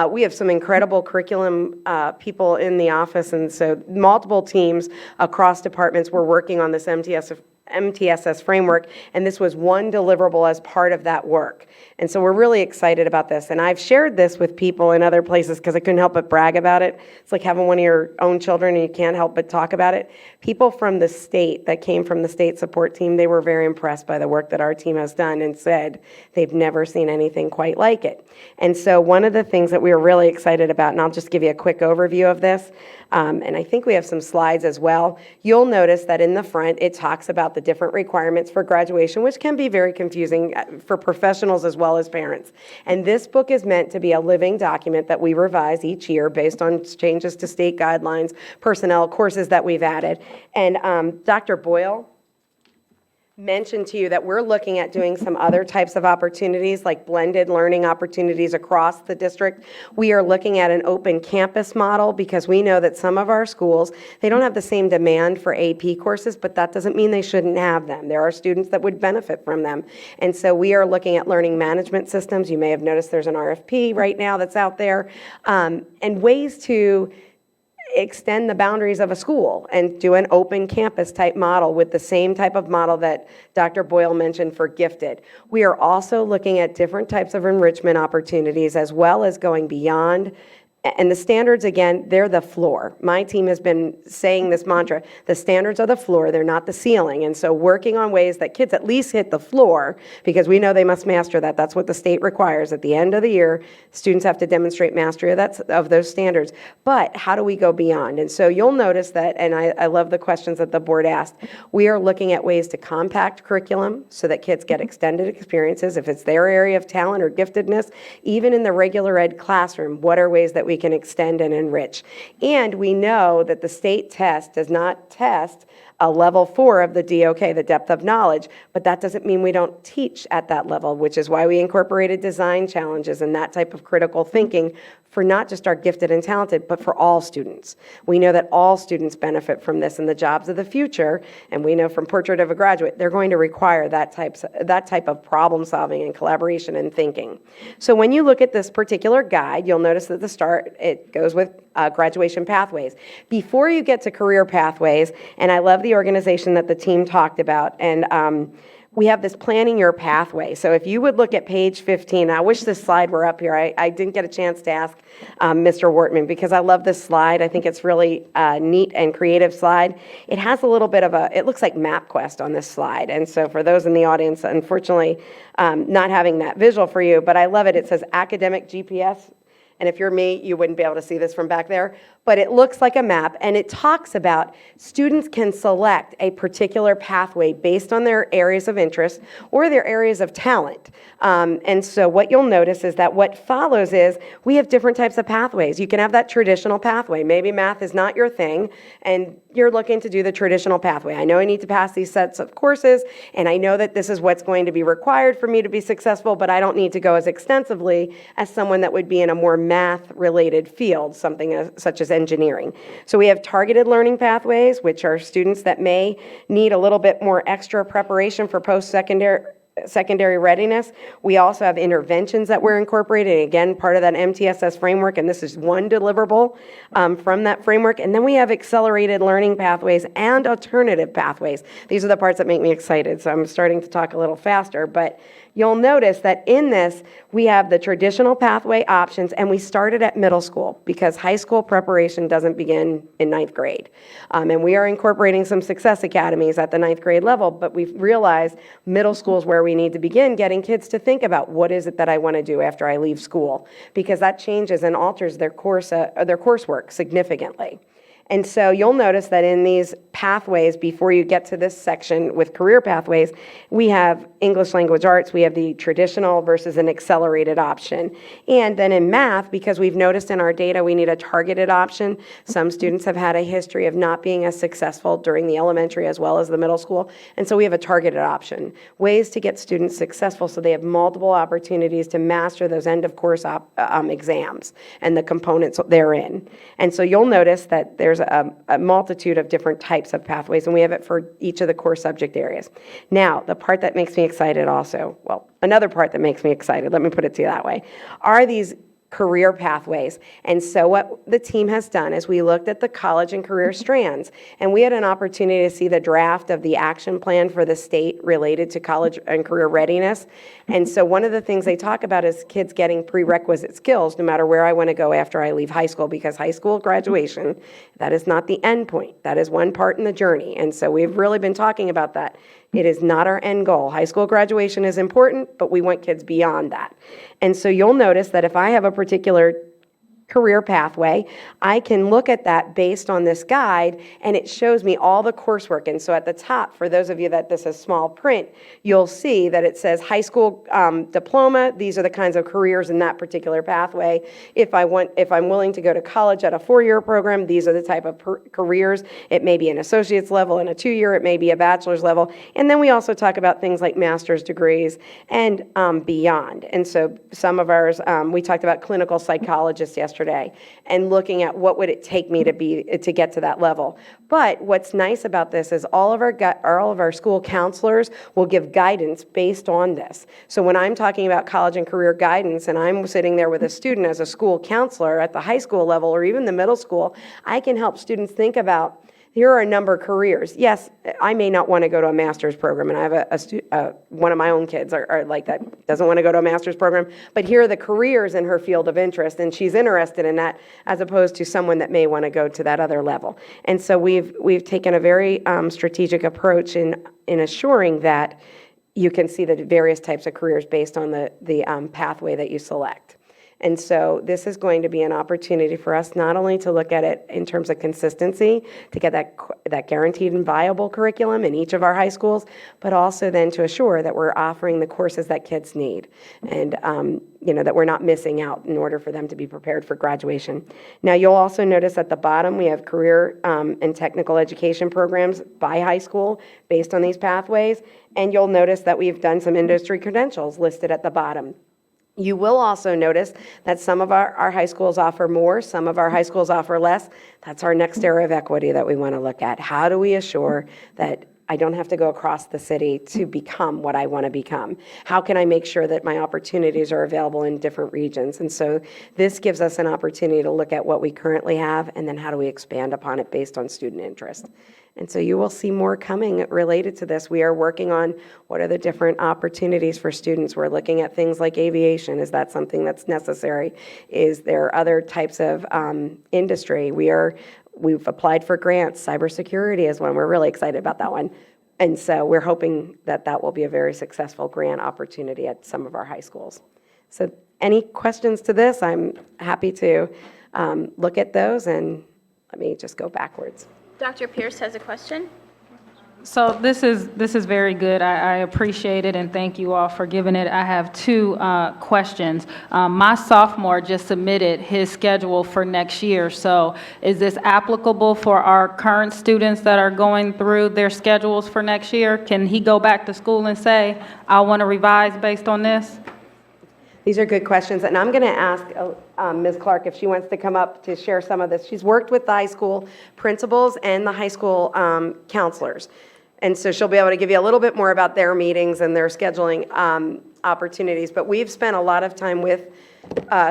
We have some incredible curriculum people in the office, and so multiple teams across departments were working on this MTSS framework, and this was one deliverable as part of that work. And so we're really excited about this. And I've shared this with people in other places because I couldn't help but brag about it. It's like having one of your own children and you can't help but talk about it. People from the state that came from the state support team, they were very impressed by the work that our team has done and said they've never seen anything quite like it. And so one of the things that we were really excited about, and I'll just give you a quick overview of this, and I think we have some slides as well. You'll notice that in the front, it talks about the different requirements for graduation, which can be very confusing for professionals as well as parents. And this book is meant to be a living document that we revise each year based on changes to state guidelines, personnel, courses that we've added. And Dr. Boyle mentioned to you that we're looking at doing some other types of opportunities, like blended learning opportunities across the district. We are looking at an open campus model because we know that some of our schools, they don't have the same demand for AP courses, but that doesn't mean they shouldn't have them. There are students that would benefit from them. And so we are looking at learning management systems. You may have noticed there's an RFP right now that's out there, and ways to extend the boundaries of a school and do an open campus type model with the same type of model that Dr. Boyle mentioned for gifted. We are also looking at different types of enrichment opportunities as well as going beyond. And the standards, again, they're the floor. My team has been saying this mantra, the standards are the floor, they're not the ceiling. And so working on ways that kids at least hit the floor, because we know they must master that. That's what the state requires. At the end of the year, students have to demonstrate mastery of those standards. But how do we go beyond? And so you'll notice that, and I love the questions that the board asked, we are looking at ways to compact curriculum so that kids get extended experiences. If it's their area of talent or giftedness, even in the regular ed classroom, what are ways that we can extend and enrich? And we know that the state test does not test a level 4 of the DOK, the depth of knowledge, but that doesn't mean we don't teach at that level, which is why we incorporated design challenges and that type of critical thinking for not just our gifted and talented, but for all students. We know that all students benefit from this in the jobs of the future, and we know from Portrait of a Graduate, they're going to require that type of problem solving and collaboration and thinking. So when you look at this particular guide, you'll notice at the start, it goes with graduation pathways. Before you get to career pathways, and I love the organization that the team talked about, and we have this planning your pathway. So if you would look at page 15, I wish this slide were up here. I didn't get a chance to ask Mr. Wortman because I love this slide. I think it's really neat and creative slide. It has a little bit of it looks like MapQuest on this slide. And so for those in the audience, unfortunately, not having that visual for you, but I love it. It says academic GPS. And if you're me, you wouldn't be able to see this from back there. But it looks like a map, and it talks about students can select a particular pathway based on their areas of interest or their areas of talent. And so what you'll notice is that what follows is we have different types of pathways. You can have that traditional pathway. Maybe math is not your thing, and you're looking to do the traditional pathway. I know I need to pass these sets of courses, and I know that this is what's going to be required for me to be successful, but I don't need to go as extensively as someone that would be in a more math-related field, something such as engineering. So we have targeted learning pathways, which are students that may need a little bit more extra preparation for post-secondary readiness. We also have interventions that we're incorporating, again, part of that MTSS framework, and this is one deliverable from that framework. And then we have accelerated learning pathways and alternative pathways. These are the parts that make me excited, so I'm starting to talk a little faster, but you'll notice that in this, we have the traditional pathway options, and we started at middle school because high school preparation doesn't begin in ninth grade. And we are incorporating some success academies at the ninth grade level, but we've realized middle school is where we need to begin getting kids to think about what is it that I want to do after I leave school, because that changes and alters their coursework significantly. And so you'll notice that in these pathways, before you get to this section with career pathways, we have English language arts, we have the traditional versus an accelerated option. And then in math, because we've noticed in our data we need a targeted option, some students have had a history of not being as successful during the elementary as well as the middle school. And so we have a targeted option, ways to get students successful so they have multiple opportunities to master those end of course exams and the components therein. And so you'll notice that there's a multitude of different types of pathways, and we have it for each of the core subject areas. Now, the part that makes me excited also, well, another part that makes me excited, let me put it to you that way, are these career pathways. And so what the team has done is we looked at the college and career strands, and we had an opportunity to see the draft of the action plan for the state related to college and career readiness. And so one of the things they talk about is kids getting prerequisite skills no matter where I want to go after I leave high school, because high school graduation, that is not the end point. That is one part in the journey. And so we've really been talking about that. It is not our end goal. High school graduation is important, but we want kids beyond that. And so you'll notice that if I have a particular career pathway, I can look at that based on this guide, and it shows me all the coursework. And so at the top, for those of you that this is small print, you'll see that it says high school diploma. These are the kinds of careers in that particular pathway. If I'm willing to go to college at a 4-year program, these are the type of careers. It may be an associate's level, and a 2-year, it may be a bachelor's level. And then we also talk about things like master's degrees and beyond. And so some of ours, we talked about clinical psychologists yesterday, and looking at what would it take me to get to that level. But what's nice about this is all of our school counselors will give guidance based on this. So when I'm talking about college and career guidance, and I'm sitting there with a student as a school counselor at the high school level or even the middle school, I can help students think about, here are a number of careers. Yes, I may not want to go to a master's program, and I have one of my own kids are like that, doesn't want to go to a master's program, but here are the careers in her field of interest, and she's interested in that, as opposed to someone that may want to go to that other level. And so we've taken a very strategic approach in assuring that you can see the various types of careers based on the pathway that you select. And so this is going to be an opportunity for us not only to look at it in terms of consistency, to get that guaranteed and viable curriculum in each of our high schools, but also then to assure that we're offering the courses that kids need, and that we're not missing out in order for them to be prepared for graduation. Now, you'll also notice at the bottom we have career and technical education programs by high school based on these pathways, and you'll notice that we've done some industry credentials listed at the bottom. You will also notice that some of our high schools offer more, some of our high schools offer less. That's our next area of equity that we want to look at. How do we assure that I don't have to go across the city to become what I want to become? How can I make sure that my opportunities are available in different regions? And so this gives us an opportunity to look at what we currently have, and then how do we expand upon it based on student interest. And so you will see more coming related to this. We are working on what are the different opportunities for students. We're looking at things like aviation. Is that something that's necessary? Is there other types of industry? We've applied for grants. Cybersecurity is one. We're really excited about that one. And so we're hoping that that will be a very successful grant opportunity at some of our high schools. So any questions to this? I'm happy to look at those, and let me just go backwards. Dr. Pierce has a question. So this is very good. I appreciate it, and thank you all for giving it. I have two questions. My sophomore just submitted his schedule for next year. So is this applicable for our current students that are going through their schedules for next year? Can he go back to school and say, I want to revise based on this? These are good questions, and I'm going to ask Ms. Clark if she wants to come up to share some of this. She's worked with the high school principals and the high school counselors, and so she'll be able to give you a little bit more about their meetings and their scheduling opportunities. But we've spent a lot of time with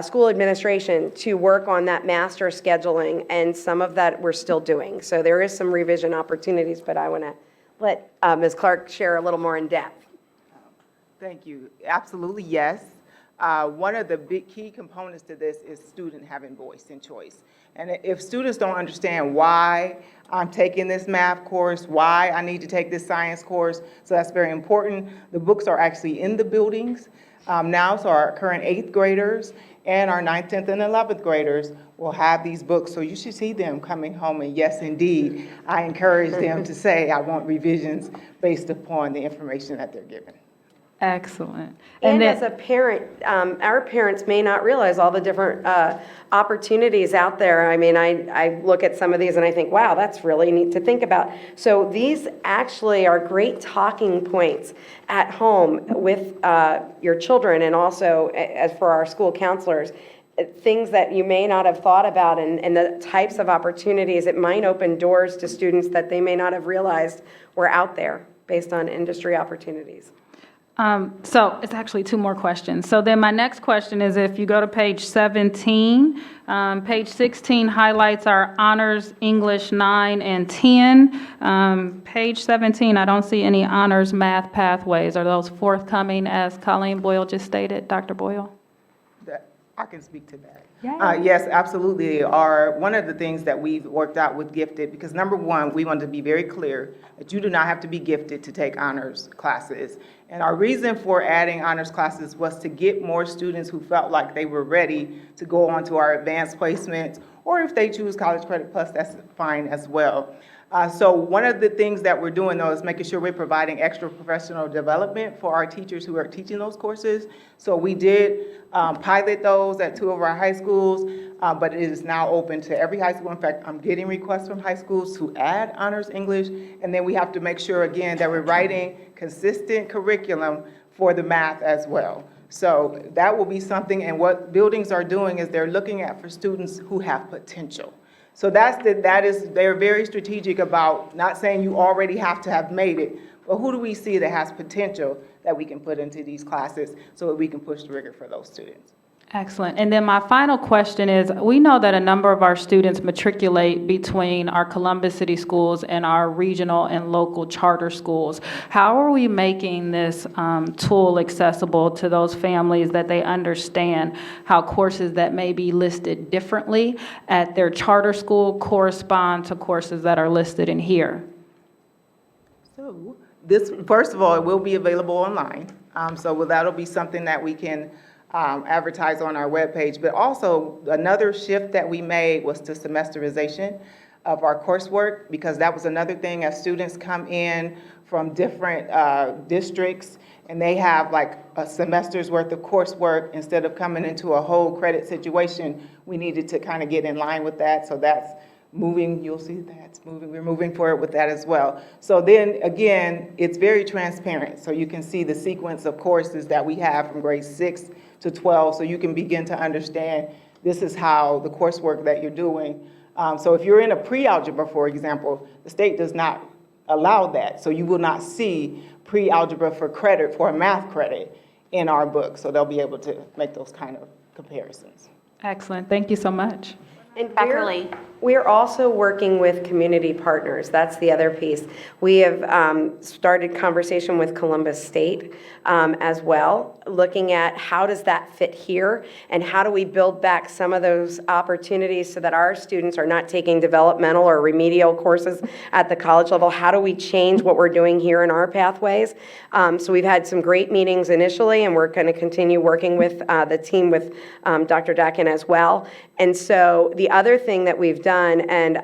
school administration to work on that master scheduling, and some of that we're still doing. So there is some revision opportunities, but I want to let Ms. Clark share a little more in depth. Thank you. Absolutely, yes. One of the big key components to this is student having voice and choice. And if students don't understand why I'm taking this math course, why I need to take this science course, so that's very important. The books are actually in the buildings now, so our current 8th graders and our 9th, 10th, and 11th graders will have these books, so you should see them coming home. And yes, indeed, I encourage them to say, I want revisions based upon the information that they're given. Excellent. And as a parent, our parents may not realize all the different opportunities out there. I mean, I look at some of these and I think, wow, that's really neat to think about. So these actually are great talking points at home with your children, and also as for our school counselors, things that you may not have thought about, and the types of opportunities. It might open doors to students that they may not have realized were out there based on industry opportunities. So it's actually two more questions. So then my next question is, if you go to page 17, page 16 highlights our honors English 9 and 10. Page 17, I don't see any honors math pathways. Are those forthcoming, as Colleen Boyle just stated, Dr. Boyle? I can speak to that. Yes, absolutely. One of the things that we've worked out with Gifted, because number one, we want to be very clear that you do not have to be gifted to take honors classes. And our reason for adding honors classes was to get more students who felt like they were ready to go on to our advanced placements, or if they choose College Credit Plus, that's fine as well. So one of the things that we're doing, though, is making sure we're providing extra professional development for our teachers who are teaching those courses. So we did pilot those at 2 of our high schools, but it is now open to every high school. In fact, I'm getting requests from high schools to add honors English, and then we have to make sure, again, that we're writing consistent curriculum for the math as well. So that will be something, and what buildings are doing is they're looking at for students who have potential. So they're very strategic about not saying you already have to have made it, but who do we see that has potential that we can put into these classes so that we can push the rigor for those students. Excellent. And then my final question is, we know that a number of our students matriculate between our Columbus City schools and our regional and local charter schools. How are we making this tool accessible to those families, that they understand how courses that may be listed differently at their charter school correspond to courses that are listed in here? So this, first of all, it will be available online. So that'll be something that we can advertise on our webpage. But also, another shift that we made was to semesterization of our coursework, because that was another thing. As students come in from different districts and they have like a semester's worth of coursework, instead of coming into a whole credit situation, we needed to kind of get in line with that. So that's moving, you'll see that's moving, we're moving forward with that as well. So then, again, it's very transparent, so you can see the sequence of courses that we have from grade 6 to 12, so you can begin to understand this is how the coursework that you're doing. So if you're in a pre-algebra, for example, the state does not allow that, so you will not see pre-algebra for credit, for a math credit in our book, so they'll be able to make those kind of comparisons. Excellent. Thank you so much. And we're also working with community partners. That's the other piece. We have started conversation with Columbus State as well, looking at how does that fit here and how do we build back some of those opportunities so that our students are not taking developmental or remedial courses at the college level. How do we change what we're doing here in our pathways? So we've had some great meetings initially, and we're going to continue working with the team with Dr. Dakin as well. And so the other thing that we've done, and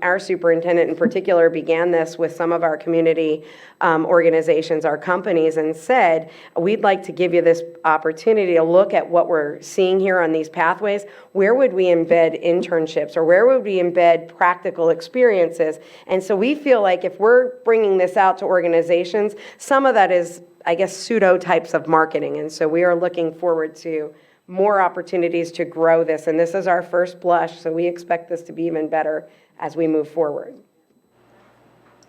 our superintendent in particular began this with some of our community organizations, our companies, and said, we'd like to give you this opportunity to look at what we're seeing here on these pathways. Where would we embed internships, or where would we embed practical experiences? And so we feel like if we're bringing this out to organizations, some of that is, I guess, pseudo types of marketing. And so we are looking forward to more opportunities to grow this. And this is our first blush, so we expect this to be even better as we move forward.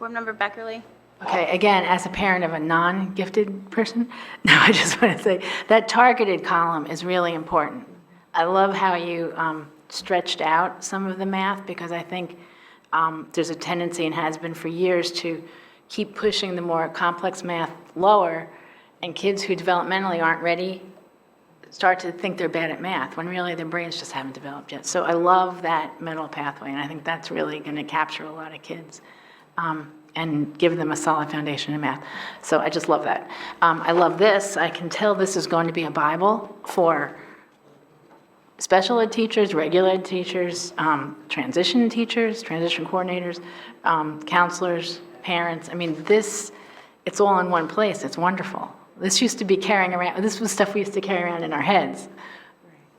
Board Member Beckerly. Okay, again, as a parent of a non-gifted person, no, I just want to say that targeted column is really important. I love how you stretched out some of the math, because I think there's a tendency, and has been for years, to keep pushing the more complex math lower, and kids who developmentally aren't ready start to think they're bad at math, when really their brains just haven't developed yet. So I love that middle pathway, and I think that's really going to capture a lot of kids and give them a solid foundation in math. So I just love that. I love this. I can tell this is going to be a Bible for special ed teachers, regular ed teachers, transition teachers, transition coordinators, counselors, parents. I mean, it's all in one place. It's wonderful. This used to be carrying around, this was stuff we used to carry around in our heads.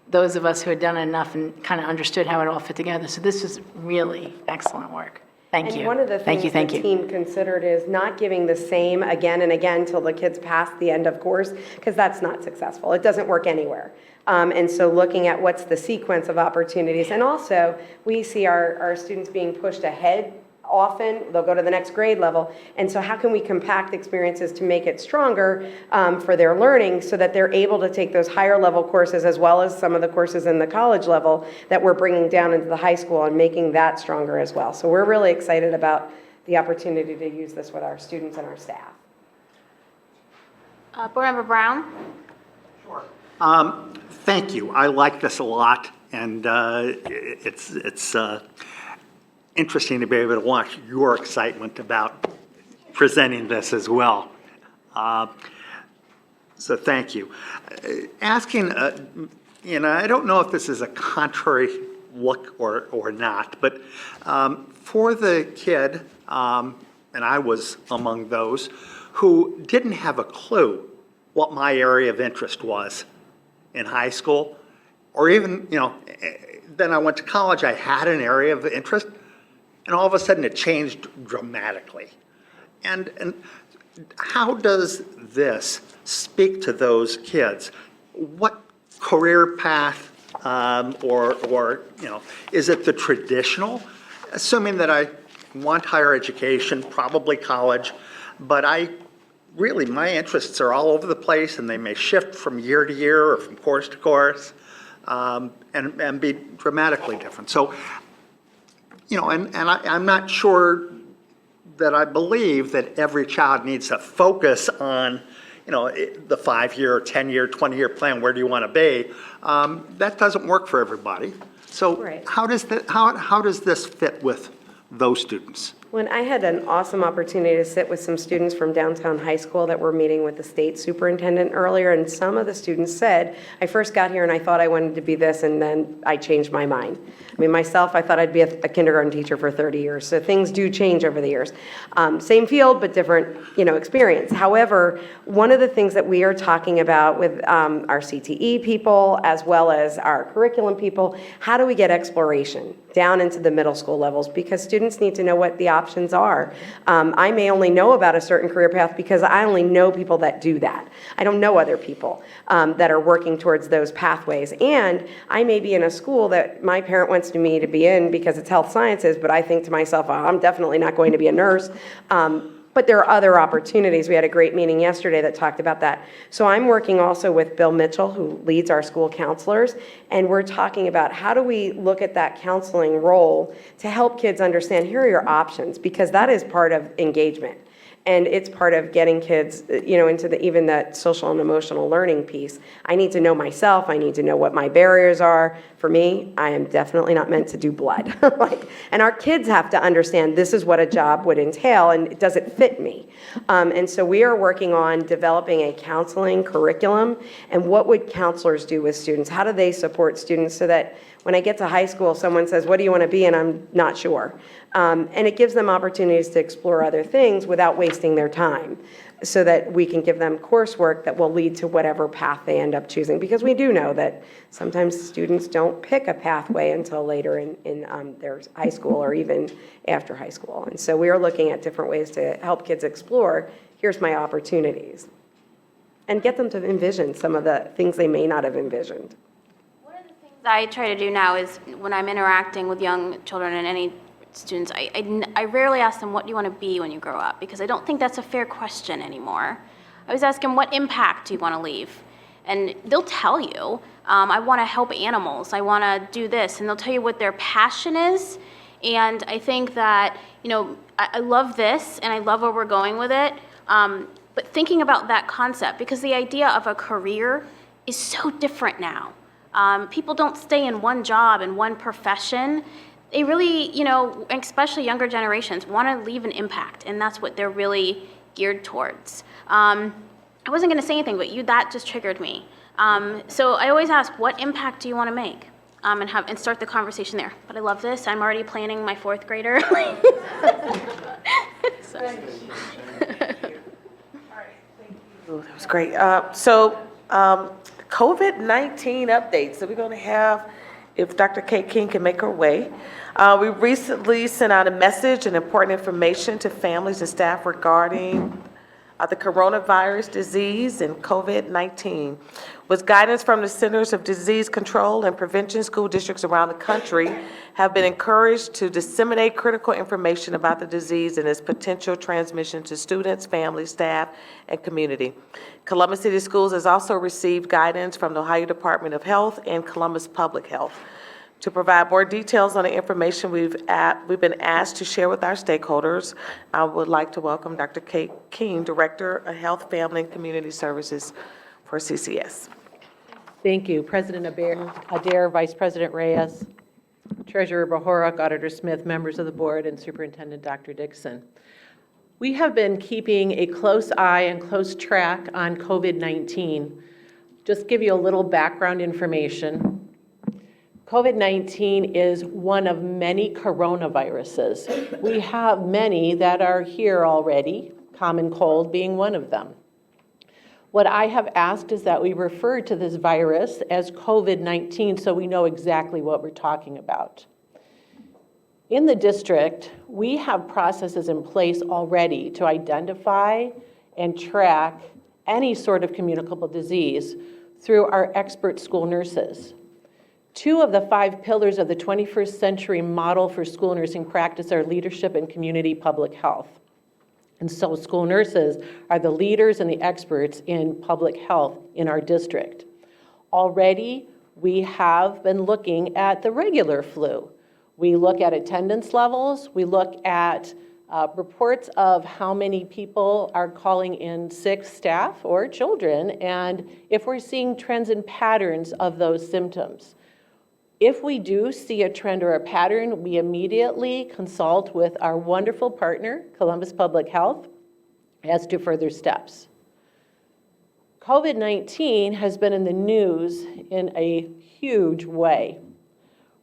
Those of us who had done enough and kind of understood how it all fit together. So this is really excellent work. Thank you. And one of the things the team considered is not giving the same again and again till the kids pass the end of course, because that's not successful. It doesn't work anywhere. And so looking at what's the sequence of opportunities. And also, we see our students being pushed ahead often. They'll go to the next grade level. And so how can we compact experiences to make it stronger for their learning so that they're able to take those higher level courses as well as some of the courses in the college level that we're bringing down into the high school and making that stronger as well. So we're really excited about the opportunity to use this with our students and our staff. Board Member Brown. Thank you. I like this a lot, and it's interesting to be able to watch your excitement about presenting this as well. So thank you. Asking, I don't know if this is a contrary look or not, but for the kid, and I was among those, who didn't have a clue what my area of interest was in high school, or even, then I went to college, I had an area of interest, and all of a sudden it changed dramatically. And how does this speak to those kids? What career path, or is it the traditional? Assuming that I want higher education, probably college, but my interests are all over the place, and they may shift from year to year or from course to course, and be dramatically different. So, I'm not sure that I believe that every child needs to focus on, the 5-year, 10-year, 20-year plan. Where do you want to be? That doesn't work for everybody. So how does this fit with those students? When I had an awesome opportunity to sit with some students from downtown high school that were meeting with the state superintendent earlier, and some of the students said, I first got here and I thought I wanted to be this, and then I changed my mind. I mean, myself, I thought I'd be a kindergarten teacher for 30 years, so things do change over the years. Same field, but different, experience. However, one of the things that we are talking about with our CTE people, as well as our curriculum people, how do we get exploration down into the middle school levels? Because students need to know what the options are. I may only know about a certain career path because I only know people that do that. I don't know other people that are working towards those pathways. And I may be in a school that my parent wants me to be in because it's health sciences, but I think to myself, oh, I'm definitely not going to be a nurse. But there are other opportunities. We had a great meeting yesterday that talked about that. So I'm working also with Bill Mitchell, who leads our school counselors, and we're talking about how do we look at that counseling role to help kids understand, here are your options, because that is part of engagement. And it's part of getting kids, into even that social and emotional learning piece. I need to know myself. I need to know what my barriers are. For me, I am definitely not meant to do blood. And our kids have to understand this is what a job would entail, and does it fit me? And so we are working on developing a counseling curriculum, and what would counselors do with students? How do they support students so that when I get to high school, someone says, what do you want to be? And I'm not sure. And it gives them opportunities to explore other things without wasting their time, so that we can give them coursework that will lead to whatever path they end up choosing. Because we do know that sometimes students don't pick a pathway until later in their high school or even after high school. And so we are looking at different ways to help kids explore, here's my opportunities, and get them to envision some of the things they may not have envisioned. I try to do now is when I'm interacting with young children and any students, I rarely ask them, what do you want to be when you grow up? Because I don't think that's a fair question anymore. I always ask them, what impact do you want to leave? And they'll tell you, I want to help animals, I want to do this, and they'll tell you what their passion is. And I think that, I love this, and I love where we're going with it, but thinking about that concept, because the idea of a career is so different now. People don't stay in one job and one profession. They really, especially younger generations, want to leave an impact, and that's what they're really geared towards. I wasn't going to say anything, but that just triggered me. So I always ask, what impact do you want to make? And start the conversation there. But I love this. I'm already planning my fourth grader. Ooh, that was great. COVID-19 updates. So we're going to have, if Dr. Kate King can make her way. We recently sent out a message and important information to families and staff regarding the coronavirus disease and COVID-19. With guidance from the Centers of Disease Control and Prevention, school districts around the country have been encouraged to disseminate critical information about the disease and its potential transmission to students, families, staff, and community. Columbus City Schools has also received guidance from the Ohio Department of Health and Columbus Public Health. To provide more details on the information we've been asked to share with our stakeholders, I would like to welcome Dr. Kate King, Director of Health, Family, and Community Services for CCS. Thank you. President Adair, Vice President Reyes, Treasurer Bohorak, Auditor Smith, members of the board, and Superintendent Dr. Dixon. We have been keeping a close eye and close track on COVID-19. Just give you a little background information. COVID-19 is one of many coronaviruses. We have many that are here already, common cold being one of them. What I have asked is that we refer to this virus as COVID-19 so we know exactly what we're talking about. In the district, we have processes in place already to identify and track any sort of communicable disease through our expert school nurses. 2 of the 5 pillars of the 21st century model for school nursing practice are leadership and community public health. And so school nurses are the leaders and the experts in public health in our district. Already, we have been looking at the regular flu. We look at attendance levels. We look at reports of how many people are calling in sick staff or children, and if we're seeing trends and patterns of those symptoms. If we do see a trend or a pattern, we immediately consult with our wonderful partner, Columbus Public Health, as to further steps. COVID-19 has been in the news in a huge way.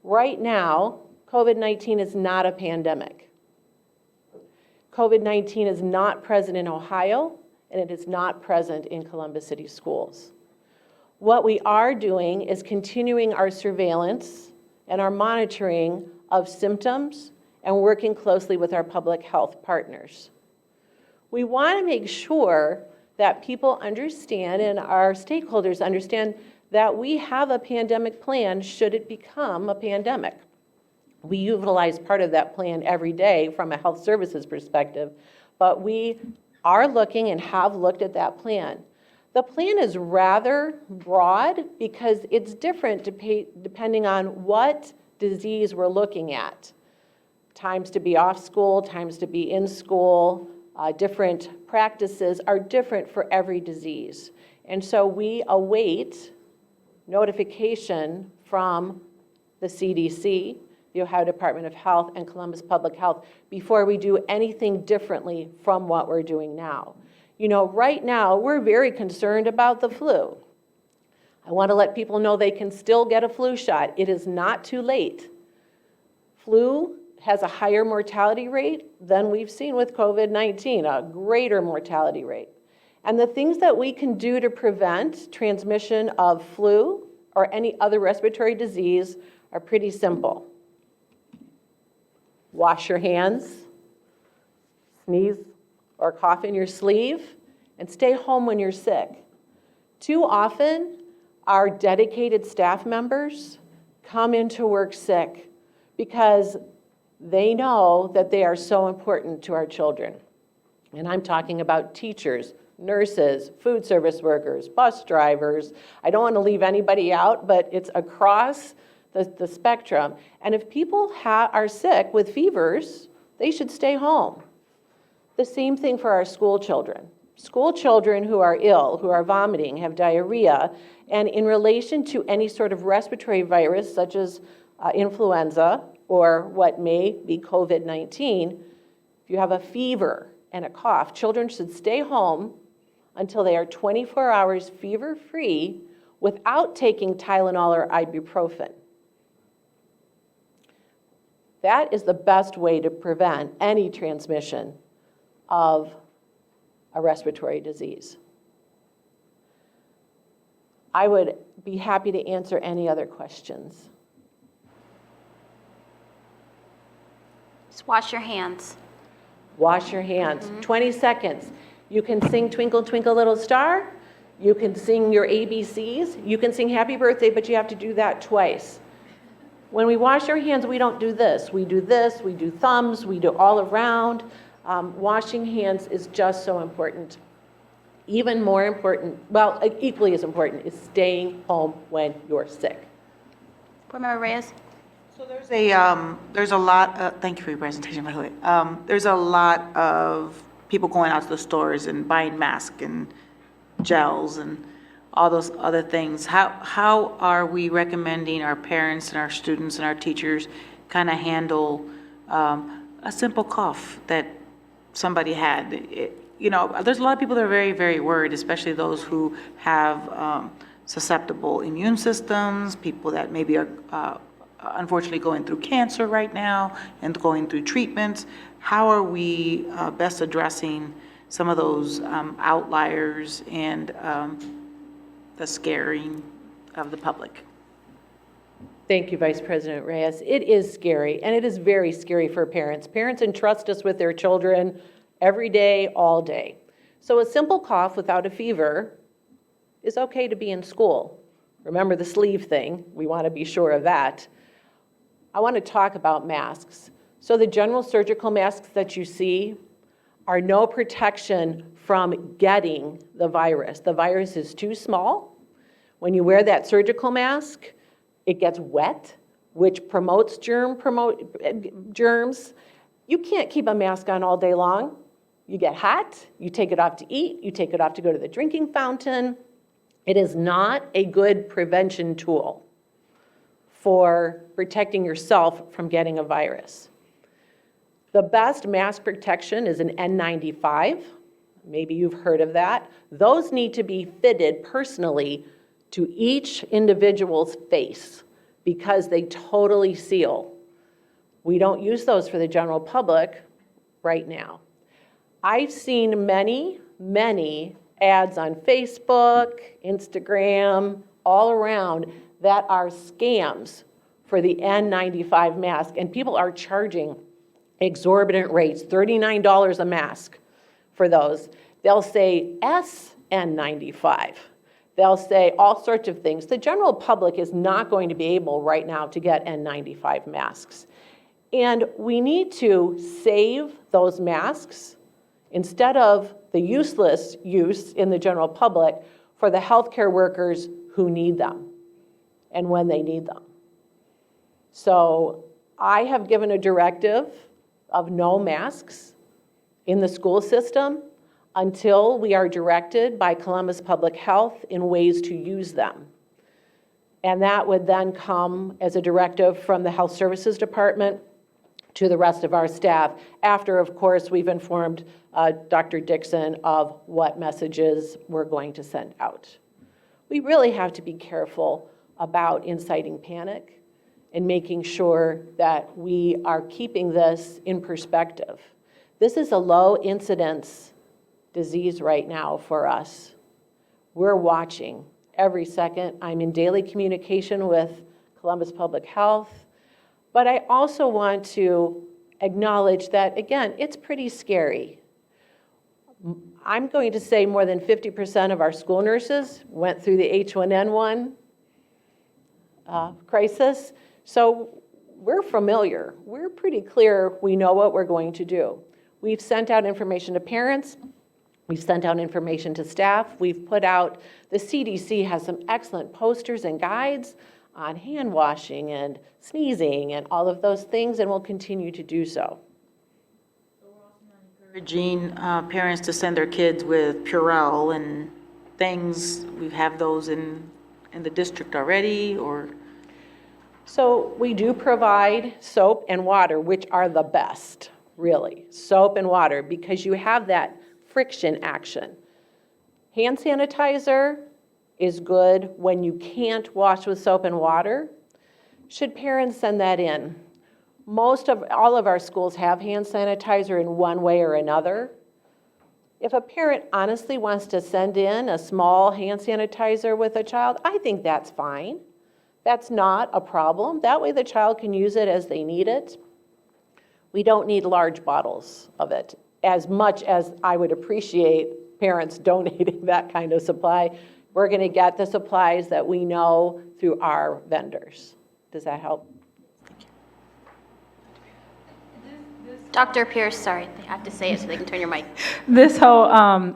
Right now, COVID-19 is not a pandemic. COVID-19 is not present in Ohio, and it is not present in Columbus City Schools. What we are doing is continuing our surveillance and our monitoring of symptoms and working closely with our public health partners. We want to make sure that people understand and our stakeholders understand that we have a pandemic plan should it become a pandemic. We utilize part of that plan every day from a health services perspective, but we are looking and have looked at that plan. The plan is rather broad because it's different depending on what disease we're looking at. Times to be off school, times to be in school, different practices are different for every disease. And so we await notification from the CDC, the Ohio Department of Health, and Columbus Public Health before we do anything differently from what we're doing now. You know, right now, we're very concerned about the flu. I want to let people know they can still get a flu shot. It is not too late. Flu has a higher mortality rate than we've seen with COVID-19, a greater mortality rate. And the things that we can do to prevent transmission of flu or any other respiratory disease are pretty simple. Wash your hands, sneeze or cough in your sleeve, and stay home when you're sick. Too often, our dedicated staff members come into work sick because they know that they are so important to our children. And I'm talking about teachers, nurses, food service workers, bus drivers. I don't want to leave anybody out, but it's across the spectrum. And if people are sick with fevers, they should stay home. The same thing for our school children. School children who are ill, who are vomiting, have diarrhea, and in relation to any sort of respiratory virus such as influenza or what may be COVID-19, if you have a fever and a cough, children should stay home until they are 24 hours fever-free without taking Tylenol or ibuprofen. That is the best way to prevent any transmission of a respiratory disease. I would be happy to answer any other questions. Just wash your hands. Wash your hands. 20 seconds. You can sing Twinkle, Twinkle, Little Star. You can sing your ABCs. You can sing Happy Birthday, but you have to do that twice. When we wash our hands, we don't do this. We do this, we do thumbs, we do all around. Washing hands is just so important. Even more important, well, equally as important, is staying home when you're sick. Board Member Reyes? So there's a lot, thank you for your presentation, by the way. There's a lot of people going out to the stores and buying masks and gels and all those other things. How are we recommending our parents and our students and our teachers kind of handle a simple cough that somebody had? You know, there's a lot of people that are very, very worried, especially those who have susceptible immune systems, people that maybe are unfortunately going through cancer right now and going through treatments. How are we best addressing some of those outliers and the scaring of the public? Thank you, Vice President Reyes. It is scary, and it is very scary for parents. Parents entrust us with their children every day, all day. So a simple cough without a fever is okay to be in school. Remember the sleeve thing. We want to be sure of that. I want to talk about masks. So the general surgical masks that you see are no protection from getting the virus. The virus is too small. When you wear that surgical mask, it gets wet, which promotes germs. You can't keep a mask on all day long. You get hot, you take it off to eat, you take it off to go to the drinking fountain. It is not a good prevention tool for protecting yourself from getting a virus. The best mask protection is an N95. Maybe you've heard of that. Those need to be fitted personally to each individual's face because they totally seal. We don't use those for the general public right now. I've seen many ads on Facebook, Instagram, all around that are scams for the N95 mask, and people are charging exorbitant rates, $39 a mask for those. They'll say SN95. They'll say all sorts of things. The general public is not going to be able right now to get N95 masks. And we need to save those masks instead of the useless use in the general public for the healthcare workers who need them and when they need them. So I have given a directive of no masks in the school system until we are directed by Columbus Public Health in ways to use them. And that would then come as a directive from the Health Services Department to the rest of our staff, after, of course, we've informed Dr. Dixon of what messages we're going to send out. We really have to be careful about inciting panic and making sure that we are keeping this in perspective. This is a low incidence disease right now for us. We're watching every second. I'm in daily communication with Columbus Public Health. But I also want to acknowledge that, again, it's pretty scary. I'm going to say more than 50% of our school nurses went through the H1N1 crisis. So we're familiar. We're pretty clear we know what we're going to do. We've sent out information to parents. We've sent out information to staff. We've put out, the CDC has some excellent posters and guides on hand washing and sneezing and all of those things, and we'll continue to do so. Encouraging parents to send their kids with Purell and things. We have those in the district already, or? So we do provide soap and water, which are the best, really. Soap and water, because you have that friction action. Hand sanitizer is good when you can't wash with soap and water. Should parents send that in? All of our schools have hand sanitizer in one way or another. If a parent honestly wants to send in a small hand sanitizer with a child, I think that's fine. That's not a problem. That way the child can use it as they need it. We don't need large bottles of it, as much as I would appreciate parents donating that kind of supply. We're going to get the supplies that we know through our vendors. Does that help? Dr. Pierce, sorry, they have to say it so they can turn your mic. This whole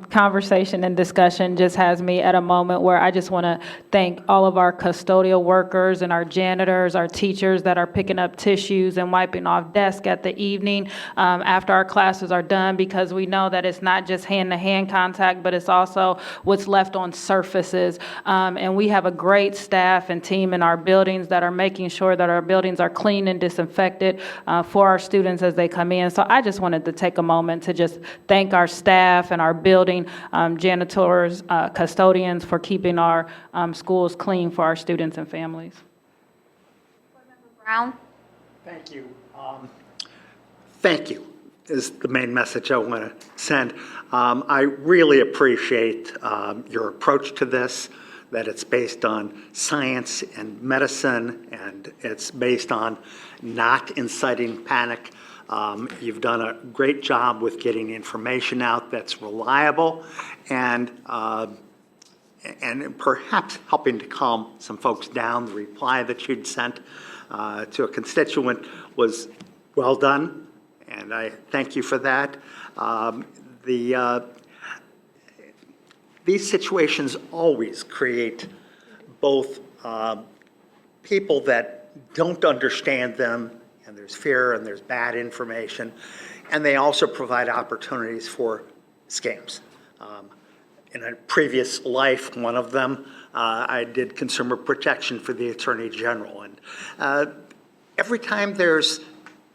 conversation and discussion just has me at a moment where I just want to thank all of our custodial workers and our janitors, our teachers that are picking up tissues and wiping off desks at the evening after our classes are done, because we know that it's not just hand-to-hand contact, but it's also what's left on surfaces. And we have a great staff and team in our buildings that are making sure that our buildings are clean and disinfected for our students as they come in. So I just wanted to take a moment to just thank our staff and our building janitors, custodians for keeping our schools clean for our students and families. Brown? Thank you. Thank you is the main message I want to send. I really appreciate your approach to this, that it's based on science and medicine, and it's based on not inciting panic. You've done a great job with getting information out that's reliable and perhaps helping to calm some folks down. The reply that you'd sent to a constituent was well done, and I thank you for that. These situations always create both people that don't understand them, and there's fear and there's bad information, and they also provide opportunities for scams. in a previous life, one of them, I did consumer protection for the Attorney General. And every time there's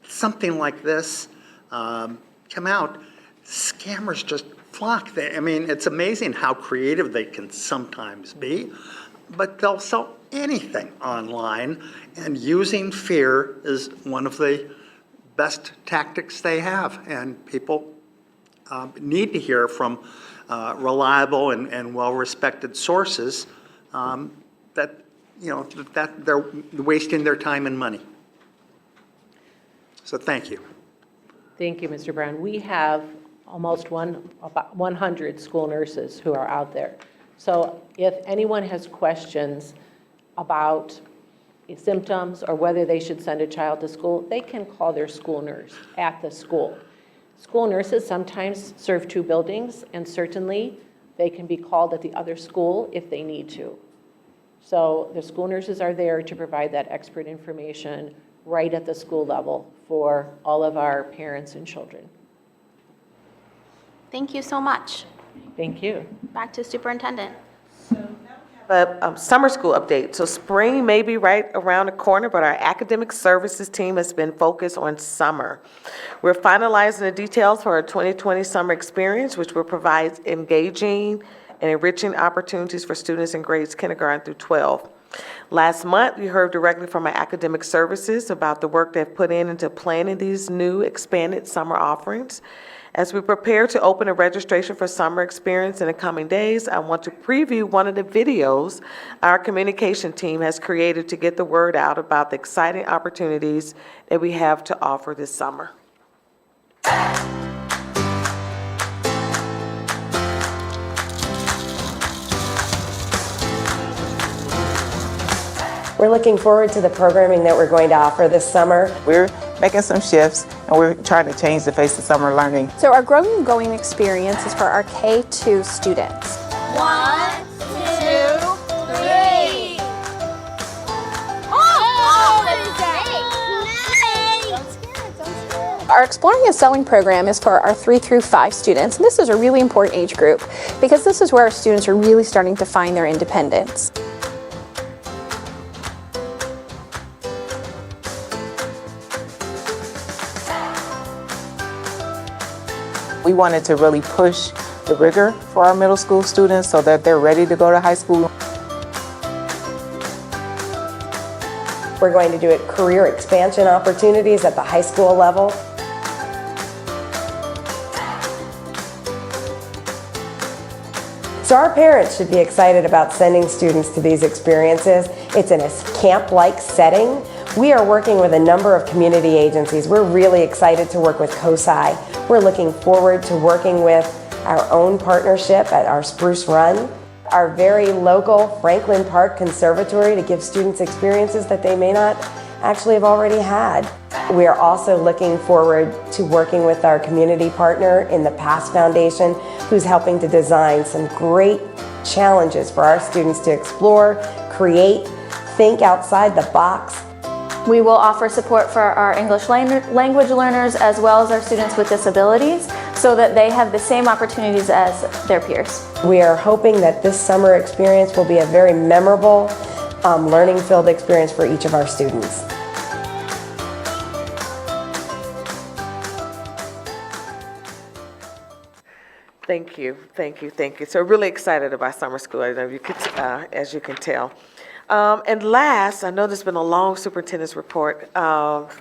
something like this come out, scammers just flock. I mean, it's amazing how creative they can sometimes be, but they'll sell anything online, and using fear is one of the best tactics they have. And people need to hear from reliable and well-respected sources that, that they're wasting their time and money. So thank you. Thank you, Mr. Brown. We have almost about 100 school nurses who are out there. So if anyone has questions about symptoms or whether they should send a child to school, they can call their school nurse at the school. School nurses sometimes serve 2 buildings, and certainly they can be called at the other school if they need to. So the school nurses are there to provide that expert information right at the school level for all of our parents and children. Thank you so much. Thank you. Back to Superintendent. But summer school update. So spring may be right around the corner, but our academic services team has been focused on summer. We're finalizing the details for our 2020 summer experience, which will provide engaging and enriching opportunities for students in grades kindergarten through 12. Last month, we heard directly from our academic services about the work they've put into planning these new expanded summer offerings. As we prepare to open a registration for summer experience in the coming days, I want to preview one of the videos our communication team has created to get the word out about the exciting opportunities that we have to offer this summer. We're looking forward to the programming that we're going to offer this summer. We're making some shifts, and we're trying to change the face of summer learning. So our Growing and Going experience is for our K-2 students. 1, 2, 3. Our Exploring and Selling program is for our 3 through 5 students, and this is a really important age group because this is where our students are really starting to find their independence. We wanted to really push the rigor for our middle school students so that they're ready to go to high school. We're going to do it career expansion opportunities at the high school level. So our parents should be excited about sending students to these experiences. It's in a camp-like setting. We are working with a number of community agencies. We're really excited to work with COSI. We're looking forward to working with our own partnership at our Spruce Run, our very local Franklin Park Conservatory to give students experiences that they may not actually have already had. We are also looking forward to working with our community partner in the Pass Foundation, who's helping to design some great challenges for our students to explore, create, think outside the box. We will offer support for our English language learners as well as our students with disabilities so that they have the same opportunities as their peers. We are hoping that this summer experience will be a very memorable, learning-filled experience for each of our students. Thank you, thank you, thank you. So really excited about summer school, I know you could, as you can tell. And last, I know there's been a long superintendent's report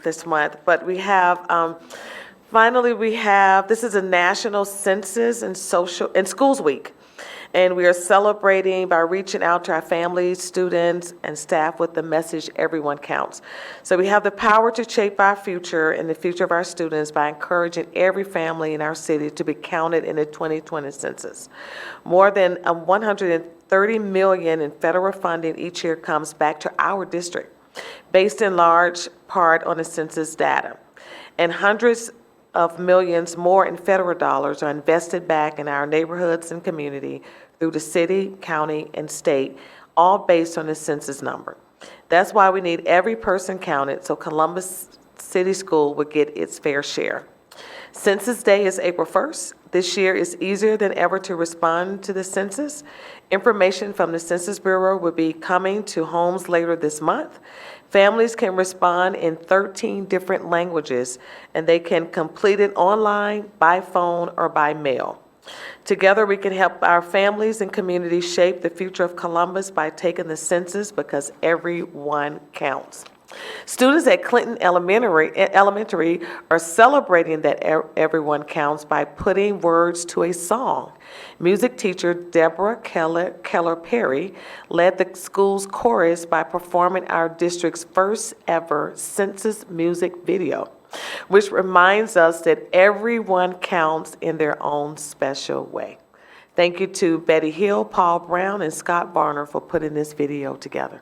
this month, but we have, finally we have, this is a National Census and Schools Week. And we are celebrating by reaching out to our families, students, and staff with the message, everyone counts. So we have the power to shape our future and the future of our students by encouraging every family in our city to be counted in the 2020 census. More than $130 million in federal funding each year comes back to our district, based in large part on the census data. And hundreds of millions more in federal dollars are invested back in our neighborhoods and community through the city, county, and state, all based on the census number. That's why we need every person counted so Columbus City School would get its fair share. Census Day is April 1st. This year is easier than ever to respond to the census. Information from the Census Bureau will be coming to homes later this month. Families can respond in 13 different languages, and they can complete it online, by phone, or by mail. Together, we can help our families and communities shape the future of Columbus by taking the census, because everyone counts. Students at Clinton Elementary are celebrating that everyone counts by putting words to a song. Music teacher Deborah Keller Perry led the school's chorus by performing our district's first ever census music video, which reminds us that everyone counts in their own special way. Thank you to Betty Hill, Paul Brown, and Scott Varner for putting this video together.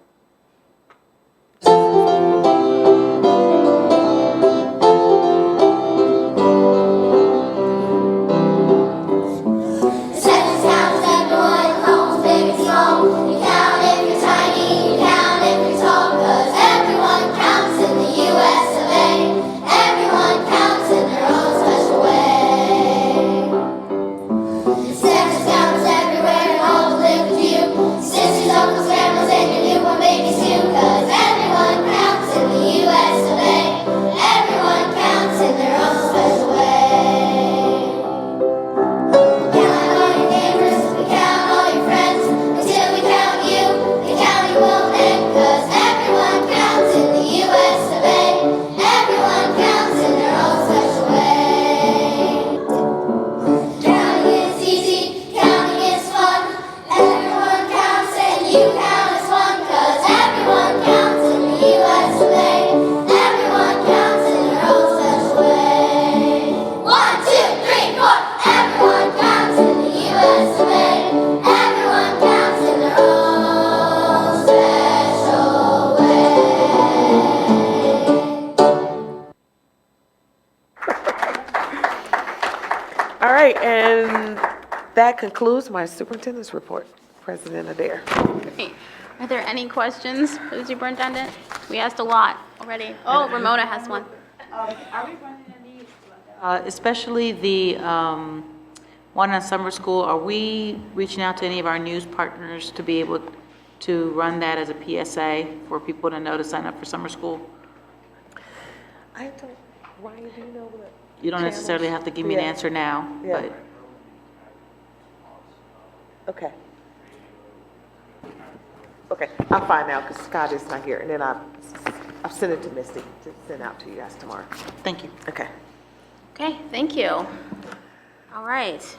All right, and that concludes my superintendent's report. President Adair. Great. Are there any questions for the superintendent? We asked a lot already. Oh, Ramona has one. Are we running any, especially the one on summer school, are we reaching out to any of our news partners to be able to run that as a PSA for people to know to sign up for summer school? Ryan, do you know what? You don't necessarily have to give me an answer now, but. Okay. Okay, I'll find out because Scott is not here, and then I'll send it to Misty to send out to you guys tomorrow. Thank you. Okay. Okay, thank you. All right.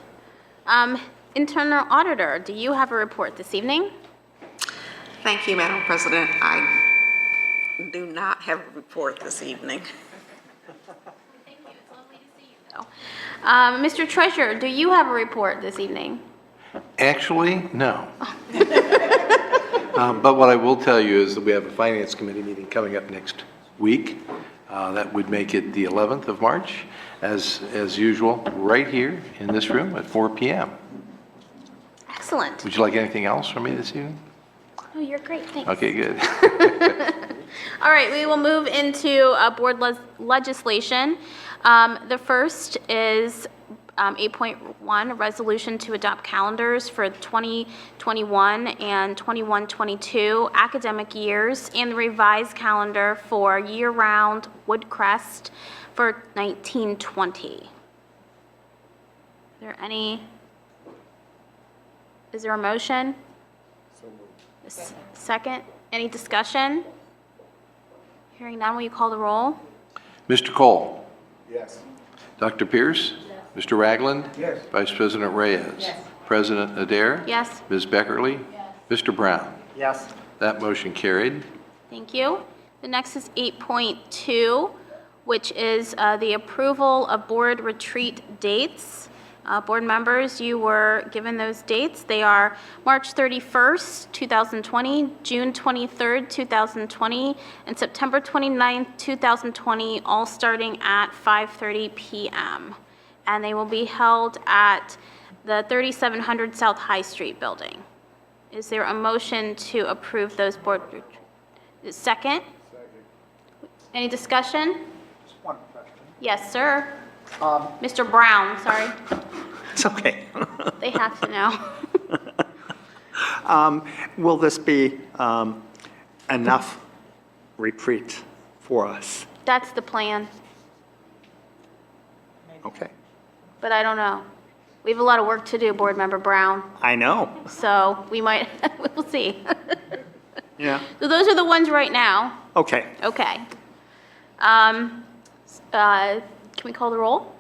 Internal Auditor, do you have a report this evening? Thank you, Madam President. I do not have a report this evening. Mr. Treasurer, do you have a report this evening? Actually, no. But what I will tell you is that we have a Finance Committee meeting coming up next week. That would make it the 11th of March, as usual, right here in this room at 4 p.m. Excellent. Would you like anything else from me this evening? Oh, you're great, thanks. Okay, good. All right, we will move into board legislation. The first is 8.1, a resolution to adopt calendars for 2021 and 21-22 academic years and the revised calendar for year-round Woodcrest for 1920. Is there a motion? Second? Any discussion? Hearing none, will you call the roll? Mr. Cole? Yes. Dr. Pierce? Mr. Ragland? Yes. Vice President Reyes? Yes. President Adair? Yes. Ms. Beckerly? Yes. Mr. Brown? Yes. That motion carried. Thank you. The next is 8.2, which is the approval of board retreat dates. Board members, you were given those dates. They are March 31st, 2020, June 23rd, 2020, and September 29th, 2020, all starting at 5:30 p.m. And they will be held at the 3700 South High Street building. Is there a motion to approve those board retreats? Second? Any discussion? Just one question. Yes, sir. Mr. Brown, sorry. It's okay. They have to know. Will this be enough retreat for us? That's the plan, Okay. but I don't know. We have a lot of work to do, Board Member Brown, I know. so we might, we'll see. Yeah. So those are the ones right now. Okay. Okay. Can we call the roll?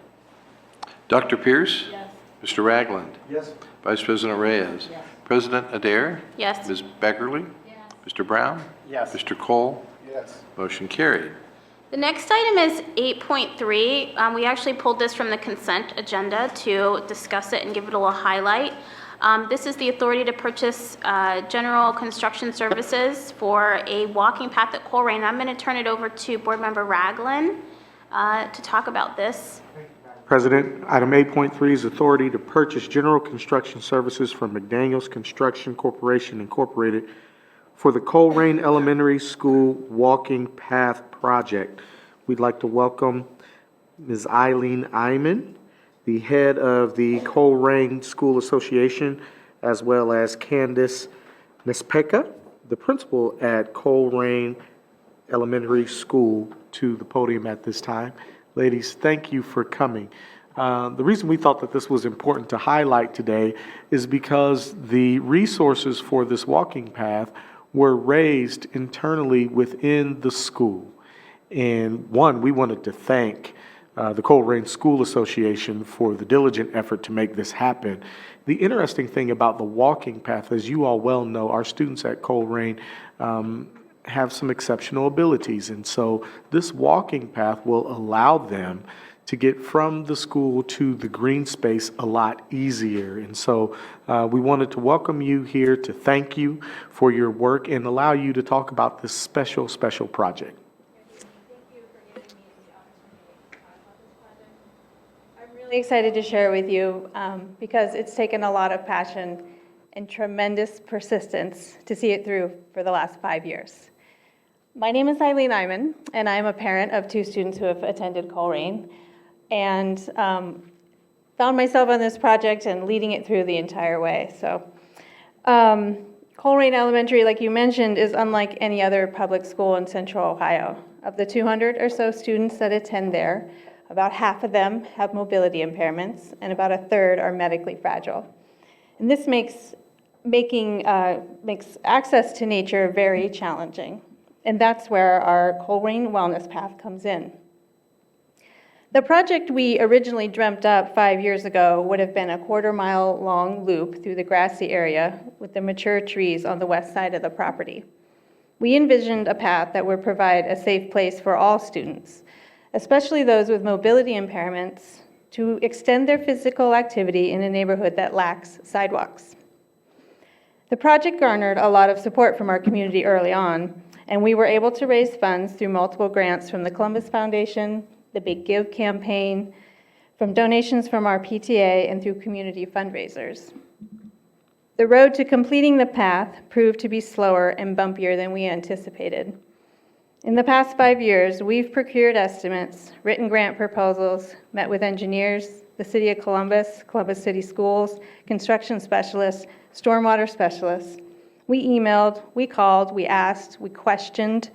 Dr. Pierce? Yes. Mr. Ragland? Yes. Vice President Reyes? Yes. President Adair? Yes. Ms. Beckerly? Yes. Mr. Brown? Yes. Mr. Cole? Yes. Motion carried. The next item is 8.3. We actually pulled this from the consent agenda to discuss it and give it a little highlight. This is the authority to purchase general construction services for a walking path at Coleraine. I'm going to turn it over to Board Member Ragland to talk about this. President, item 8.3 is authority to purchase general construction services from McDaniels Construction Corporation Incorporated for the Coleraine Elementary School Walking Path Project. We'd like to welcome Ms. Eileen Iman, the head of the Coleraine School Association, as well as Candace Nespeka, the principal at Coleraine Elementary School, to the podium at this time. Ladies, thank you for coming. The reason we thought that this was important to highlight today is because the resources for this walking path were raised internally within the school. And one, we wanted to thank the Coleraine School Association for the diligent effort to make this happen. The interesting thing about the walking path, as you all well know, our students at Coleraine have some exceptional abilities. And so this walking path will allow them to get from the school to the green space a lot easier. And so we wanted to welcome you here, to thank you for your work and allow you to talk about this special, special project. I'm really excited to share with you because it's taken a lot of passion and tremendous persistence to see it through for the last 5 years. My name is Eileen Iman, and I'm a parent of 2 students who have attended Coleraine, and found myself on this project and leading it through the entire way. So Coleraine Elementary, like you mentioned, is unlike any other public school in Central Ohio. Of the 200 or so students that attend there, about half of them have mobility impairments, and about a third are medically fragile. And this makes access to nature very challenging. And that's where our Coleraine Wellness Path comes in. The project we originally dreamt up 5 years ago would have been a 1/4-mile long loop through the grassy area with the mature trees on the west side of the property. We envisioned a path that would provide a safe place for all students, especially those with mobility impairments, to extend their physical activity in a neighborhood that lacks sidewalks. The project garnered a lot of support from our community early on, and we were able to raise funds through multiple grants from the Columbus Foundation, the Big Give campaign, from donations from our PTA, and through community fundraisers. The road to completing the path proved to be slower and bumpier than we anticipated. In the past 5 years, we've procured estimates, written grant proposals, met with engineers, the City of Columbus, Columbus City Schools, construction specialists, stormwater specialists. We emailed, we called, we asked, we questioned,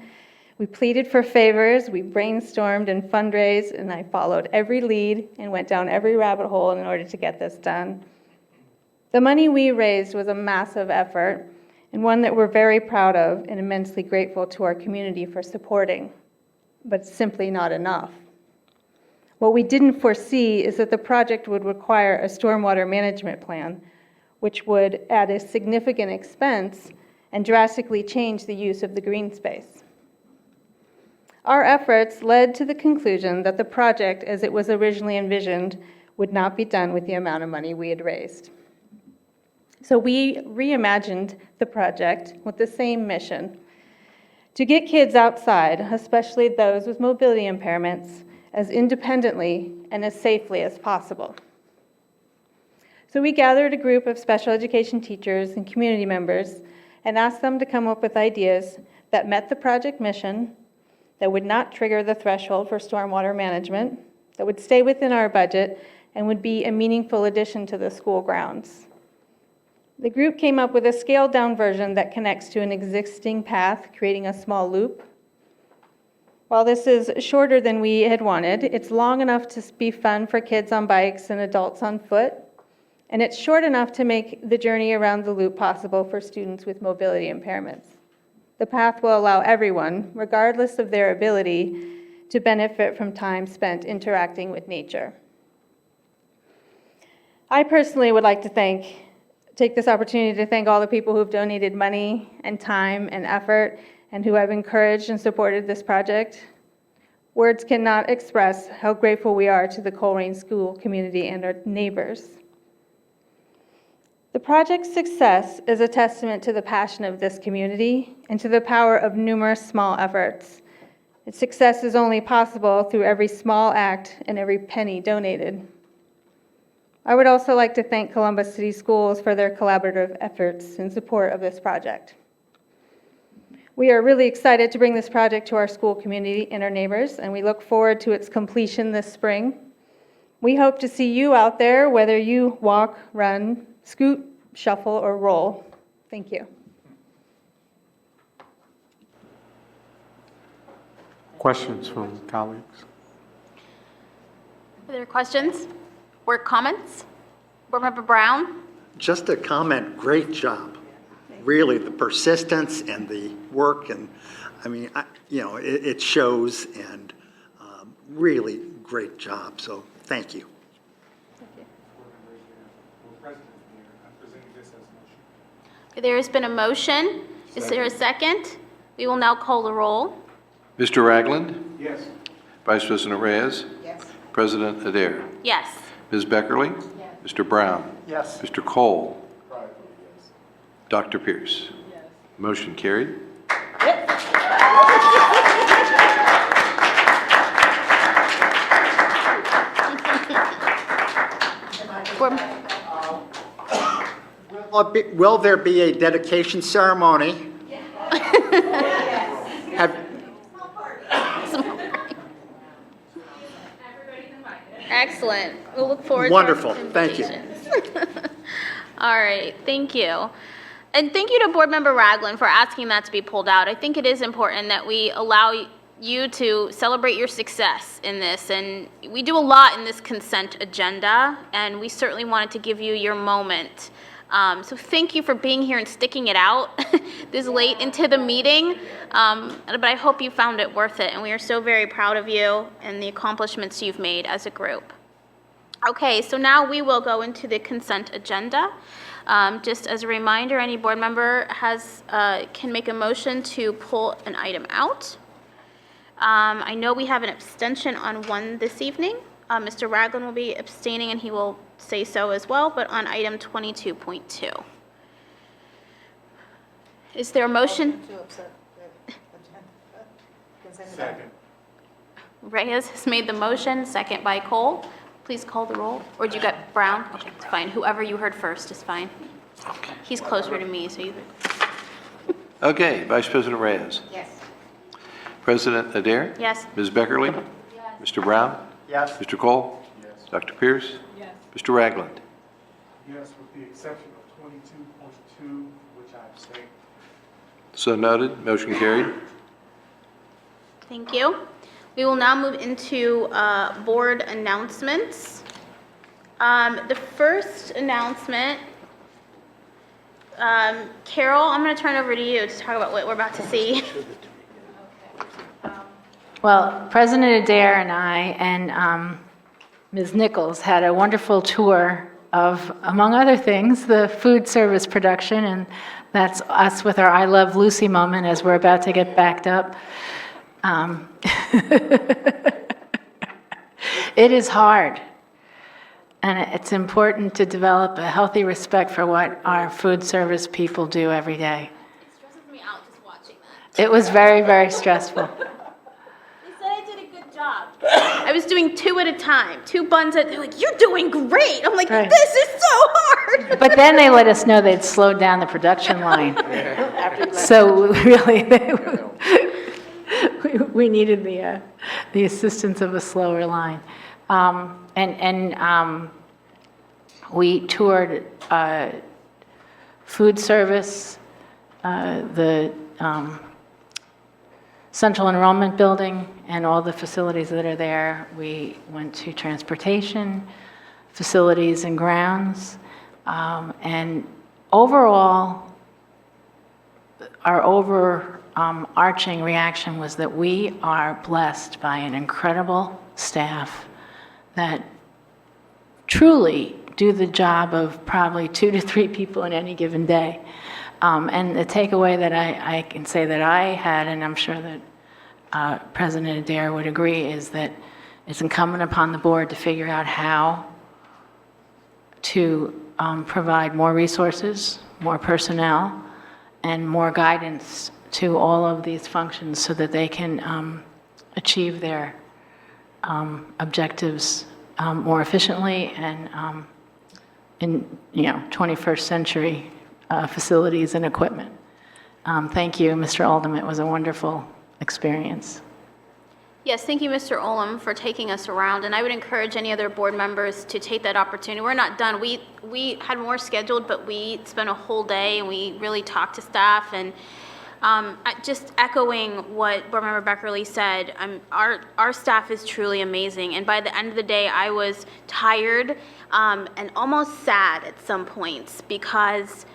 we pleaded for favors, we brainstormed and fundraised, and I followed every lead and went down every rabbit hole in order to get this done. The money we raised was a massive effort, and one that we're very proud of and immensely grateful to our community for supporting, but it's simply not enough. What we didn't foresee is that the project would require a stormwater management plan, which would add a significant expense and drastically change the use of the green space. Our efforts led to the conclusion that the project, as it was originally envisioned, would not be done with the amount of money we had raised. So we reimagined the project with the same mission: to get kids outside, especially those with mobility impairments, as independently and as safely as possible. So we gathered a group of special education teachers and community members and asked them to come up with ideas that met the project mission, that would not trigger the threshold for stormwater management, that would stay within our budget and would be a meaningful addition to the school grounds. The group came up with a scaled-down version that connects to an existing path, creating a small loop. While this is shorter than we had wanted, it's long enough to be fun for kids on bikes and adults on foot, and it's short enough to make the journey around the loop possible for students with mobility impairments. The path will allow everyone, regardless of their ability, to benefit from time spent interacting with nature. I personally would like to take this opportunity to thank all the people who've donated money and time and effort and who have encouraged and supported this project. Words cannot express how grateful we are to the Colerain School community and our neighbors. The project's success is a testament to the passion of this community and to the power of numerous small efforts. Its success is only possible through every small act and every penny donated. I would also like to thank Columbus City Schools for their collaborative efforts in support of this project. We are really excited to bring this project to our school community and our neighbors, and we look forward to its completion this spring. We hope to see you out there, whether you walk, run, scoot, shuffle, or roll. Thank you. Questions from colleagues? Are there questions or comments? Board Member Brown? Just a comment, great job. Really, the persistence and the work, and I mean, it shows, and really great job. So thank you. There has been a motion. Is there a second? We will now call the roll. Mr. Ragland? Yes. Vice President Reyes? Yes. President Adair? Yes. Ms. Beckerly? Yes. Mr. Brown? Yes. Mr. Cole? Dr. Pierce? Yes. Motion carried. Will there be a dedication ceremony? Excellent. We'll look forward Wonderful. to our Thank you. All right. Thank you. And thank you to Board Member Ragland for asking that to be pulled out. I think it is important that we allow you to celebrate your success in this. And we do a lot in this consent agenda, and we certainly wanted to give you your moment. So thank you for being here and sticking it out this late into the meeting. But I hope you found it worth it, and we are so very proud of you and the accomplishments you've made as a group. Okay, so now we will go into the consent agenda. Just as a reminder, any board member can make a motion to pull an item out. I know we have an abstention on one this evening. Mr. Ragland will be abstaining, and he will say so as well, but on item 22.2. Is there a motion? Second. Reyes has made the motion, second by Cole. Please call the roll. Or do you got Brown? Okay, it's fine. Whoever you heard first is fine. Okay. He's closer to me, so you... Okay, Vice President Reyes? Yes. President Adair? Yes. Ms. Beckerly? Yes. Mr. Brown? Yes. Mr. Cole? Yes. Dr. Pierce? Yes. Mr. Ragland? Yes, with the exception of 22.2, which I abstain. So noted. Motion carried. Thank you. We will now move into board announcements. The first announcement, Carol, I'm going to turn over to you to talk about what we're about to see. Well, President Adair and I and Ms. Nichols had a wonderful tour of, among other things, the food service production, and that's us with our I Love Lucy moment as we're about to get backed up. It is hard, and it's important to develop a healthy respect for what our food service people do every day. It stresses me out just watching that. It was very, very stressful. They said I did a good job. I was doing 2 at a time, 2 buns at, they're like, you're doing great. I'm like, Right. this is so hard. But then they let us know they'd slowed down the production line. So really, we needed the assistance of a slower line. We toured food service, the central enrollment building, and all the facilities that are there. We went to transportation, facilities and grounds, and overall, our overarching reaction was that we are blessed by an incredible staff that truly do the job of probably 2 to 3 people in any given day. And the takeaway that I can say that I had, and I'm sure that President Adair would agree, is that it's incumbent upon the board to figure out how to provide more resources, more personnel, and more guidance to all of these functions so that they can achieve their objectives more efficiently and in 21st century facilities and equipment. Thank you, Mr. Oldham. It was a wonderful experience. Yes, thank you, Mr. Oldham, for taking us around, and I would encourage any other board members to take that opportunity. We're not done. We had more scheduled, but we spent a whole day, and we really talked to staff, and just echoing what Board Member Beckerly said, our staff is truly amazing, and by the end of the day, I was tired and almost sad at some points because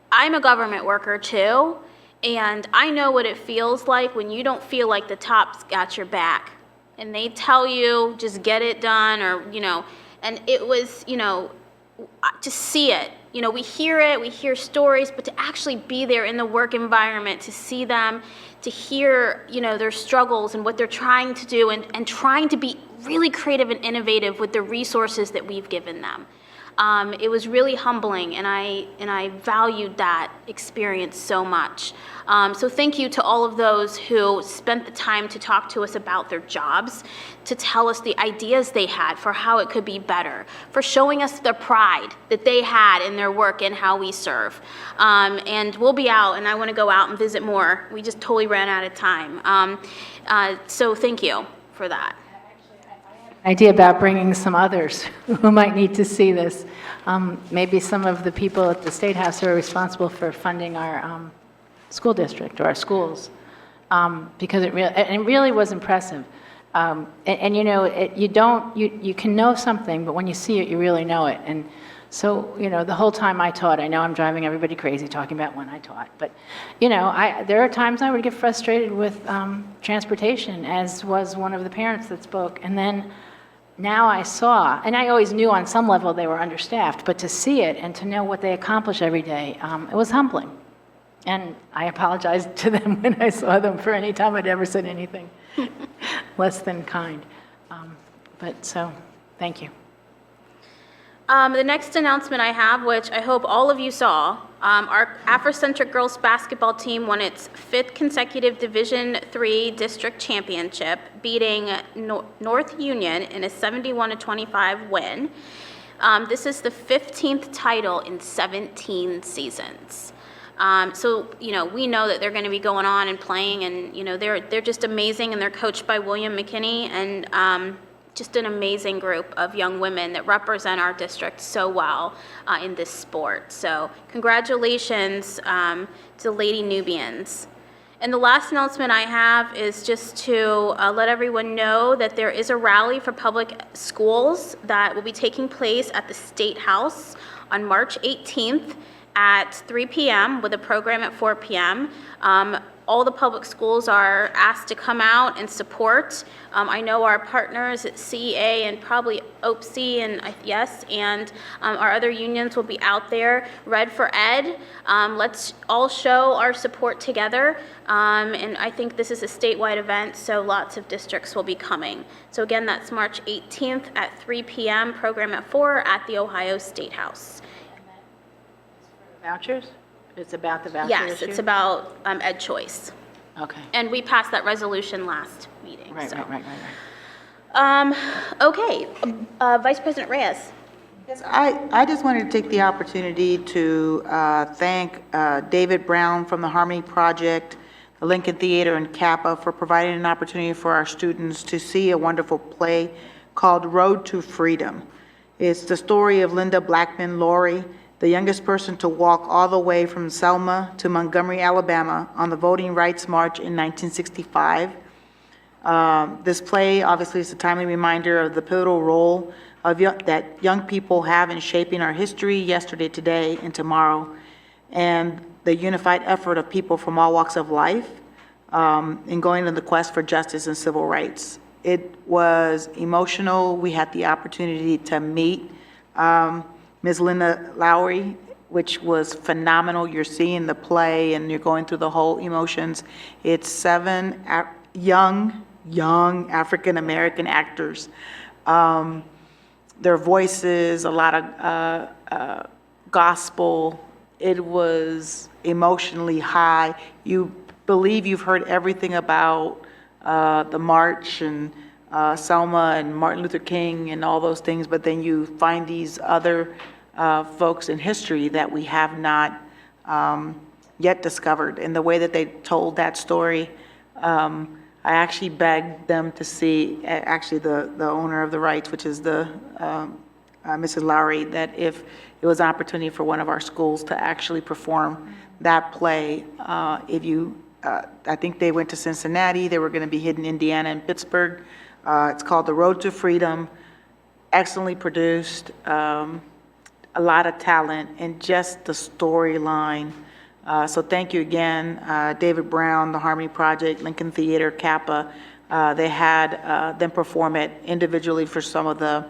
I'm a government worker too, and I know what it feels like when you don't feel like the top's got your back. And they tell you, just get it done, or, and it was, to see it. We hear it, we hear stories, but to actually be there in the work environment, to see them, to hear, their struggles and what they're trying to do and trying to be really creative and innovative with the resources that we've given them. It was really humbling, and I valued that experience so much. So thank you to all of those who spent the time to talk to us about their jobs, to tell us the ideas they had for how it could be better, for showing us the pride that they had in their work and how we serve. And we'll be out, and I want to go out and visit more. We just totally ran out of time. So thank you for that. Idea about bringing some others who might need to see this. Maybe some of the people at the State House who are responsible for funding our school district or our schools, because it really was impressive. You can know something, but when you see it, you really know it. And so, the whole time I taught, I know I'm driving everybody crazy talking about when I taught, but, there are times I would get frustrated with transportation, as was one of the parents that spoke. And then now I saw, and I always knew on some level they were understaffed, but to see it and to know what they accomplish every day, it was humbling. And I apologized to them when I saw them for any time I'd ever said anything less than kind. So, thank you. The next announcement I have, which I hope all of you saw, our Afrocentric girls basketball team won its 5th consecutive Division III district championship, beating North Union in a 71-25 win. This is the 15th title in 17 seasons. So, we know that they're going to be going on and playing, and, they're just amazing, and they're coached by William McKinney, and just an amazing group of young women that represent our district so well in this sport. So congratulations to Lady Nubians. And the last announcement I have is just to let everyone know that there is a rally for public schools that will be taking place at the State House on March 18th at 3 p.m. with a program at 4 p.m. All the public schools are asked to come out and support. I know our partners at CEA and probably OPSI and our other unions will be out there. Red for Ed. Let's all show our support together. And I think this is a statewide event, so lots of districts will be coming. So again, that's March 18th at 3 p.m., program at 4 at the Ohio State House. Vouchers? It's about the voucher Yes, issue? it's about Ed Choice. Okay. And we passed that resolution last meeting. Right. Okay, Vice President Reyes. Yes, I just wanted to take the opportunity to thank David Brown from the Harmony Project, the Lincoln Theater, and Kappa for providing an opportunity for our students to see a wonderful play called Road to Freedom. It's the story of Linda Blackman Laurie, the youngest person to walk all the way from Selma to Montgomery, Alabama on the Voting Rights March in 1965. This play obviously is a timely reminder of the pivotal role that young people have in shaping our history, yesterday, today, and tomorrow, and the unified effort of people from all walks of life in going on the quest for justice and civil rights. It was emotional. We had the opportunity to meet Ms. Linda Lowry, which was phenomenal. You're seeing the play and you're going through the whole emotions. It's 7 young African-American actors. Their voices, a lot of gospel. It was emotionally high. You believe you've heard everything about the march and Selma and Martin Luther King and all those things, but then you find these other folks in history that we have not yet discovered. And the way that they told that story, I actually begged them to see, actually the owner of the rights, which is the Mrs. Lowry, that if it was an opportunity for one of our schools to actually perform that play, I think they went to Cincinnati, they were going to be hidden in Indiana and Pittsburgh. It's called The Road to Freedom, excellently produced, a lot of talent, and just the storyline. So thank you again, David Brown, the Harmony Project, Lincoln Theater, Kappa. They had them perform it individually for some of the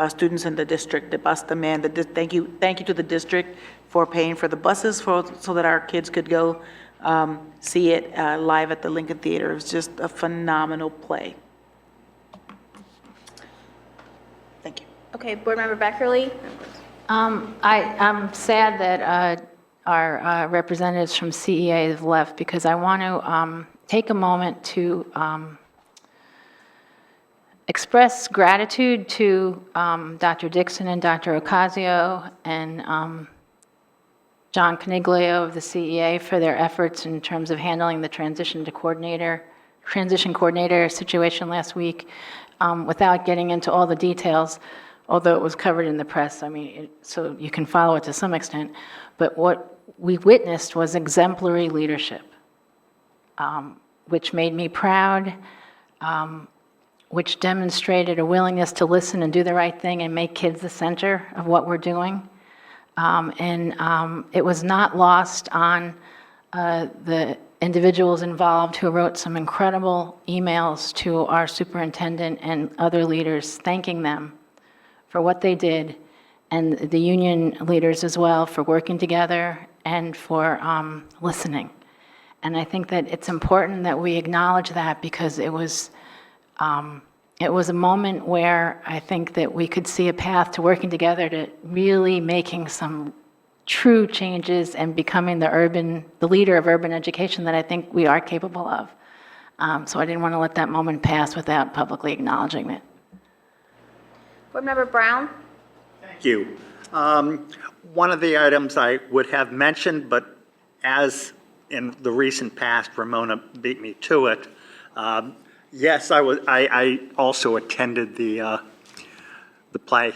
students in the district. They bus them in. Thank you to the district for paying for the buses so that our kids could go see it live at the Lincoln Theater. It was just a phenomenal play. Thank you. Okay, Board Member Beckerly? I'm sad that our representatives from CEA have left, because I want to take a moment to express gratitude to Dr. Dixon and Dr. Ocasio and John Coniglio of the CEA for their efforts in terms of handling the transition coordinator situation last week. Without getting into all the details, although it was covered in the press, I mean, so you can follow it to some extent. But what we witnessed was exemplary leadership, which made me proud, which demonstrated a willingness to listen and do the right thing and make kids the center of what we're doing. It was not lost on the individuals involved who wrote some incredible emails to our superintendent and other leaders, thanking them for what they did, and the union leaders as well for working together and for listening. And I think that it's important that we acknowledge that, because it was a moment where I think that we could see a path to working together to really making some true changes and becoming the leader of urban education that I think we are capable of. So I didn't want to let that moment pass without publicly acknowledging it. Board Member Brown? Thank you. One of the items I would have mentioned, but as in the recent past, Ramona beat me to it. Yes, I also attended the play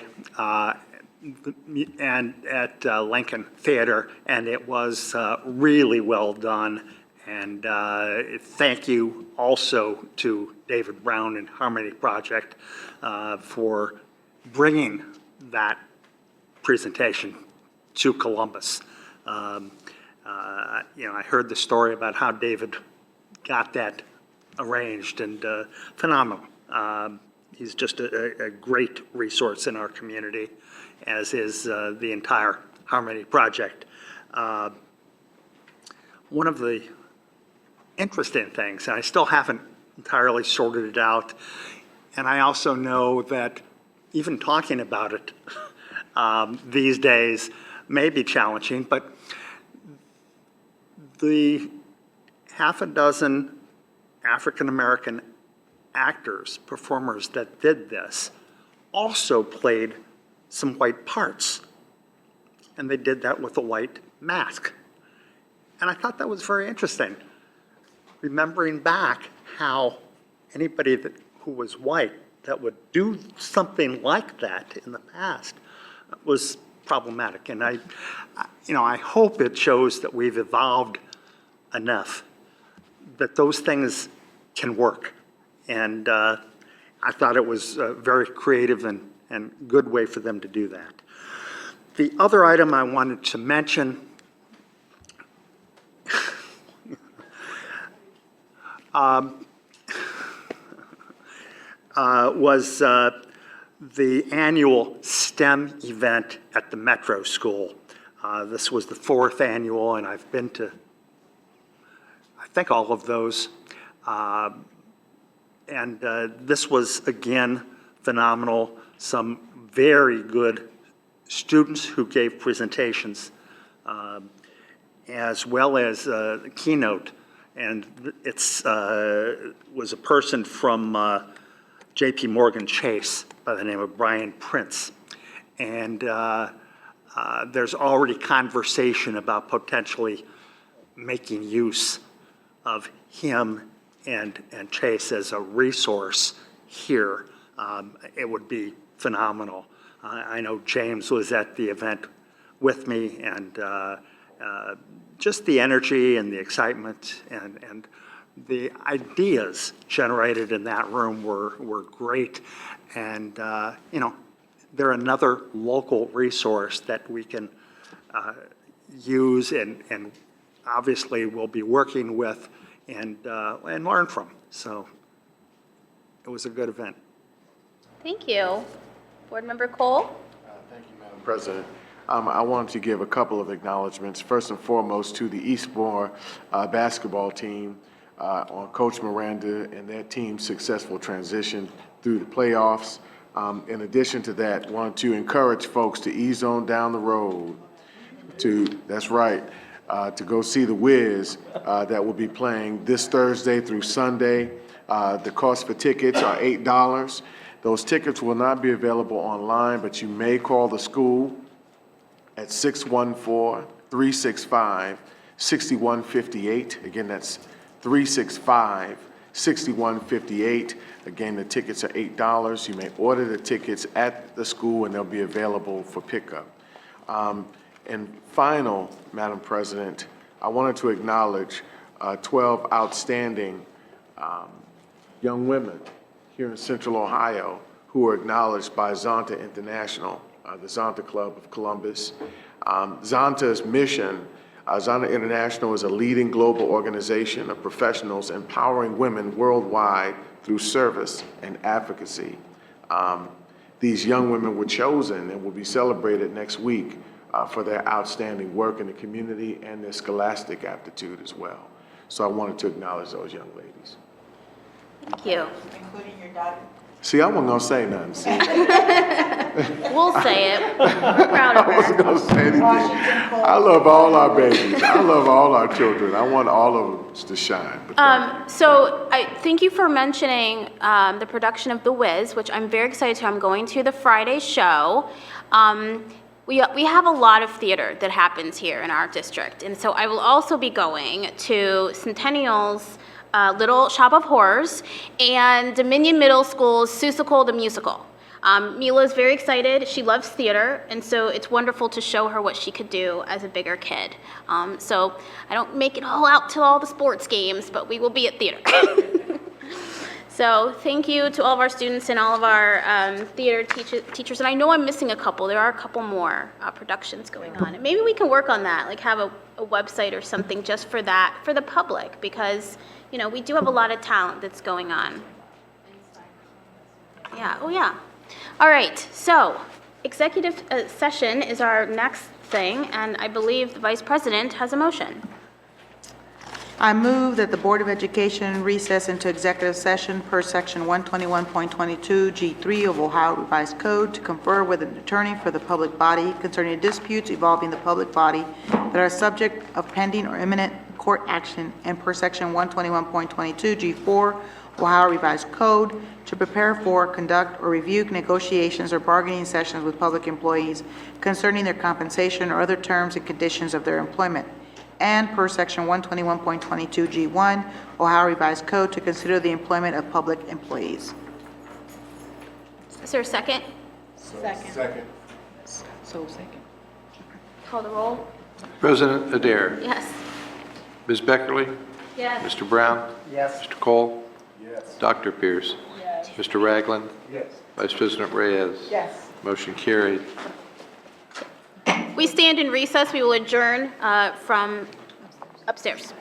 and at Lincoln Theater, and it was really well done. And thank you also to David Brown and Harmony Project for bringing that presentation to Columbus. I heard the story about how David got that arranged, and phenomenal. He's just a great resource in our community, as is the entire Harmony Project. One of the interesting things, and I still haven't entirely sorted it out, and I also know that even talking about it these days may be challenging, but the half a dozen African-American actors, performers that did this, also played some white parts. And they did that with a white mask. And I thought that was very interesting, remembering back how anybody who was white that would do something like that in the past was problematic. And I hope it shows that we've evolved enough that those things can work. And I thought it was a very creative and good way for them to do that. The other item I wanted to mention was the annual STEM event at the Metro School. This was the 4th annual, and I've been to, I think, all of those. And this was, again, phenomenal. Some very good students who gave presentations, as well as the keynote. And it's was a person from J.P. Morgan Chase by the name of Brian Prince. And there's already conversation about potentially making use of him and Chase as a resource here. It would be phenomenal. I know James was at the event with me, and just the energy and the excitement and the ideas generated in that room were great. And, they're another local resource that we can use and obviously we'll be working with and learn from. So it was a good event. Thank you. Board Member Cole? Thank you, Madam President. I wanted to give a couple of acknowledgments. First and foremost to the Eastmore basketball team on Coach Miranda and their team's successful transition through the playoffs. In addition to that, want to encourage folks to ease on down the road that's right, to go see the Wiz that will be playing this Thursday through Sunday. The cost for tickets are $8. Those tickets will not be available online, but you may call the school at 614-365-6158. Again, that's 365-6158. Again, the tickets are $8. You may order the tickets at the school and they'll be available for pickup. And final, Madam President, I wanted to acknowledge 12 outstanding young women here in Central Ohio who were acknowledged by Zonta International, the Zonta Club of Columbus. Zonta's mission, Zonta International is a leading global organization of professionals empowering women worldwide through service and advocacy. These young women were chosen and will be celebrated next week for their outstanding work in the community and their scholastic aptitude as well. So I wanted to acknowledge those young ladies. Thank you. Including your daughter? See, I wasn't gonna say nothing, see? We'll say it. We're proud of I wasn't her. gonna say anything. I love all our babies. I love all our children. I want all of us to shine. But So I thank you for mentioning the production of The Wiz, which I'm very excited to. I'm going to the Friday show. We have a lot of theater that happens here in our district, and so I will also be going to Centennial's Little Shop of Horrors and Dominion Middle School's Seussical the Musical. Mila is very excited. She loves theater, and so it's wonderful to show her what she could do as a bigger kid. So I don't make it all out to all the sports games, but we will be at theater. So thank you to all of our students and all of our theater teachers. And I know I'm missing a couple. There are a couple more productions going on. And maybe we can work on that, like have a website or something just for that, for the public, because, you know, we do have a lot of talent that's going on. Yeah, oh yeah. All right, so executive session is our next thing, and I believe the Vice President has a motion. I move that the Board of Education recess into executive session per section 121.22 G3 of Ohio Revised Code to confer with an attorney for the public body concerning disputes involving the public body that are subject of pending or imminent court action, and per section 121.22 G4 Ohio Revised Code to prepare for, conduct, or review negotiations or bargaining sessions with public employees concerning their compensation or other terms and conditions of their employment, and per section 121.22 G1 Ohio Revised Code to consider the employment of public employees. Is there a second? Second. So second. Call the roll. President Adair. Yes. Ms. Beckerly. Yes. Mr. Brown. Yes. Mr. Cole. Yes. Dr. Pierce. Yes. Mr. Ragland. Yes. Vice President Reyes. Yes. Motion carried. We stand in recess. We will adjourn from upstairs.